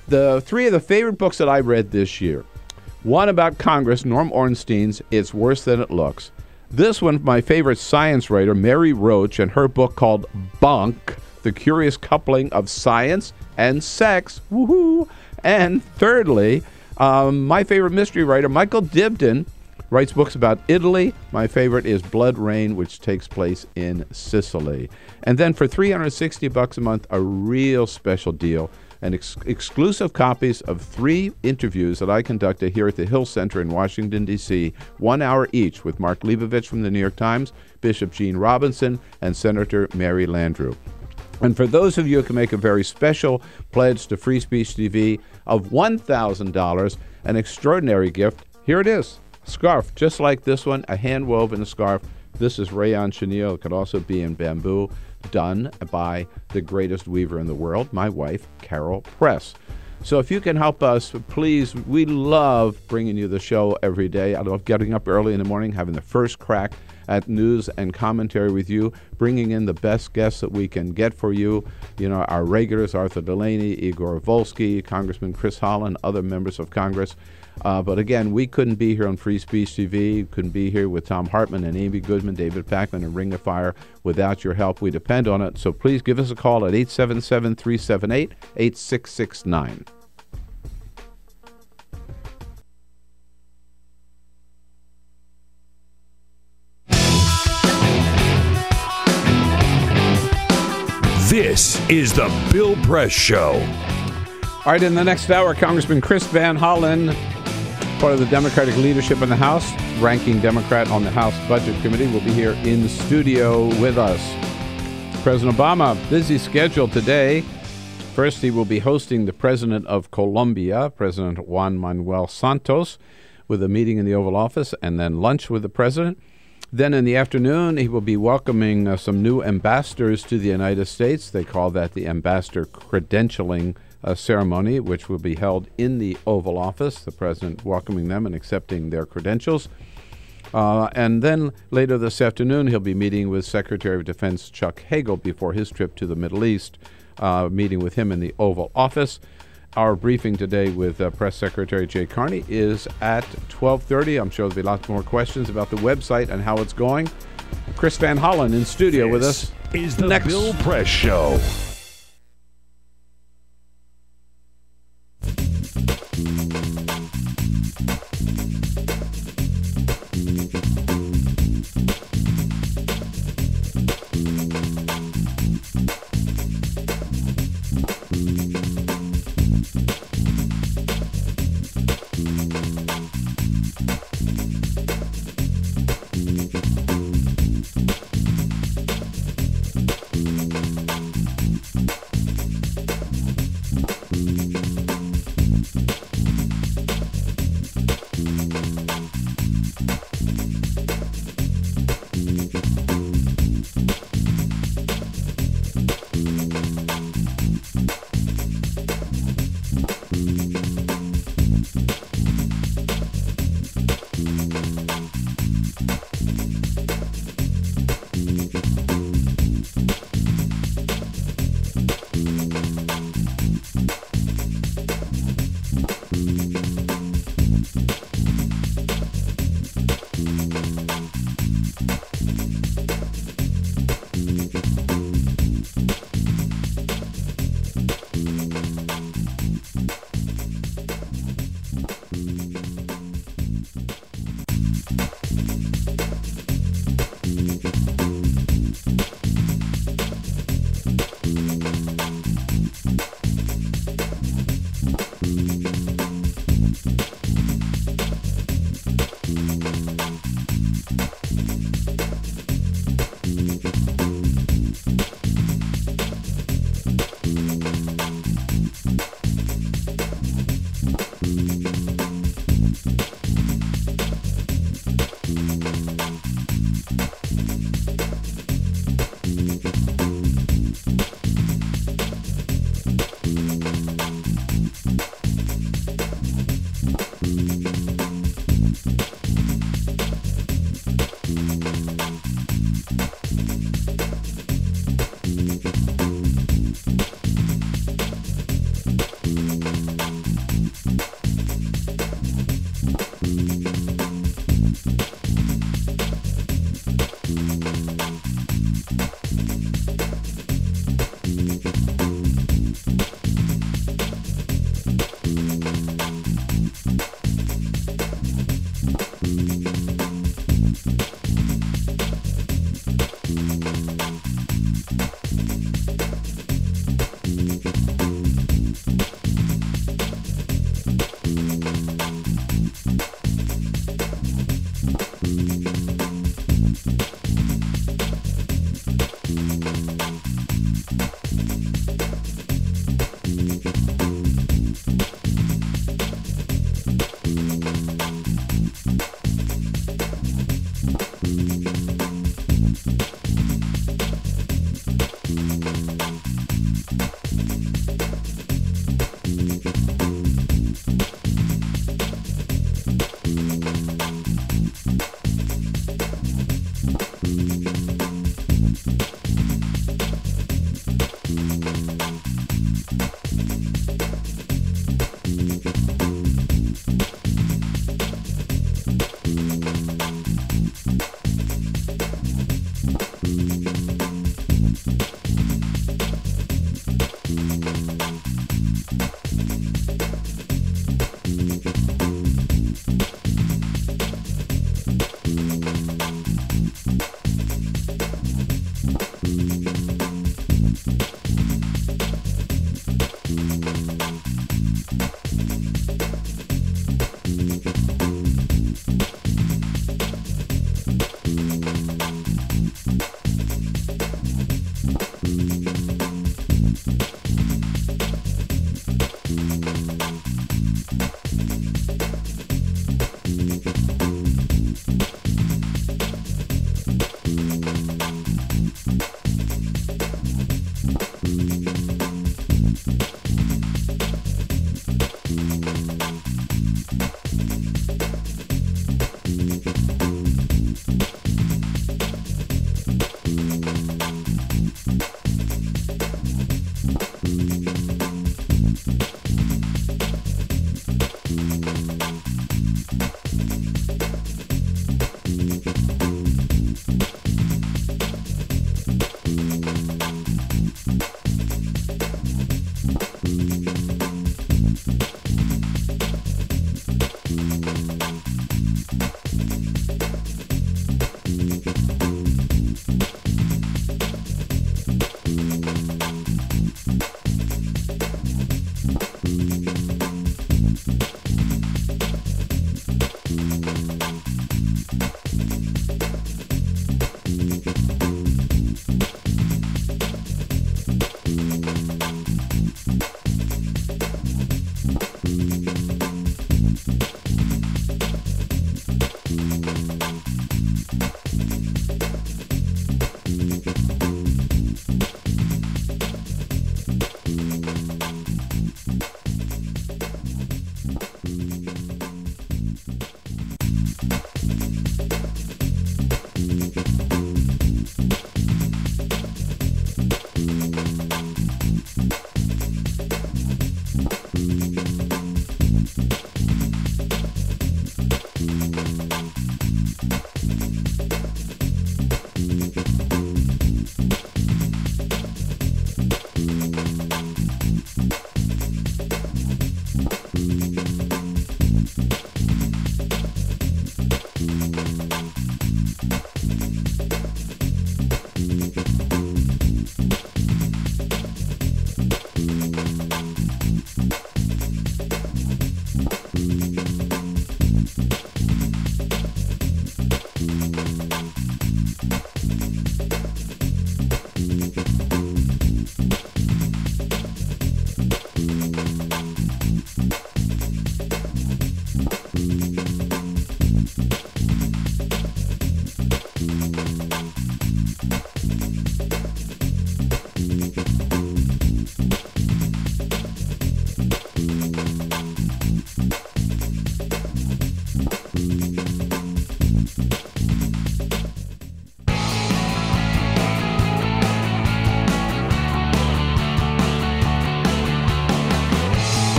The three of the favorite books that I read this year. One about Congress, Norm Ornstein's It's Worse Than It Looks. This one, my favorite science writer, Mary Roach, and her book called Bunk, The Curious Coupling of Science and Sex. Woohoo! And thirdly, my favorite mystery writer, Michael Dibdin, writes books about Italy. My favorite is Blood Rain, which takes place in Sicily. And then for $360 a month, a real special deal, and exclusive copies of 3 interviews that I conducted here at the Hill Center in Washington, D.C., 1 hour each with Mark Leibovich from the New York Times, Bishop Gene Robinson, and Senator Mary Landrieu. And for those of you who can make a very special pledge to Free Speech TV of $1,000, an extraordinary gift, here it is. Scarf, just like this one, a hand-woven scarf. This is rayon chenille. It could also be in bamboo, done by the greatest weaver in the world, my wife, Carol Press. So if you can help us, please, we love bringing you the show every day. I love getting up early in the morning, having the first crack at news and commentary with you, bringing in the best guests that we can get for you. You know, our regulars, Arthur Delaney, Igor Volski, Congressman Hollen, other members of Congress. But again, we couldn't be here on Free Speech TV, couldn't be here with Tom Hartman and Amy Goodman, David Packman, and Ring of Fire without your help. We depend on it. So please give us a call at 877-378-8669. This is the Bill Press Show. All right, in the next hour, Congressman Van Holland, part of the Democratic leadership in the House, ranking Democrat on the House Budget Committee, will be here in studio with us. President Obama, busy schedule today. First, he will be hosting the President of Colombia, President Juan Manuel Santos, with a meeting in the Oval Office, and then lunch with the President. Then in the afternoon, he will be welcoming some new ambassadors to the United States. They call that the ambassador credentialing ceremony, which will be held in the Oval Office, the President welcoming them and accepting their credentials. And then later this afternoon, he'll be meeting with Secretary of Defense Chuck Hagel before his trip to the Middle East, meeting with him in the Oval Office. Our briefing today with Press Secretary Jay Carney is at 12:30. I'm sure there'll be lots more questions about the website and how it's going. Chris Van Hollen in studio with us. Is the Bill Press Show.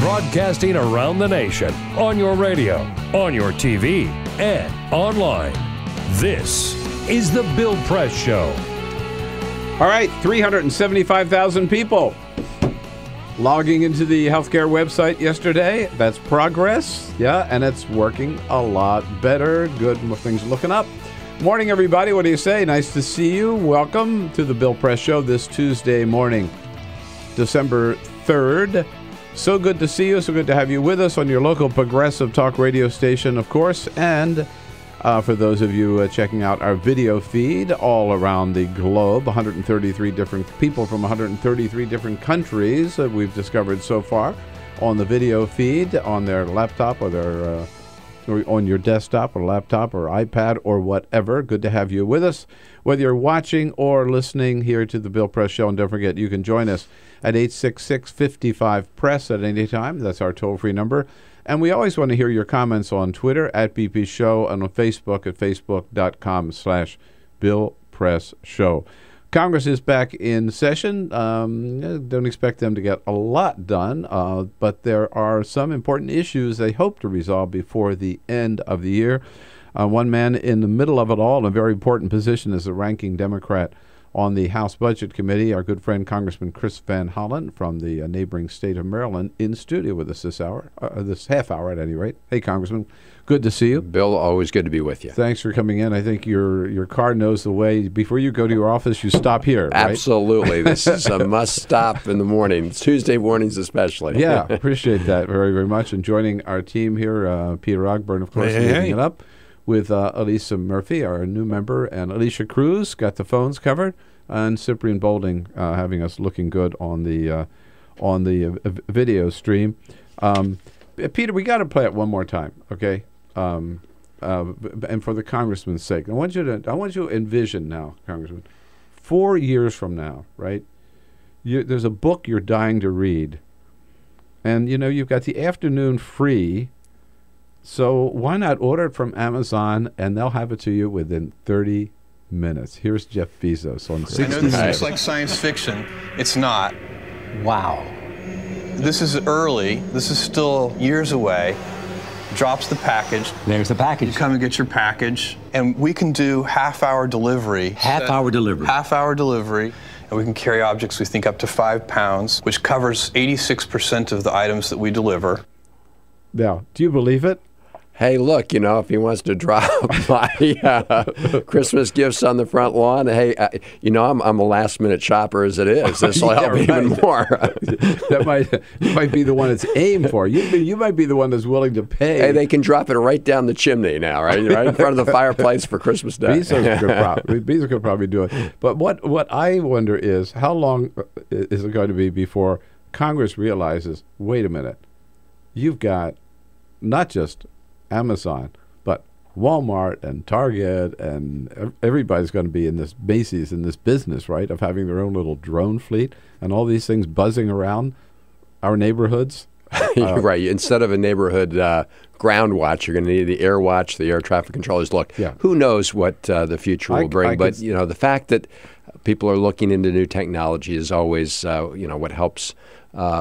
Broadcasting around the nation, on your radio, on your TV, and online. This is The Bill Press Show. All right, 375,000 people logging into the healthcare website yesterday. That's progress. Yeah, and it's working a lot better. Good, things looking up. Morning, everybody. What do you say? Nice to see you. Welcome to the Bill Press Show this Tuesday morning, December 3rd. So good to see you. So good to have you with us on your local progressive talk radio station, of course. And for those of you checking out our video feed all around the globe, 133 different people from 133 different countries we've discovered so far on the video feed on their laptop or their or on your desktop or laptop or iPad or whatever. Good to have you with us, whether you're watching or listening here to the Bill Press Show. And don't forget, you can join us at 866-55-PRESS at any time. That's our toll-free number. And we always want to hear your comments on Twitter at BP Show and on Facebook at facebook.com/Bill Press Show. Congress is back in session. Don't expect them to get a lot done, but there are some important issues they hope to resolve before the end of the year. One man in the middle of it all, in a very important position, is the ranking Democrat on the House Budget Committee, our good friend Congressman Van Holland from the neighboring state of Maryland, in studio with us this hour, this half hour at any rate. Hey, Congressman, good to see you. Bill, always good to be with you. Thanks for coming in. I think your car knows the way. Before you go to your office, you stop here, right? Absolutely. This is a must-stop in the morning, Tuesday mornings especially. Yeah, appreciate that very, very much. And joining our team here, Peter Ogburn, of course, leading it up, with Elisa Murphy, our new member, and Alicia Cruz, got the phones covered, and Cyprian Bolding having us looking good on the video stream. Peter, we got to play it one more time, okay? And for the congressman's sake, I want you to envision now, Congressman, 4 years from now, right? There's a book you're dying to read, and you've got the afternoon free. So why not order it from Amazon, and they'll have it to you within 30 minutes. Here's Jeff Bezos on 60 I know this looks like science fiction. It's not. Wow. This is early. This is still years away. Drops the package. There's the package. You come and get your package, and we can do half-hour delivery. Half-hour delivery. Half-hour delivery. And we can carry objects we think up to 5 pounds, which covers 86% of the items that we deliver. Now, do you believe it? hey, look, if he wants to drop my Christmas gifts on the front lawn, hey, I'm a last-minute shopper as it is. This will help even more. You might be the one it's aimed for. You might be the one that's willing to pay. Hey, they can drop it right down the chimney now, right in front of the fireplace for Christmas Day. Bezos could probably do it. But what I wonder is, how long is it going to be before Congress realizes, wait a minute, you've got not just Amazon, but Walmart and Target, and everybody's going to be in this Macy's, in this business, right, of having their own little drone fleet and all these things buzzing around our neighborhoods. Right. Instead of a neighborhood ground watch, you're going to need the air watch, the air traffic controllers. Look, who knows what the future will bring, but the fact that people are looking into new technology is always what helps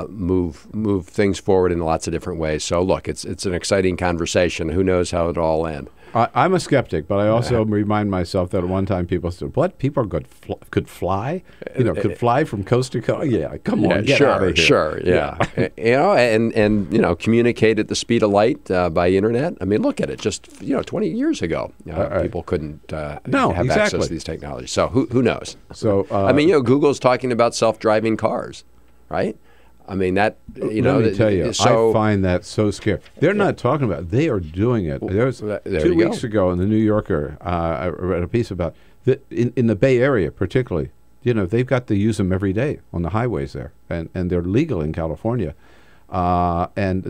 move things forward in lots of different ways. So look, it's an exciting conversation. Who knows how it'll all end? I'm a skeptic, but I also remind myself that at one time people said, "What? People could fly? Could fly from coast to coast? Yeah, come on, get out of here." Sure, yeah. and communicate at the speed of light by internet. I mean, look at it. Just 20 years ago, people couldn't have access to these technologies. So who knows? So Google's talking about self-driving cars, right? I mean, that, Let me tell you, I find that so scary. They're not talking about it. They are doing it. There was 2 weeks ago in the New Yorker, I read a piece about in the Bay Area particularly, they've got to use them every day on the highways there. And they're legal in California. And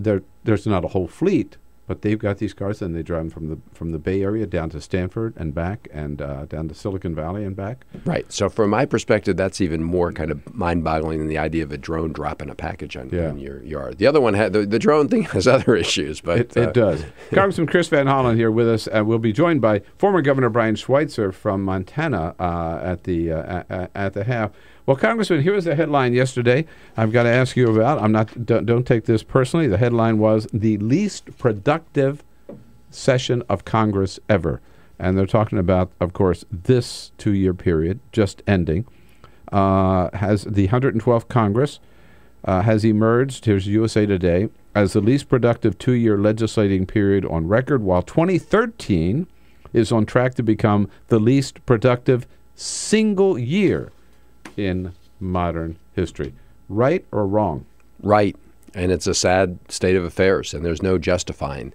there's not a whole fleet, but they've got these cars, and they drive them from the Bay Area down to Stanford and back, and down to Silicon Valley and back. Right. So from my perspective, that's even more kind of mind-boggling than the idea of a drone dropping a package on your yard. The other one, the drone thing has other issues, but it does. Congressman Chris Van Hollen here with us, and we'll be joined by former Governor Brian Schweitzer from Montana at the half. Well, Congressman, here was the headline yesterday I've got to ask you about. Don't take this personally. The headline was the least productive session of Congress ever. And they're talking about, of course, this 2-year period just ending. Has the 112th Congress has emerged, here's USA Today, as the least productive 2-year legislating period on record, while 2013 is on track to become the least productive single year in modern history. Right or wrong? Right. And it's a sad state of affairs, and there's no justifying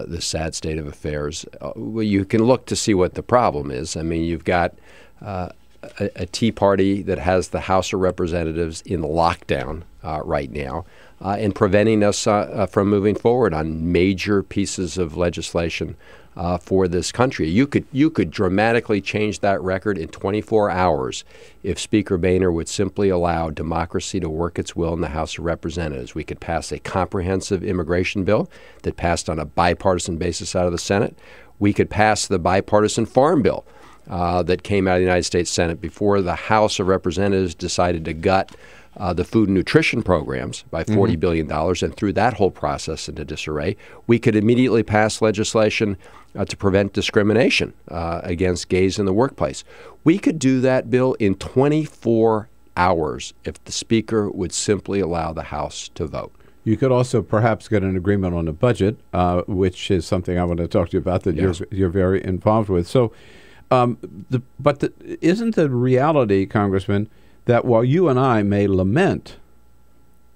this sad state of affairs. Well, you can look to see what the problem is. I mean, you've got a Tea Party that has the House of Representatives in lockdown right now and preventing us from moving forward on major pieces of legislation for this country. You could dramatically change that record in 24 hours if Speaker Boehner would simply allow democracy to work its will in the House of Representatives. We could pass a comprehensive immigration bill that passed on a bipartisan basis out of the Senate. We could pass the bipartisan farm bill that came out of the United States Senate before the House of Representatives decided to gut the food and nutrition programs by $40 billion and threw that whole process into disarray. We could immediately pass legislation to prevent discrimination against gays in the workplace. We could do that bill in 24 hours if the Speaker would simply allow the House to vote. You could also perhaps get an agreement on the budget, which is something I want to talk to you about that you're very involved with. So, isn't the reality, Congressman, that while you and I may lament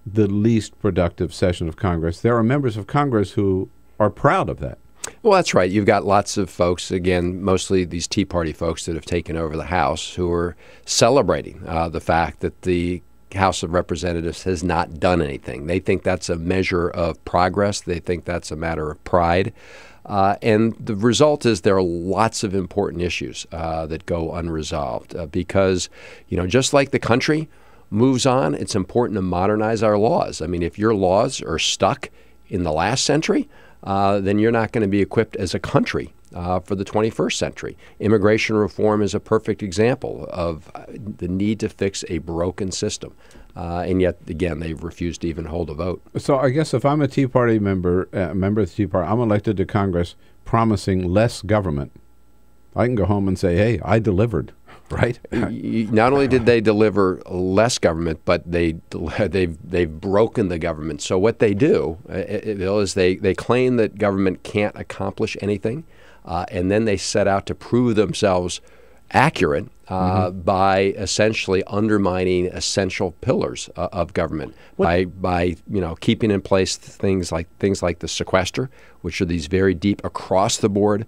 the least productive session of Congress, there are members of Congress who are proud of that? Well, that's right. You've got lots of folks, again, mostly these Tea Party folks that have taken over the House, who are celebrating the fact that the House of Representatives has not done anything. They think that's a measure of progress. They think that's a matter of pride. And the result is there are lots of important issues that go unresolved because, just like the country moves on, it's important to modernize our laws. I mean, if your laws are stuck in the last century, then you're not going to be equipped as a country for the 21st century. Immigration reform is a perfect example of the need to fix a broken system. And yet, again, they've refused to even hold a vote. So I guess if I'm a Tea Party member of the Tea Party, I'm elected to Congress promising less government, I can go home and say, hey, I delivered. right? Not only did they deliver less government, but they've broken the government. So what they do is they claim that government can't accomplish anything, and then they set out to prove themselves accurate by essentially undermining essential pillars of government by keeping in place things like the sequester, which are these very deep across the board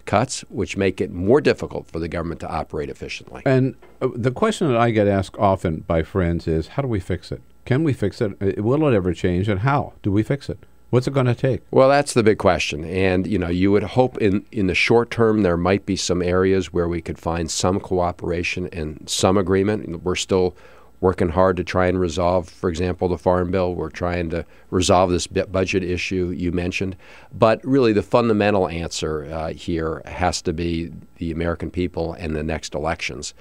cuts, which make it more difficult for the government to operate efficiently. And the question that I get asked often by friends is, how do we fix it? Can we fix it? Will it ever change? And how do we fix it? What's it going to take? Well, that's the big question. And, you would hope in the short term there might be some areas where we could find some cooperation and some agreement. We're still working hard to try and resolve, for example, the Farm Bill. We're trying to resolve this budget issue you mentioned. But really the fundamental answer here has to be the American people and the next elections,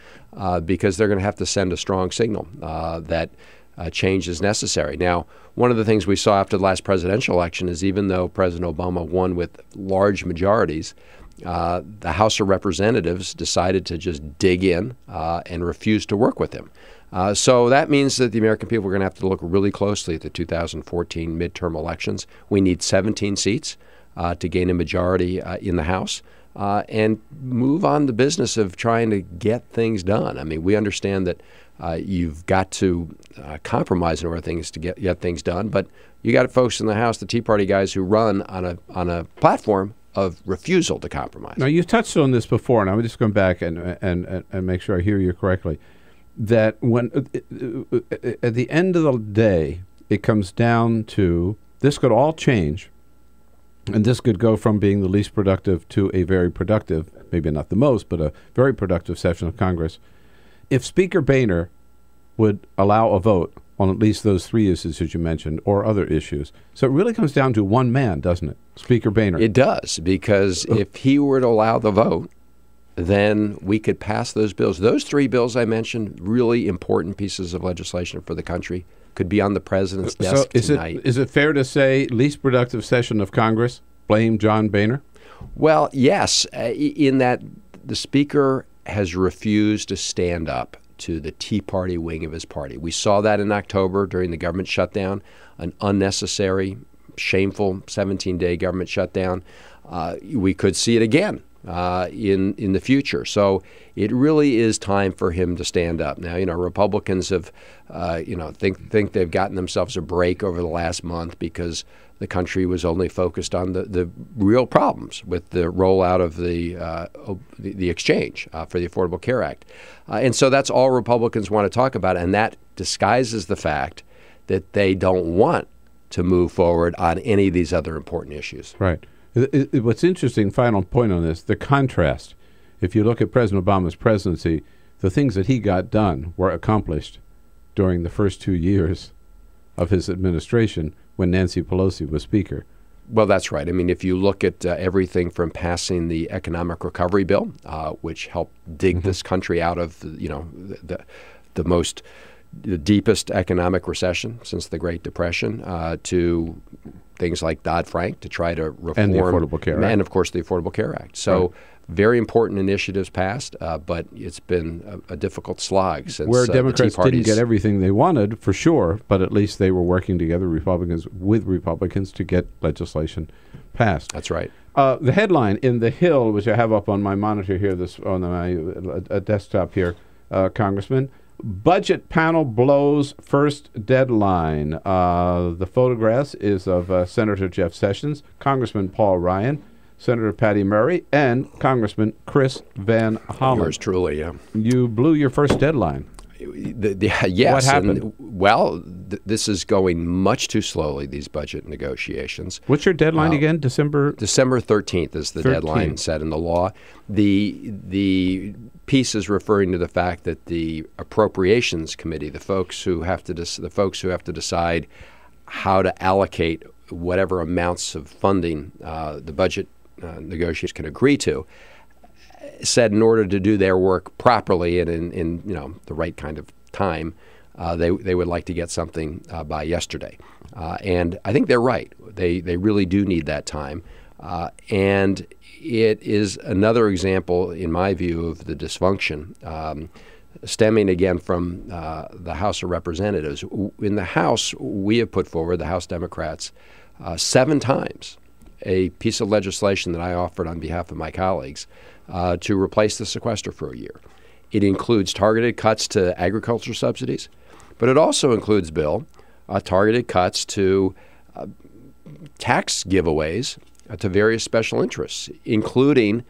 because they're going to have to send a strong signal that change is necessary. Now, one of the things we saw after the last presidential election is even though President Obama won with large majorities, the House of Representatives decided to just dig in and refuse to work with him. So that means that the American people are going to have to look really closely at the 2014 midterm elections. We need 17 seats to gain a majority in the House and move on the business of trying to get things done. I mean, we understand that you've got to compromise in order to get things done, but you got folks in the House, the Tea Party guys, who run on a platform of refusal to compromise. Now, you've touched on this before, and I'm just going back and make sure I hear you correctly, that when at the end of the day, it comes down to this could all change, and this could go from being the least productive to a very productive, maybe not the most, but a very productive session of Congress, if Speaker Boehner would allow a vote on at least those three issues that you mentioned or other issues. So it really comes down to one man, doesn't it? Speaker Boehner. It does, because if he were to allow the vote, then we could pass those bills. Those three bills I mentioned, really important pieces of legislation for the country, could be on the president's desk tonight. Is it fair to say least productive session of Congress, blame John Boehner? Well, yes, in that the Speaker has refused to stand up to the Tea Party wing of his party. We saw that in October during the government shutdown, an unnecessary, shameful 17-day government shutdown. We could see it again in the future. So it really is time for him to stand up. Now, Republicans have, think they've gotten themselves a break over the last month because the country was only focused on the real problems with the rollout of the exchange for the Affordable Care Act. And so that's all Republicans want to talk about, and that disguises the fact that they don't want to move forward on any of these other important issues. Right. What's interesting, final point on this, the contrast. If you look at President Obama's presidency, the things that he got done were accomplished during the first 2 years of his administration when Nancy Pelosi was Speaker. Well, that's right. I mean, if you look at everything from passing the Economic Recovery Bill, which helped dig this country out of the deepest economic recession since the Great Depression, to things like Dodd-Frank to try to reform, and the Affordable Care Act, and of course the Affordable Care Act. So very important initiatives passed, but it's been a difficult slog since where Democrats the Tea didn't get everything they wanted, for sure, but at least they were working together, Republicans with Republicans, to get legislation passed. That's right. The headline in The Hill, which I have up on my monitor here, on my desktop here, Congressman, budget panel blows first deadline. The photographs is of Senator Jeff Sessions, Congressman Paul Ryan, Senator Patty Murray, and Congressman Chris Van Hollen. Yours truly, yeah. You blew your first deadline. Yes. What happened? This is going much too slowly, these budget negotiations. What's your deadline again? December 13th is the deadline set in the law. The piece is referring to the fact that the Appropriations Committee, the folks who have to decide how to allocate whatever amounts of funding the budget negotiators can agree to, said in order to do their work properly and in the right kind of time, they would like to get something by yesterday. And I think they're right. They really do need that time. And it is another example, in my view, of the dysfunction, stemming again from the House of Representatives. In the House, we have put forward, the House Democrats, 7 times a piece of legislation that I offered on behalf of my colleagues to replace the sequester for a year. It includes targeted cuts to agriculture subsidies, but it also includes, Bill, targeted cuts to tax giveaways to various special interests, including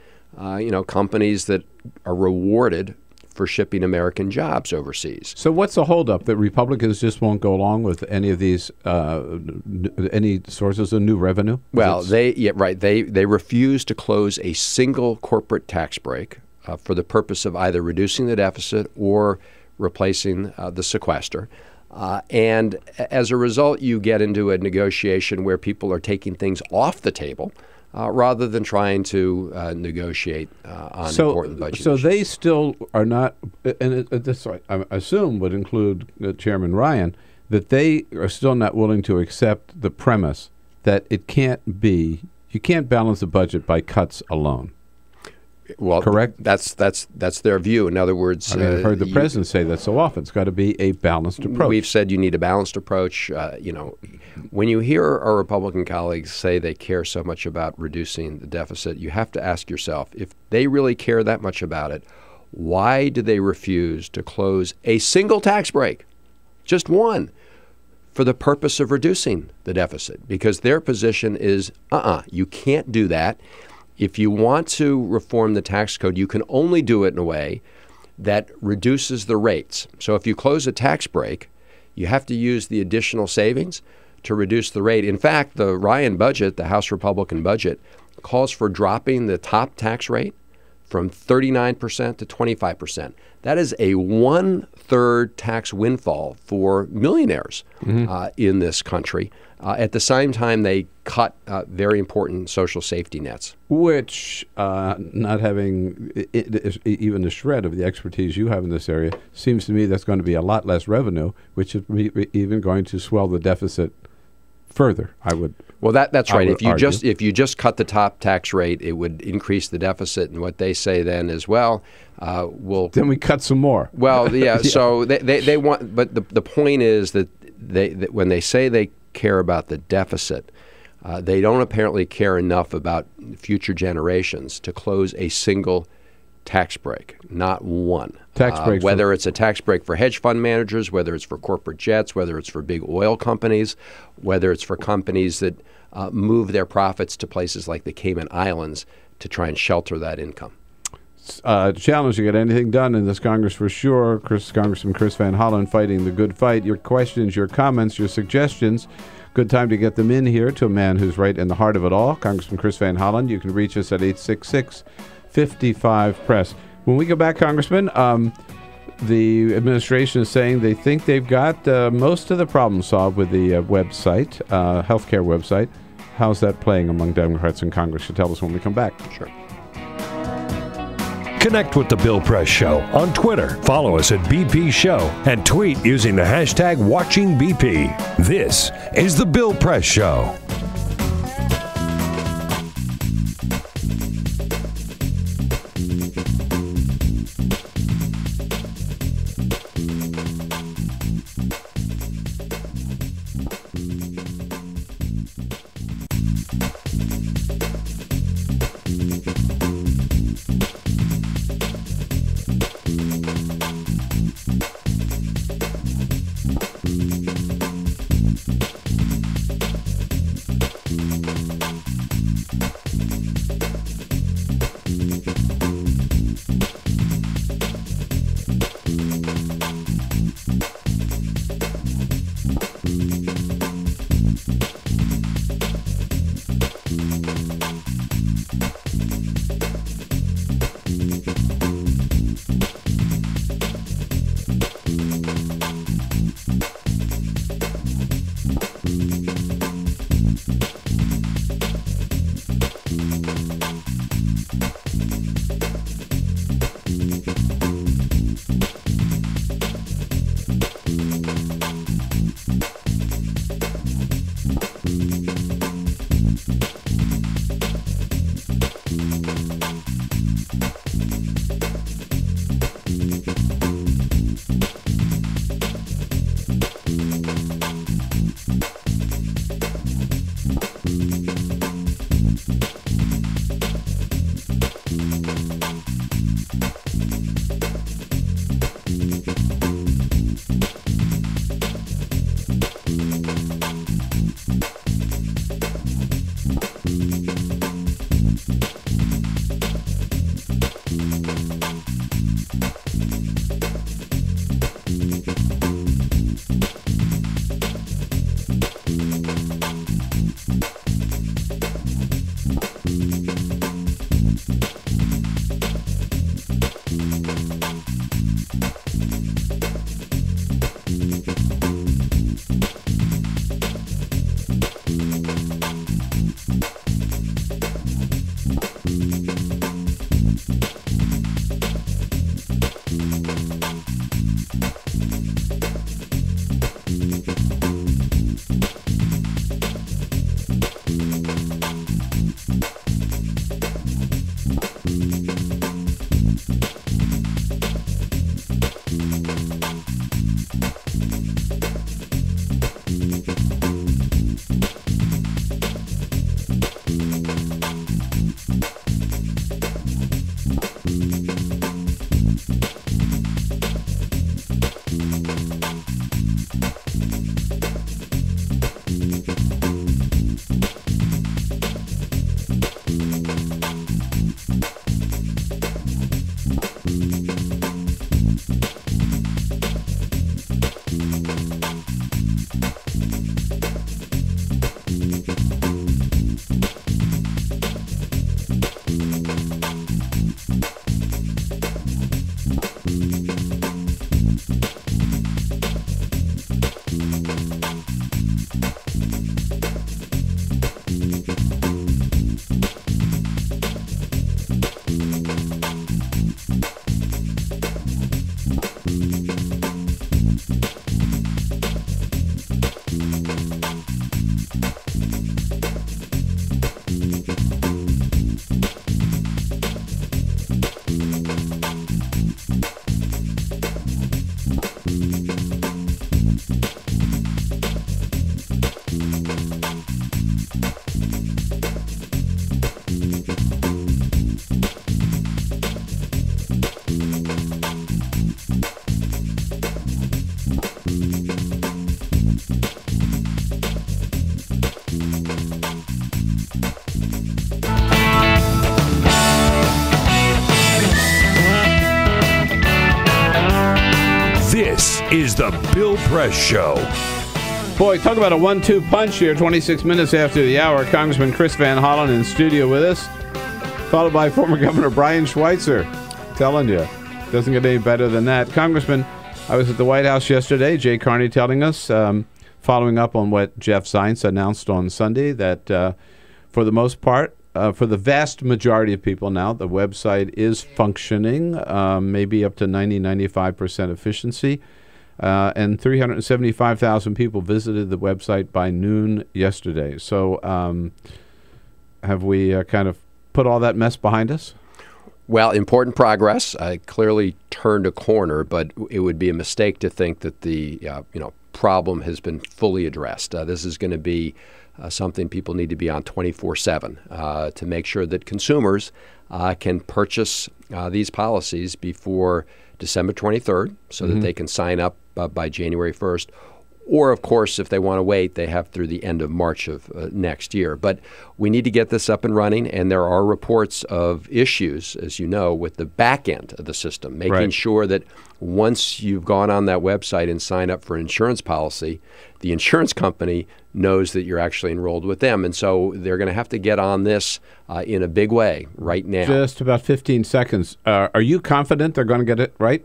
companies that are rewarded for shipping American jobs overseas. So what's the holdup, that Republicans just won't go along with any of these any sources of new revenue? Well, they refuse to close a single corporate tax break for the purpose of either reducing the deficit or replacing the sequester. And as a result, you get into a negotiation where people are taking things off the table rather than trying to negotiate on important budget So issues. they still are not, and this I assume would include Chairman Ryan, that they are still not willing to accept the premise that you can't balance the budget by cuts alone. Well, correct? That's their view. In other words, I've heard the president say that so often. It's got to be a balanced approach. We've said you need a balanced approach. When you hear our Republican colleagues say they care so much about reducing the deficit, you have to ask yourself, if they really care that much about it, why do they refuse to close a single tax break, just one, for the purpose of reducing the deficit? Because their position is, you can't do that. If you want to reform the tax code, you can only do it in a way that reduces the rates. So if you close a tax break, you have to use the additional savings to reduce the rate. In fact, the Ryan budget, the House Republican budget, calls for dropping the top tax rate from 39% to 25%. That is a 1/3 tax windfall for millionaires in this country. At the same time, they cut very important social safety nets. Which, not having even a shred of the expertise you have in this area, seems to me that's going to be a lot less revenue, which is even going to swell the deficit further. Well, that's right. If you just cut the top tax rate, it would increase the deficit. And what they say then is, then we cut some more. Well, yeah. So they want, but the point is that that when they say they care about the deficit, they don't apparently care enough about future generations to close a single tax break, not one. Whether it's a tax break for hedge fund managers, whether it's for corporate jets, whether it's for big oil companies, whether it's for companies that move their profits to places like the Cayman Islands to try and shelter that income. Challenge to get anything done in this Congress for sure. Congressman Chris Van Hollen fighting the good fight. Your questions, your comments, your suggestions, good time to get them in here to a man who's right in the heart of it all, Congressman Chris Van Hollen. You can reach us at 866-55-PRESS. When we go back, Congressman, the administration is saying they think they've got most of the problem solved with the website, healthcare website. How's that playing among Democrats in Congress? You'll tell us when we come back. Sure. Connect with The Bill Press Show on Twitter. Follow us at BP Show and tweet using the hashtag WatchingBP. This is The Bill Press Show. This is the Bill Press Show. Boy, talk about a 1-2 punch here. 26 minutes after the hour, Congressman Chris Van Hollen in studio with us, followed by former Governor Brian Schweitzer. Telling you, doesn't get any better than that. Congressman, I was at the White House yesterday. Jay Carney telling us, following up on what Jeff Zients announced on Sunday, that for the most part, for the vast majority of people now, the website is functioning, maybe up to 90-95% efficiency. And 375,000 people visited the website by noon yesterday. So have we kind of put all that mess behind us? Well, important progress. I clearly turned a corner, but it would be a mistake to think that the problem has been fully addressed. This is going to be something people need to be on 24/7 to make sure that consumers can purchase these policies before December 23rd so that they can sign up by January 1st. Or, of course, if they want to wait, they have through the end of March of next year. But we need to get this up and running, and there are reports of issues, as you know, with the back end of the system, making sure that once you've gone on that website and signed up for an insurance policy, the insurance company knows that you're actually enrolled with them. And so they're going to have to get on this in a big way right now. Just about 15 seconds. Are you confident they're going to get it right?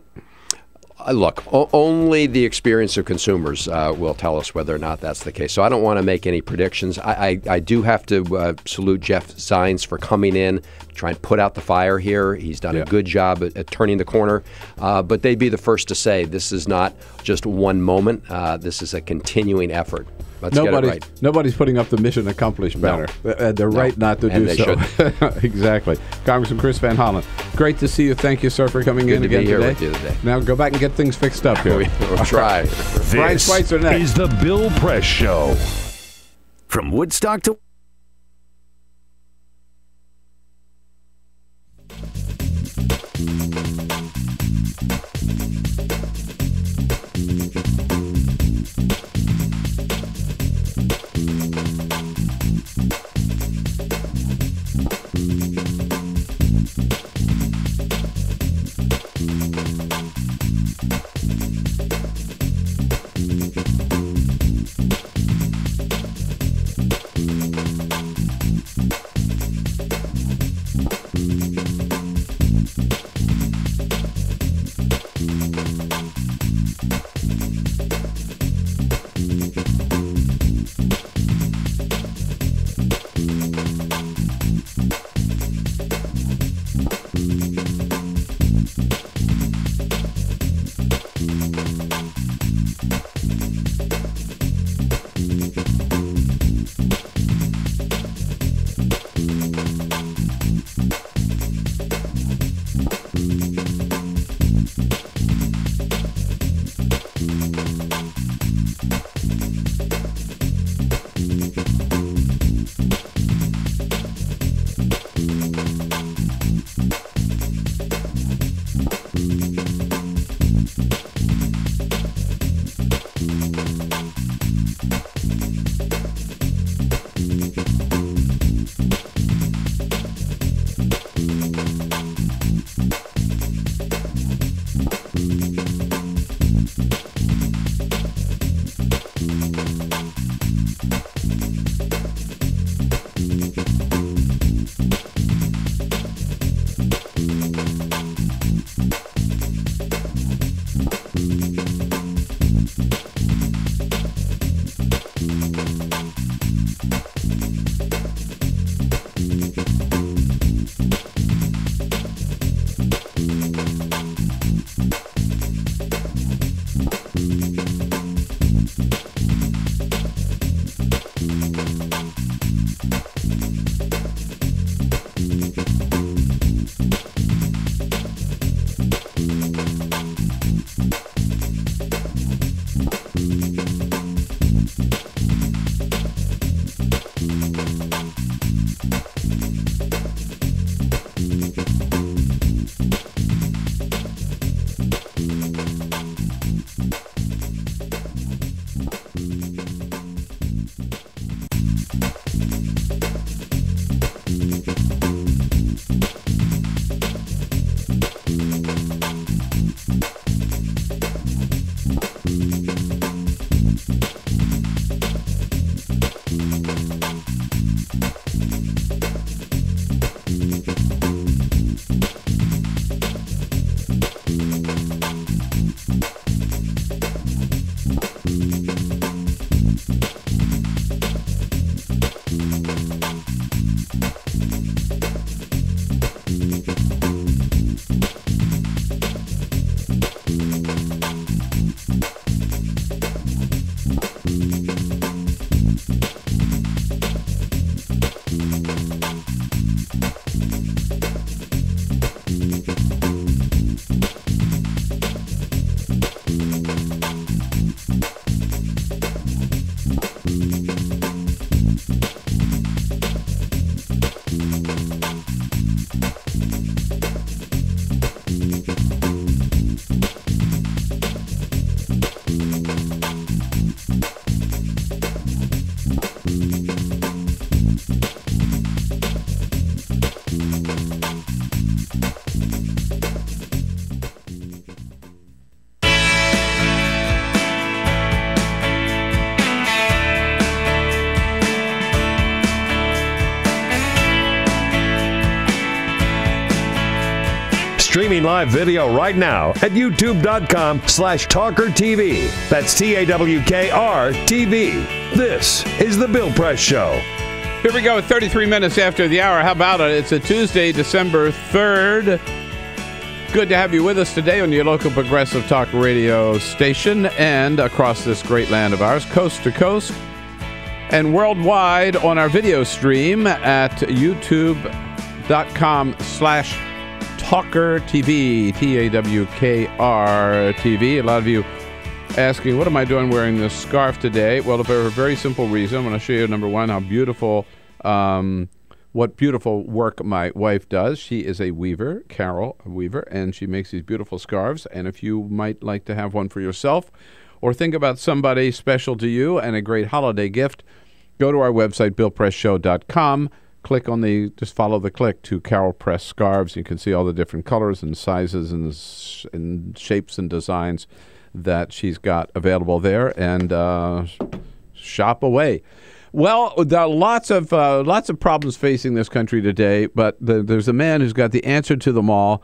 Look, only the experience of consumers will tell us whether or not that's the case. So I don't want to make any predictions. I do have to salute Jeff Zients for coming in, trying to put out the fire here. He's done a good job at turning the corner. But they'd be the first to say this is not just one moment. This is a continuing effort Let's get it right. Nobody's putting up the mission accomplished banner. They're right not to do so. Exactly. Congressman Chris Van Hollen, great to see you. Thank you, sir, for coming in again today. Good to be here with you today. Now go back and get things fixed up here. We'll try. Brian Schweitzer next. Is the Bill Press Show. From Woodstock to... Streaming live video right now at youtube.com/TawkrTV. That's TAWKR-TV. This is The Bill Press Show. Here we go, 33 minutes after the hour. How about it? It's a Tuesday, December 3rd. Good to have you with us today on your local progressive talk radio station and across this great land of ours, coast to coast, and worldwide on our video stream at youtube.com/TawkrTV, TawkrTV. A lot of you asking, what am I doing wearing this scarf today? Well, for a very simple reason. I'm going to show you, number one, how beautiful, what beautiful work my wife does. She is a weaver, Carol, a weaver, and she makes these beautiful scarves. And if you might like to have one for yourself or think about somebody special to you and a great holiday gift, go to our website, BillPressShow.com. Click on just follow the click to Carol Press Scarves. You can see all the different colors and sizes and shapes and designs that she's got available there, and shop away. Well, there are lots of problems facing this country today, but there's a man who's got the answer to them all.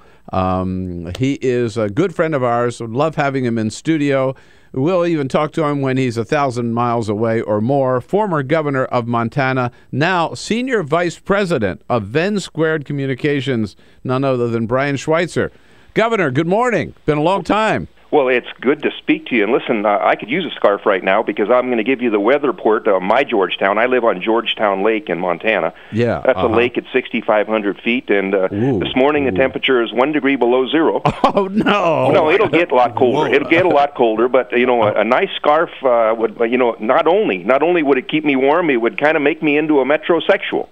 He is a good friend of ours. Love having him in studio. We'll even talk to him when he's 1,000 miles away or more. Former governor of Montana, now senior vice president of Venn Squared Communications, none other than Brian Schweitzer. Governor, good morning. Been a long time. Well, it's good to speak to you. And listen, I could use a scarf right now because I'm going to give you the weather report of my Georgetown. I live on Georgetown Lake in Montana. Yeah. That's a lake at 6,500 feet. And this morning the temperature is 1 degree below zero. Oh, no. No, it'll get a lot colder. Whoa. It'll get a lot colder. But, a nice scarf would, not only would it keep me warm, it would kind of make me into a metrosexual.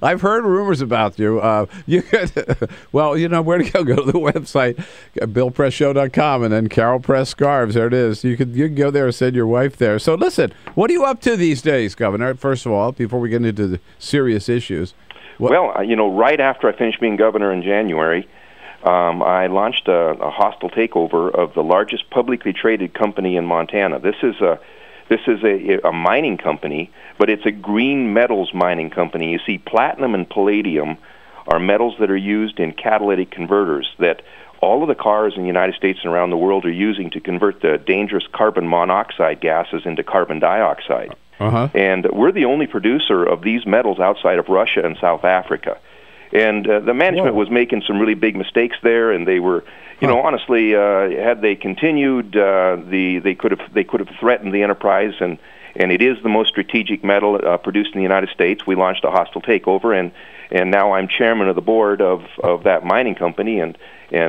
I've heard rumors about you. You could, well, where to go? Go to the website, BillPressShow.com, and then Carol Press Scarves. There it is. You can go there and send your wife there. So listen, what are you up to these days, Governor? First of all, before we get into the serious issues. Well, right after I finished being governor in January, I launched a hostile takeover of the largest publicly traded company in Montana. This is a mining company, but it's a green metals mining company. You see, platinum and palladium are metals that are used in catalytic converters that all of the cars in the United States and around the world are using to convert the dangerous carbon monoxide gases into carbon dioxide. And we're the only producer of these metals outside of Russia and South Africa. And the management was making some really big mistakes there, and they were, honestly, had they continued, they could have threatened the enterprise. And it is the most strategic metal produced in the United States. We launched a hostile takeover, and now I'm chairman of the board of that mining company, and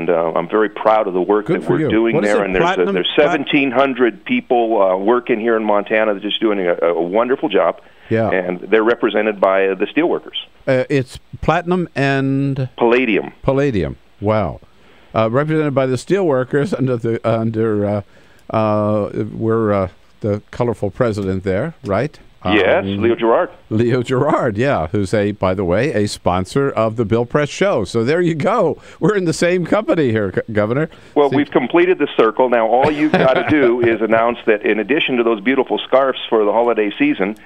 I'm very proud of the work that we're doing there. And there's 1,700 people working here in Montana that are just doing a wonderful job. Yeah. And they're represented by the steelworkers. It's platinum and palladium. Palladium. Wow. Represented by the steelworkers we're the colorful president there, right? Yes, Leo Gerard. Leo Gerard, yeah, who's by the way, a sponsor of the Bill Press Show. So there you go. We're in the same company here, Governor. Well, we've completed the circle. Now all you've got to do is announce that in addition to those beautiful scarves for the holiday season,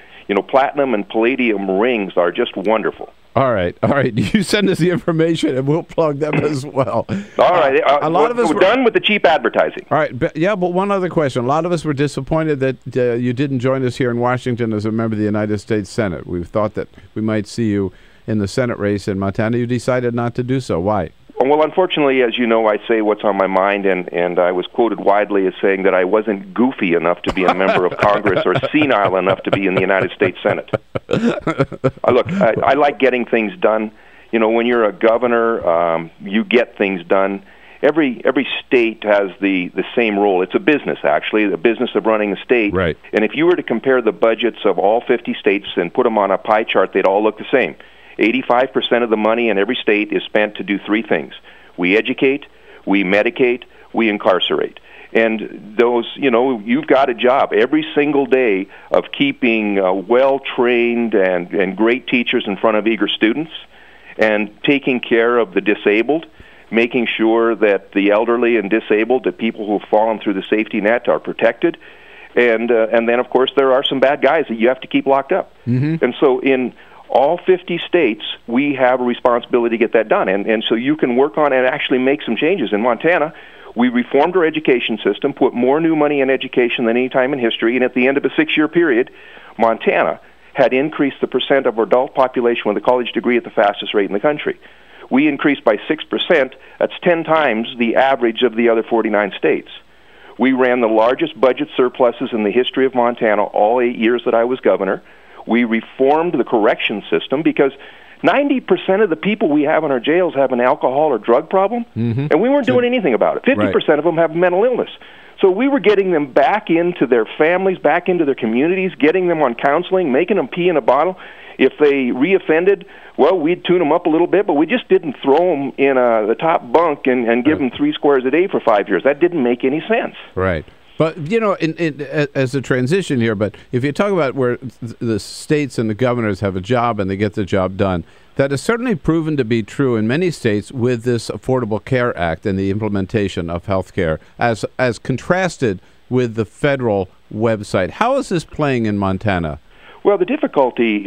platinum and palladium rings are just wonderful. All right. You send us the information, and we'll plug them as well. All right. A lot of us were done with the cheap advertising. All right. But one other question. A lot of us were disappointed that you didn't join us here in Washington as a member of the United States Senate. We thought that we might see you in the Senate race in Montana. You decided not to do so. Why? Well, unfortunately, as you know, I say what's on my mind, and I was quoted widely as saying that I wasn't goofy enough to be a member of Congress or senile enough to be in the United States Senate. Look, I like getting things done. When you're a governor, you get things done. Every state has the same role. It's a business, actually, the business of running a state. Right. And if you were to compare the budgets of all 50 states and put them on a pie chart, they'd all look the same. 85% of the money in every state is spent to do three things. We educate, we medicate, we incarcerate. And those, you've got a job every single day of keeping well-trained and great teachers in front of eager students and taking care of the disabled, making sure that the elderly and disabled, the people who have fallen through the safety net are protected. And then, of course, there are some bad guys that you have to keep locked up. Mm-hmm. And so in all 50 states, we have a responsibility to get that done. And so you can work on and actually make some changes. In Montana, we reformed our education system, put more new money in education than any time in history, and at the end of a 6-year period, Montana had increased the percent of our adult population with a college degree at the fastest rate in the country. We increased by 6%. That's 10 times the average of the other 49 states. We ran the largest budget surpluses in the history of Montana all 8 years that I was governor. We reformed the correction system because 90% of the people we have in our jails have an alcohol or drug problem, and we weren't doing anything about it. 50% of them have mental illness. So we were getting them back into their families, back into their communities, getting them on counseling, making them pee in a bottle. If they reoffended, well, we'd tune them up a little bit, but we just didn't throw them in the top bunk and give them 3 squares a day for 5 years. That didn't make any sense. Right. But, you know, as a transition here, but if you talk about where the states and the governors have a job and they get the job done, that is certainly proven to be true in many states with this Affordable Care Act and the implementation of health care, as contrasted with the federal website. How is this playing in Montana? Well, the difficulty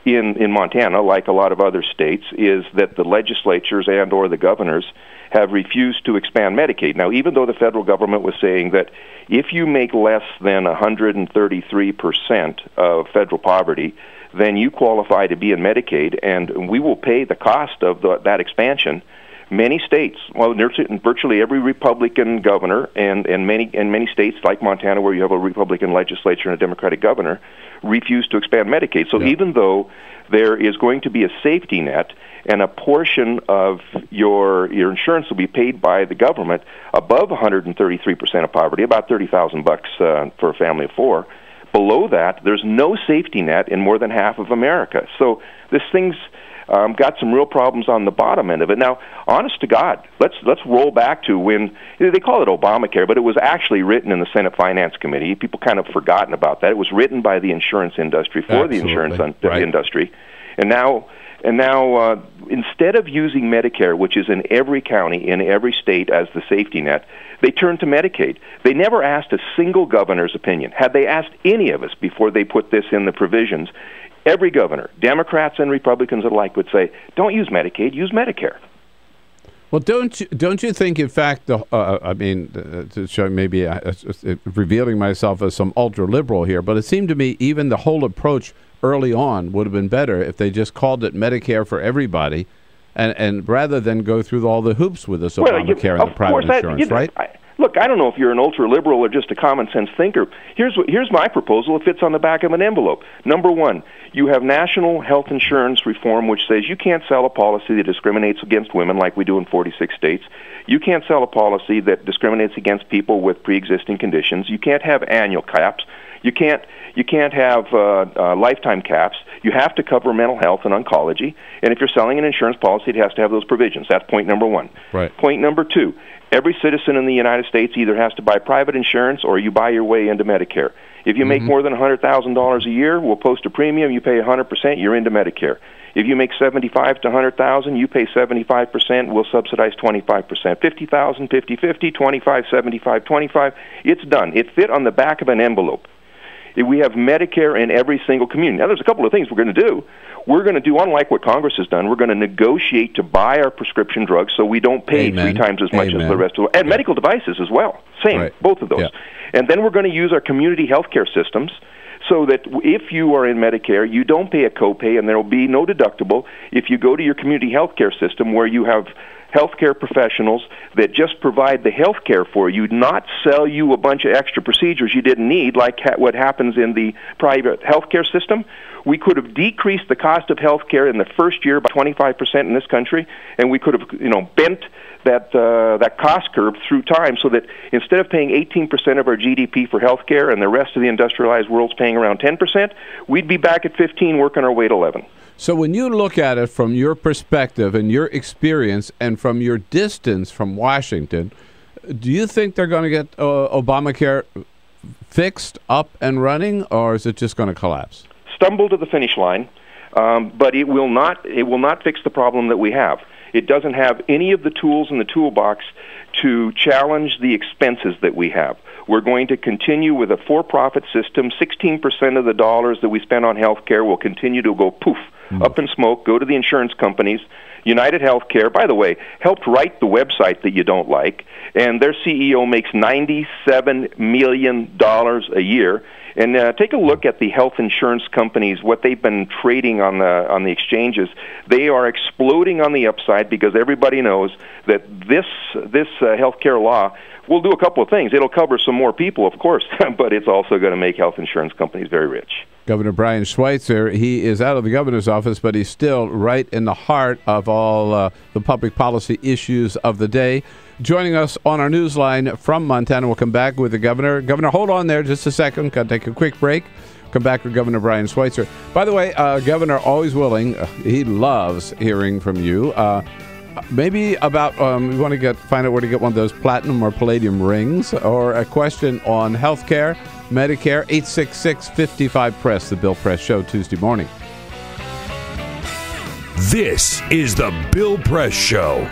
in Montana, like a lot of other states, is that the legislatures and or the governors have refused to expand Medicaid. Now, even though the federal government was saying that if you make less than 133% of federal poverty, then you qualify to be in Medicaid, and we will pay the cost of that expansion. Many states, well, virtually every Republican governor, and many states like Montana, where you have a Republican legislature and a Democratic governor, refuse to expand Medicaid. So even though there is going to be a safety net, and a portion of your insurance will be paid by the government above 133% of poverty, about $30,000 for a family of 4. Below that, there's no safety net in more than half of America. So this thing's got some real problems on the bottom end of it. Now, honest to God, let's roll back to when they call it Obamacare, but it was actually written in the Senate Finance Committee. People kind of forgotten about that. It was written by the insurance industry for the insurance industry, and now instead of using Medicare, which is in every county, in every state as the safety net, they turned to Medicaid. They never asked a single governor's opinion. Had they asked any of us before they put this in the provisions, every governor, Democrats and Republicans alike, would say, don't use Medicaid, use Medicare. Well, don't you think, in fact, to show maybe revealing myself as some ultra-liberal here, but it seemed to me even the whole approach early on would have been better if they just called it Medicare for everybody, and rather than go through all the hoops with this Obamacare and the private insurance, right? Look, I don't know if you're an ultra-liberal or just a common-sense thinker. Here's my proposal. It fits on the back of an envelope. Number one, you have national health insurance reform, which says you can't sell a policy that discriminates against women like we do in 46 states. You can't sell a policy that discriminates against people with pre-existing conditions. You can't have annual caps. You can't have lifetime caps. You have to cover mental health and oncology. And if you're selling an insurance policy, it has to have those provisions. That's point number one. Right. Point number two, every citizen in the United States either has to buy private insurance or you buy your way into Medicare. If you make more than $100,000 a year, we'll post a premium. You pay 100%, you're into Medicare. If you make $75,000 to $100,000, you pay 75%. We'll subsidize 25%. $50,000, 50-50, 25, 75, 25. It's done. It fit on the back of an envelope. We have Medicare in every single community. Now, there's a couple of things we're going to do. We're going to do, unlike what Congress has done, we're going to negotiate to buy our prescription drugs so we don't pay 3 times as much as the rest of the world. And medical devices as well. Same, both of those. Yeah. And then we're going to use our community health care systems so that if you are in Medicare, you don't pay a copay and there will be no deductible if you go to your community health care system where you have healthcare professionals that just provide the health care for you, not sell you a bunch of extra procedures you didn't need, like what happens in the private healthcare system. We could have decreased the cost of health care in the first year by 25% in this country, and we could have, bent that cost curve through time so that instead of paying 18% of our GDP for health care and the rest of the industrialized world's paying around 10%, we'd be back at 15, working our way to 11. So when you look at it from your perspective and your experience and from your distance from Washington, do you think they're going to get Obamacare fixed, up and running, or is it just going to collapse? Stumble to the finish line, but it will not fix the problem that we have. It doesn't have any of the tools in the toolbox to challenge the expenses that we have. We're going to continue with a for-profit system. 16% of the dollars that we spend on health care will continue to go poof, up in smoke, go to the insurance companies. United Healthcare, by the way, helped write the website that you don't like, and their CEO makes $97 million a year. And take a look at the health insurance companies, what they've been trading on the exchanges. They are exploding on the upside because everybody knows that this healthcare law will do a couple of things. It'll cover some more people, of course, but it's also going to make health insurance companies very rich. Governor Brian Schweitzer, he is out of the governor's office, but he's still right in the heart of all the public policy issues of the day. Joining us on our news line from Montana, we'll come back with the governor. Governor, hold on there just a second. Got to take a quick break. Come back with Governor Brian Schweitzer. By the way, Governor, always willing. He loves hearing from you. Maybe about we want to find out where to get one of those platinum or palladium rings, or a question on health care, Medicare. 866-55-PRESS, the Bill Press Show, Tuesday morning. This is the Bill Press Show.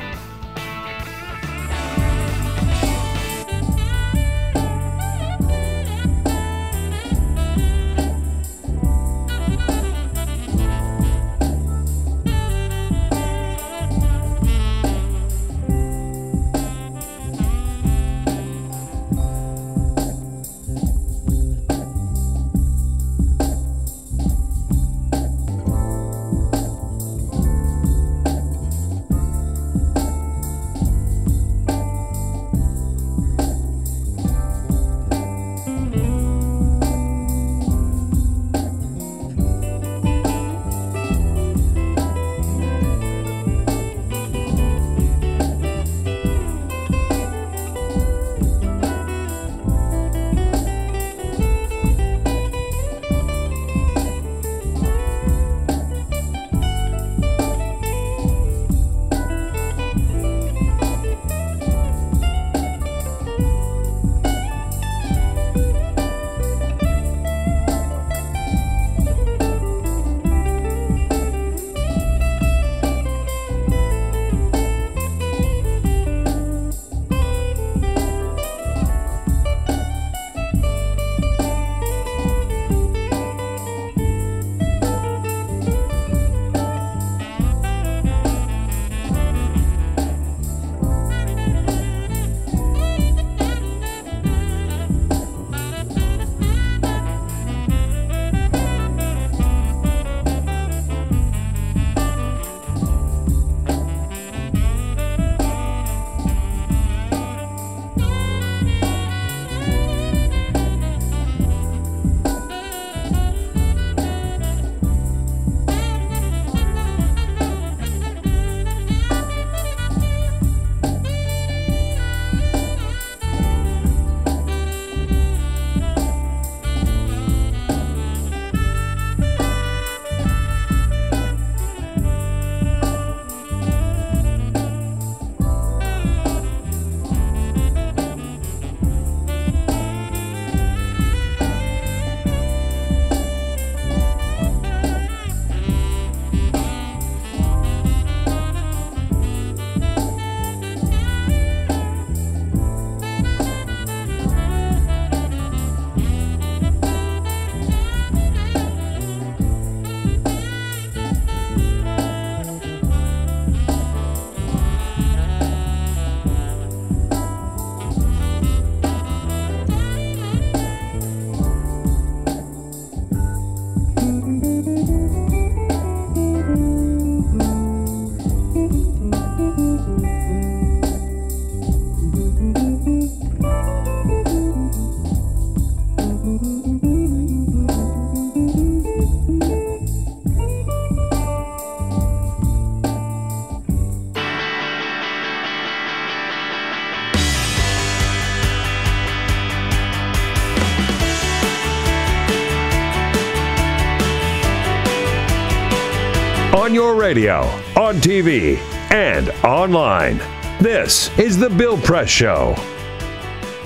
On your radio, on TV, and online. This is the Bill Press Show.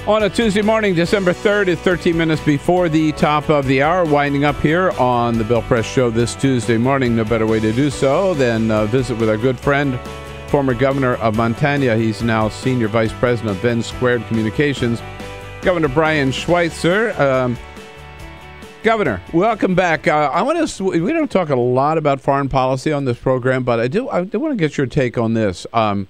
On a Tuesday morning, December 3rd, at 13 minutes before the top of the hour, winding up here on the Bill Press Show this Tuesday morning. No better way to do so than visit with our good friend, former governor of Montana. He's now Senior Vice President of Venn Squared Communications, Governor Brian Schweitzer. Governor, welcome back. We don't talk a lot about foreign policy on this program, but I do want to get your take on this. President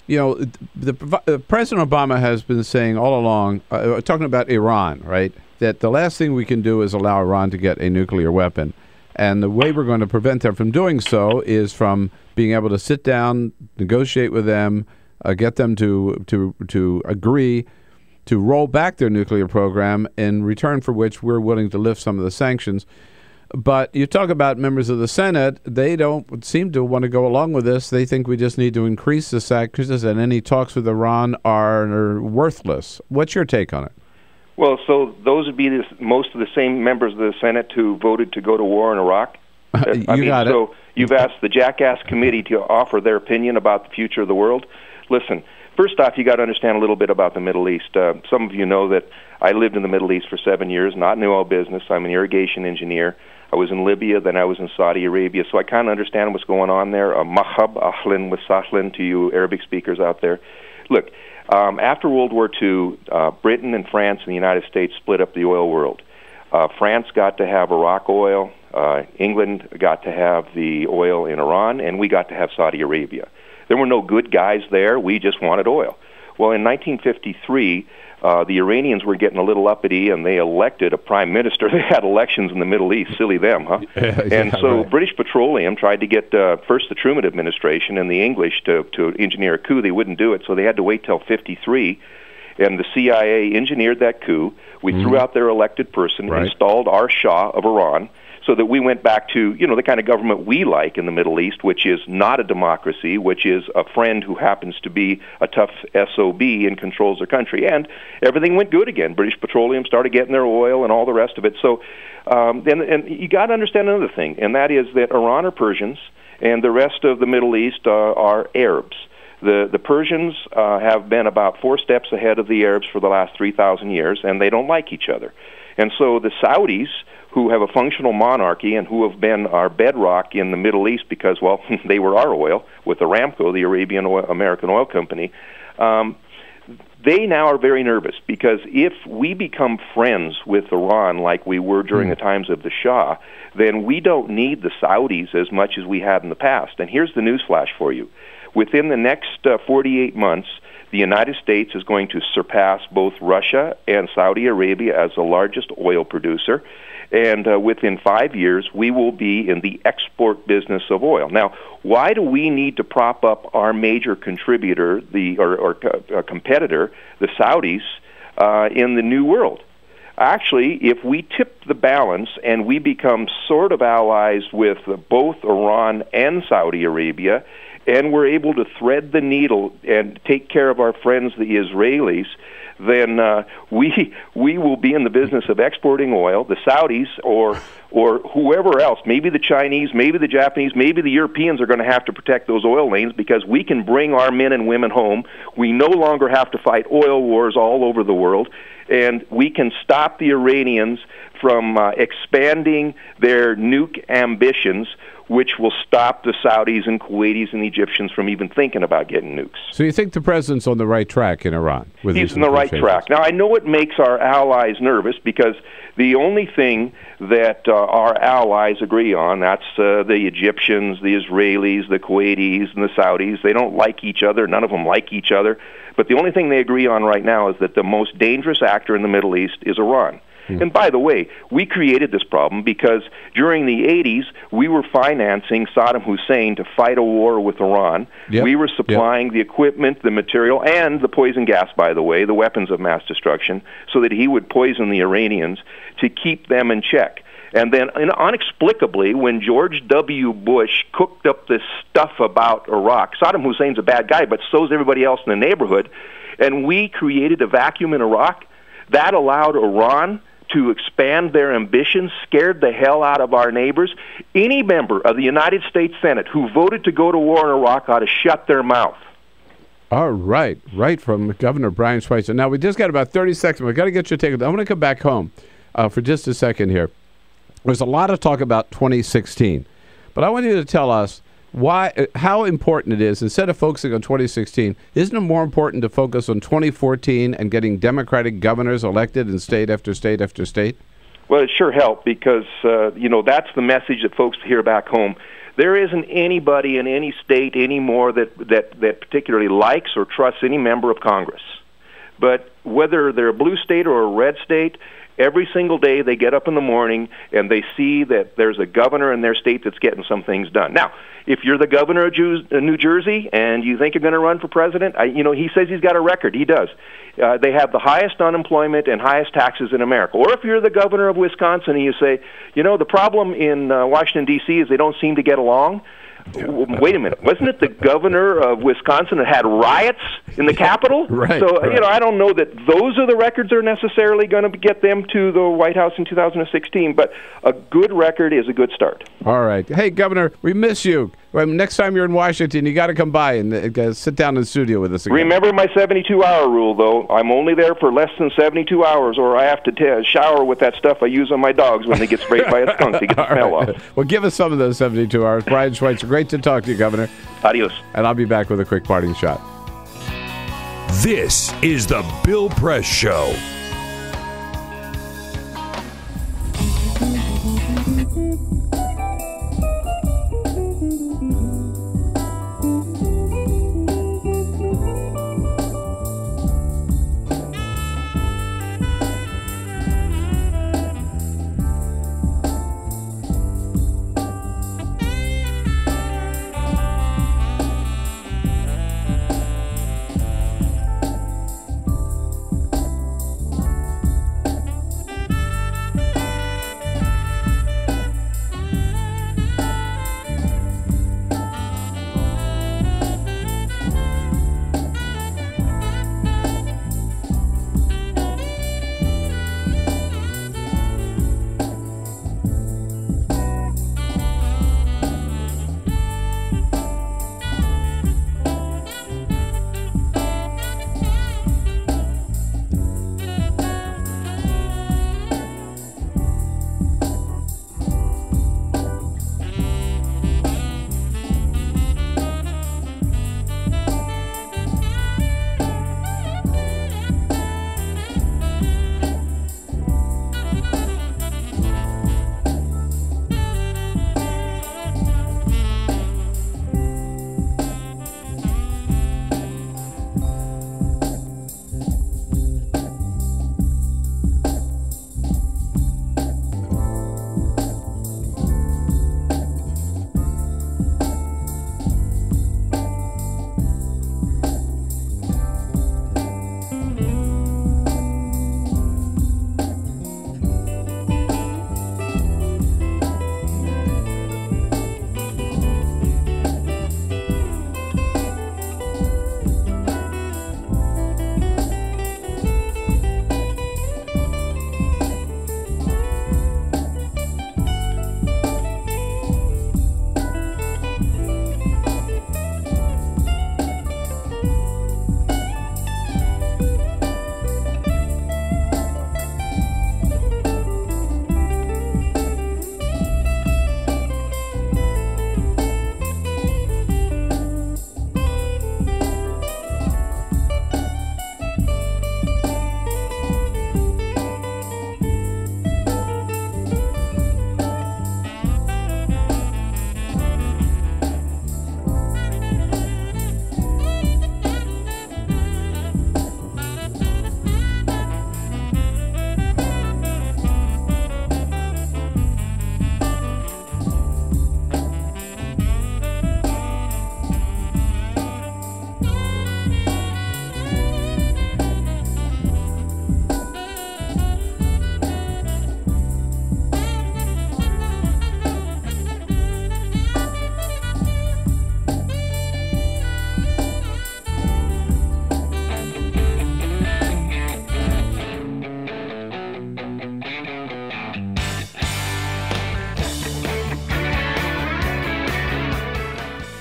Obama has been saying all along, talking about Iran, right? that the last thing we can do is allow Iran to get a nuclear weapon. And the way we're going to prevent them from doing so is from being able to sit down, negotiate with them, get them to agree to roll back their nuclear program, in return for which we're willing to lift some of the sanctions. But you talk about members of the Senate, they don't seem to want to go along with this. They think we just need to increase the sanctions, and any talks with Iran are worthless. What's your take on it? Well, so those would be most of the same members of the Senate who voted to go to war in Iraq? So you've asked the Jackass Committee to offer their opinion about the future of the world? Listen, first off, you got to understand a little bit about the Middle East. Some of you know that I lived in the Middle East for 7 years, not in the oil business. I'm an irrigation engineer. I was in Libya, then I was in Saudi Arabia, so I kind of understand what's going on there. Mahab, ahlan wa sahlan to you Arabic speakers out there. Look, after World War II, Britain and France and the United States split up the oil world. France got to have Iraq oil, England got to have the oil in Iran, and we got to have Saudi Arabia. There were no good guys there, we just wanted oil. Well, in 1953, the Iranians were getting a little uppity, and they elected a prime minister. They had elections in the Middle East. Silly them, huh? And so British Petroleum tried to get first the Truman administration and the English to engineer a coup. They wouldn't do it, so they had to wait till 53. And the CIA engineered that coup. We threw out their elected person, installed our Shah of Iran, so that we went back to, the kind of government we like in the Middle East, which is not a democracy, which is a friend who happens to be a tough SOB and controls their country. And everything went good again. British Petroleum started getting their oil and all the rest of it. So, and you got to understand another thing, and that is that Iran are Persians, and the rest of the Middle East are Arabs. The Persians have been about 4 steps ahead of the Arabs for the last 3,000 years, and they don't like each other. And so the Saudis, who have a functional monarchy and who have been our bedrock in the Middle East because, well, they were our oil with Aramco, the Arabian American Oil Company, they now are very nervous because if we become friends with Iran like we were during the times of the Shah, then we don't need the Saudis as much as we had in the past. And here's the newsflash for you. Within the next 48 months, the United States is going to surpass both Russia and Saudi Arabia as the largest oil producer. And within 5 years, we will be in the export business of oil. Now, why do we need to prop up our major contributor, competitor, the Saudis, in the New World? Actually, if we tip the balance and we become sort of allies with both Iran and Saudi Arabia, and we're able to thread the needle and take care of our friends, the Israelis, then we will be in the business of exporting oil. The Saudis or whoever else, maybe the Chinese, maybe the Japanese, maybe the Europeans are going to have to protect those oil lanes because we can bring our men and women home. We no longer have to fight oil wars all over the world, and we can stop the Iranians from expanding their nuke ambitions, which will stop the Saudis and Kuwaitis and Egyptians from even thinking about getting nukes. So you think the president's on the right track in Iran? He's on the right track. Now, I know it makes our allies nervous because the only thing that our allies agree on, that's the Egyptians, the Israelis, the Kuwaitis, and the Saudis. They don't like each other. None of them like each other. But the only thing they agree on right now is that the most dangerous actor in the Middle East is Iran. And by the way, we created this problem because during the 80s, we were financing Saddam Hussein to fight a war with Iran. We were supplying the equipment, the material, and the poison gas, by the way, the weapons of mass destruction, so that he would poison the Iranians to keep them in check. And then, inexplicably, when George W. Bush cooked up this stuff about Iraq, Saddam Hussein's a bad guy, but so's everybody else in the neighborhood, and we created a vacuum in Iraq that allowed Iran to expand their ambitions, scared the hell out of our neighbors. Any member of the United States Senate who voted to go to war in Iraq ought to shut their mouth. All right. Right from Governor Brian Schweitzer. Now, we just got about 30 seconds. We've got to get your take. I'm going to come back home for just a second here. There's a lot of talk about 2016, but I want you to tell us how important it is, instead of focusing on 2016, isn't it more important to focus on 2014 and getting Democratic governors elected in state after state after state? Well, it sure helped because, that's the message that folks hear back home. There isn't anybody in any state anymore that particularly likes or trusts any member of Congress. But whether they're a blue state or a red state, Every single day they get up in the morning and they see that there's a governor in their state that's getting some things done. Now, if you're the governor of New Jersey and you think you're going to run for president, he says he's got a record. He does. They have the highest unemployment and highest taxes in America. Or if you're the governor of Wisconsin and you say, the problem in Washington, D.C. is they don't seem to get along. Wait a minute. Wasn't it the governor of Wisconsin that had riots in the Capitol? Right. So, I don't know that those are the records that are necessarily going to get them to the White House in 2016, but a good record is a good start. All right. Hey, Governor, we miss you. Next time you're in Washington, you got to come by and sit down in the studio with us again. Remember my 72-hour rule, though. I'm only there for less than 72 hours, or I have to shower with that stuff I use on my dogs when they get sprayed by a skunk to get the smell off. Well, give us some of those 72 hours. Brian Schweitzer, great to talk to you, Governor. Adios. And I'll be back with a quick parting shot. This is the Bill Press Show.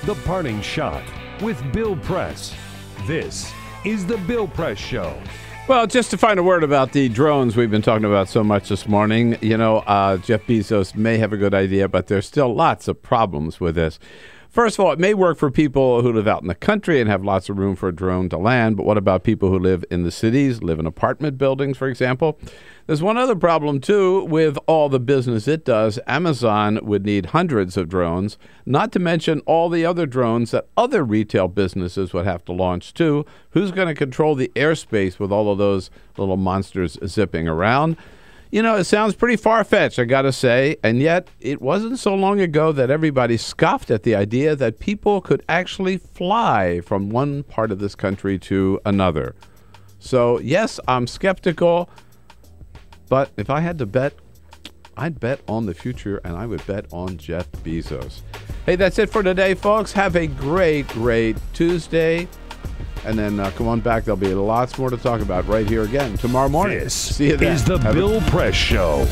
The Parting Shot with Bill Press. This is the Bill Press Show. Well, just to find a word about the drones we've been talking about so much this morning, Jeff Bezos may have a good idea, but there's still lots of problems with this. First of all, it may work for people who live out in the country and have lots of room for a drone to land, but what about people who live in the cities, live in apartment buildings, for example? There's one other problem, too, with all the business it does. Amazon would need hundreds of drones, not to mention all the other drones that other retail businesses would have to launch, too. Who's going to control the airspace with all of those little monsters zipping around? You know, it sounds pretty far-fetched, I got to say, and yet it wasn't so long ago that everybody scoffed at the idea that people could actually fly from one part of this country to another. So, yes, I'm skeptical, but if I had to bet, I'd bet on the future, and I would bet on Jeff Bezos. Hey, that's it for today, folks. Have a great, great Tuesday. And then come on back. There'll be lots more to talk about right here again tomorrow morning. This See you then. is the Bill Press Show.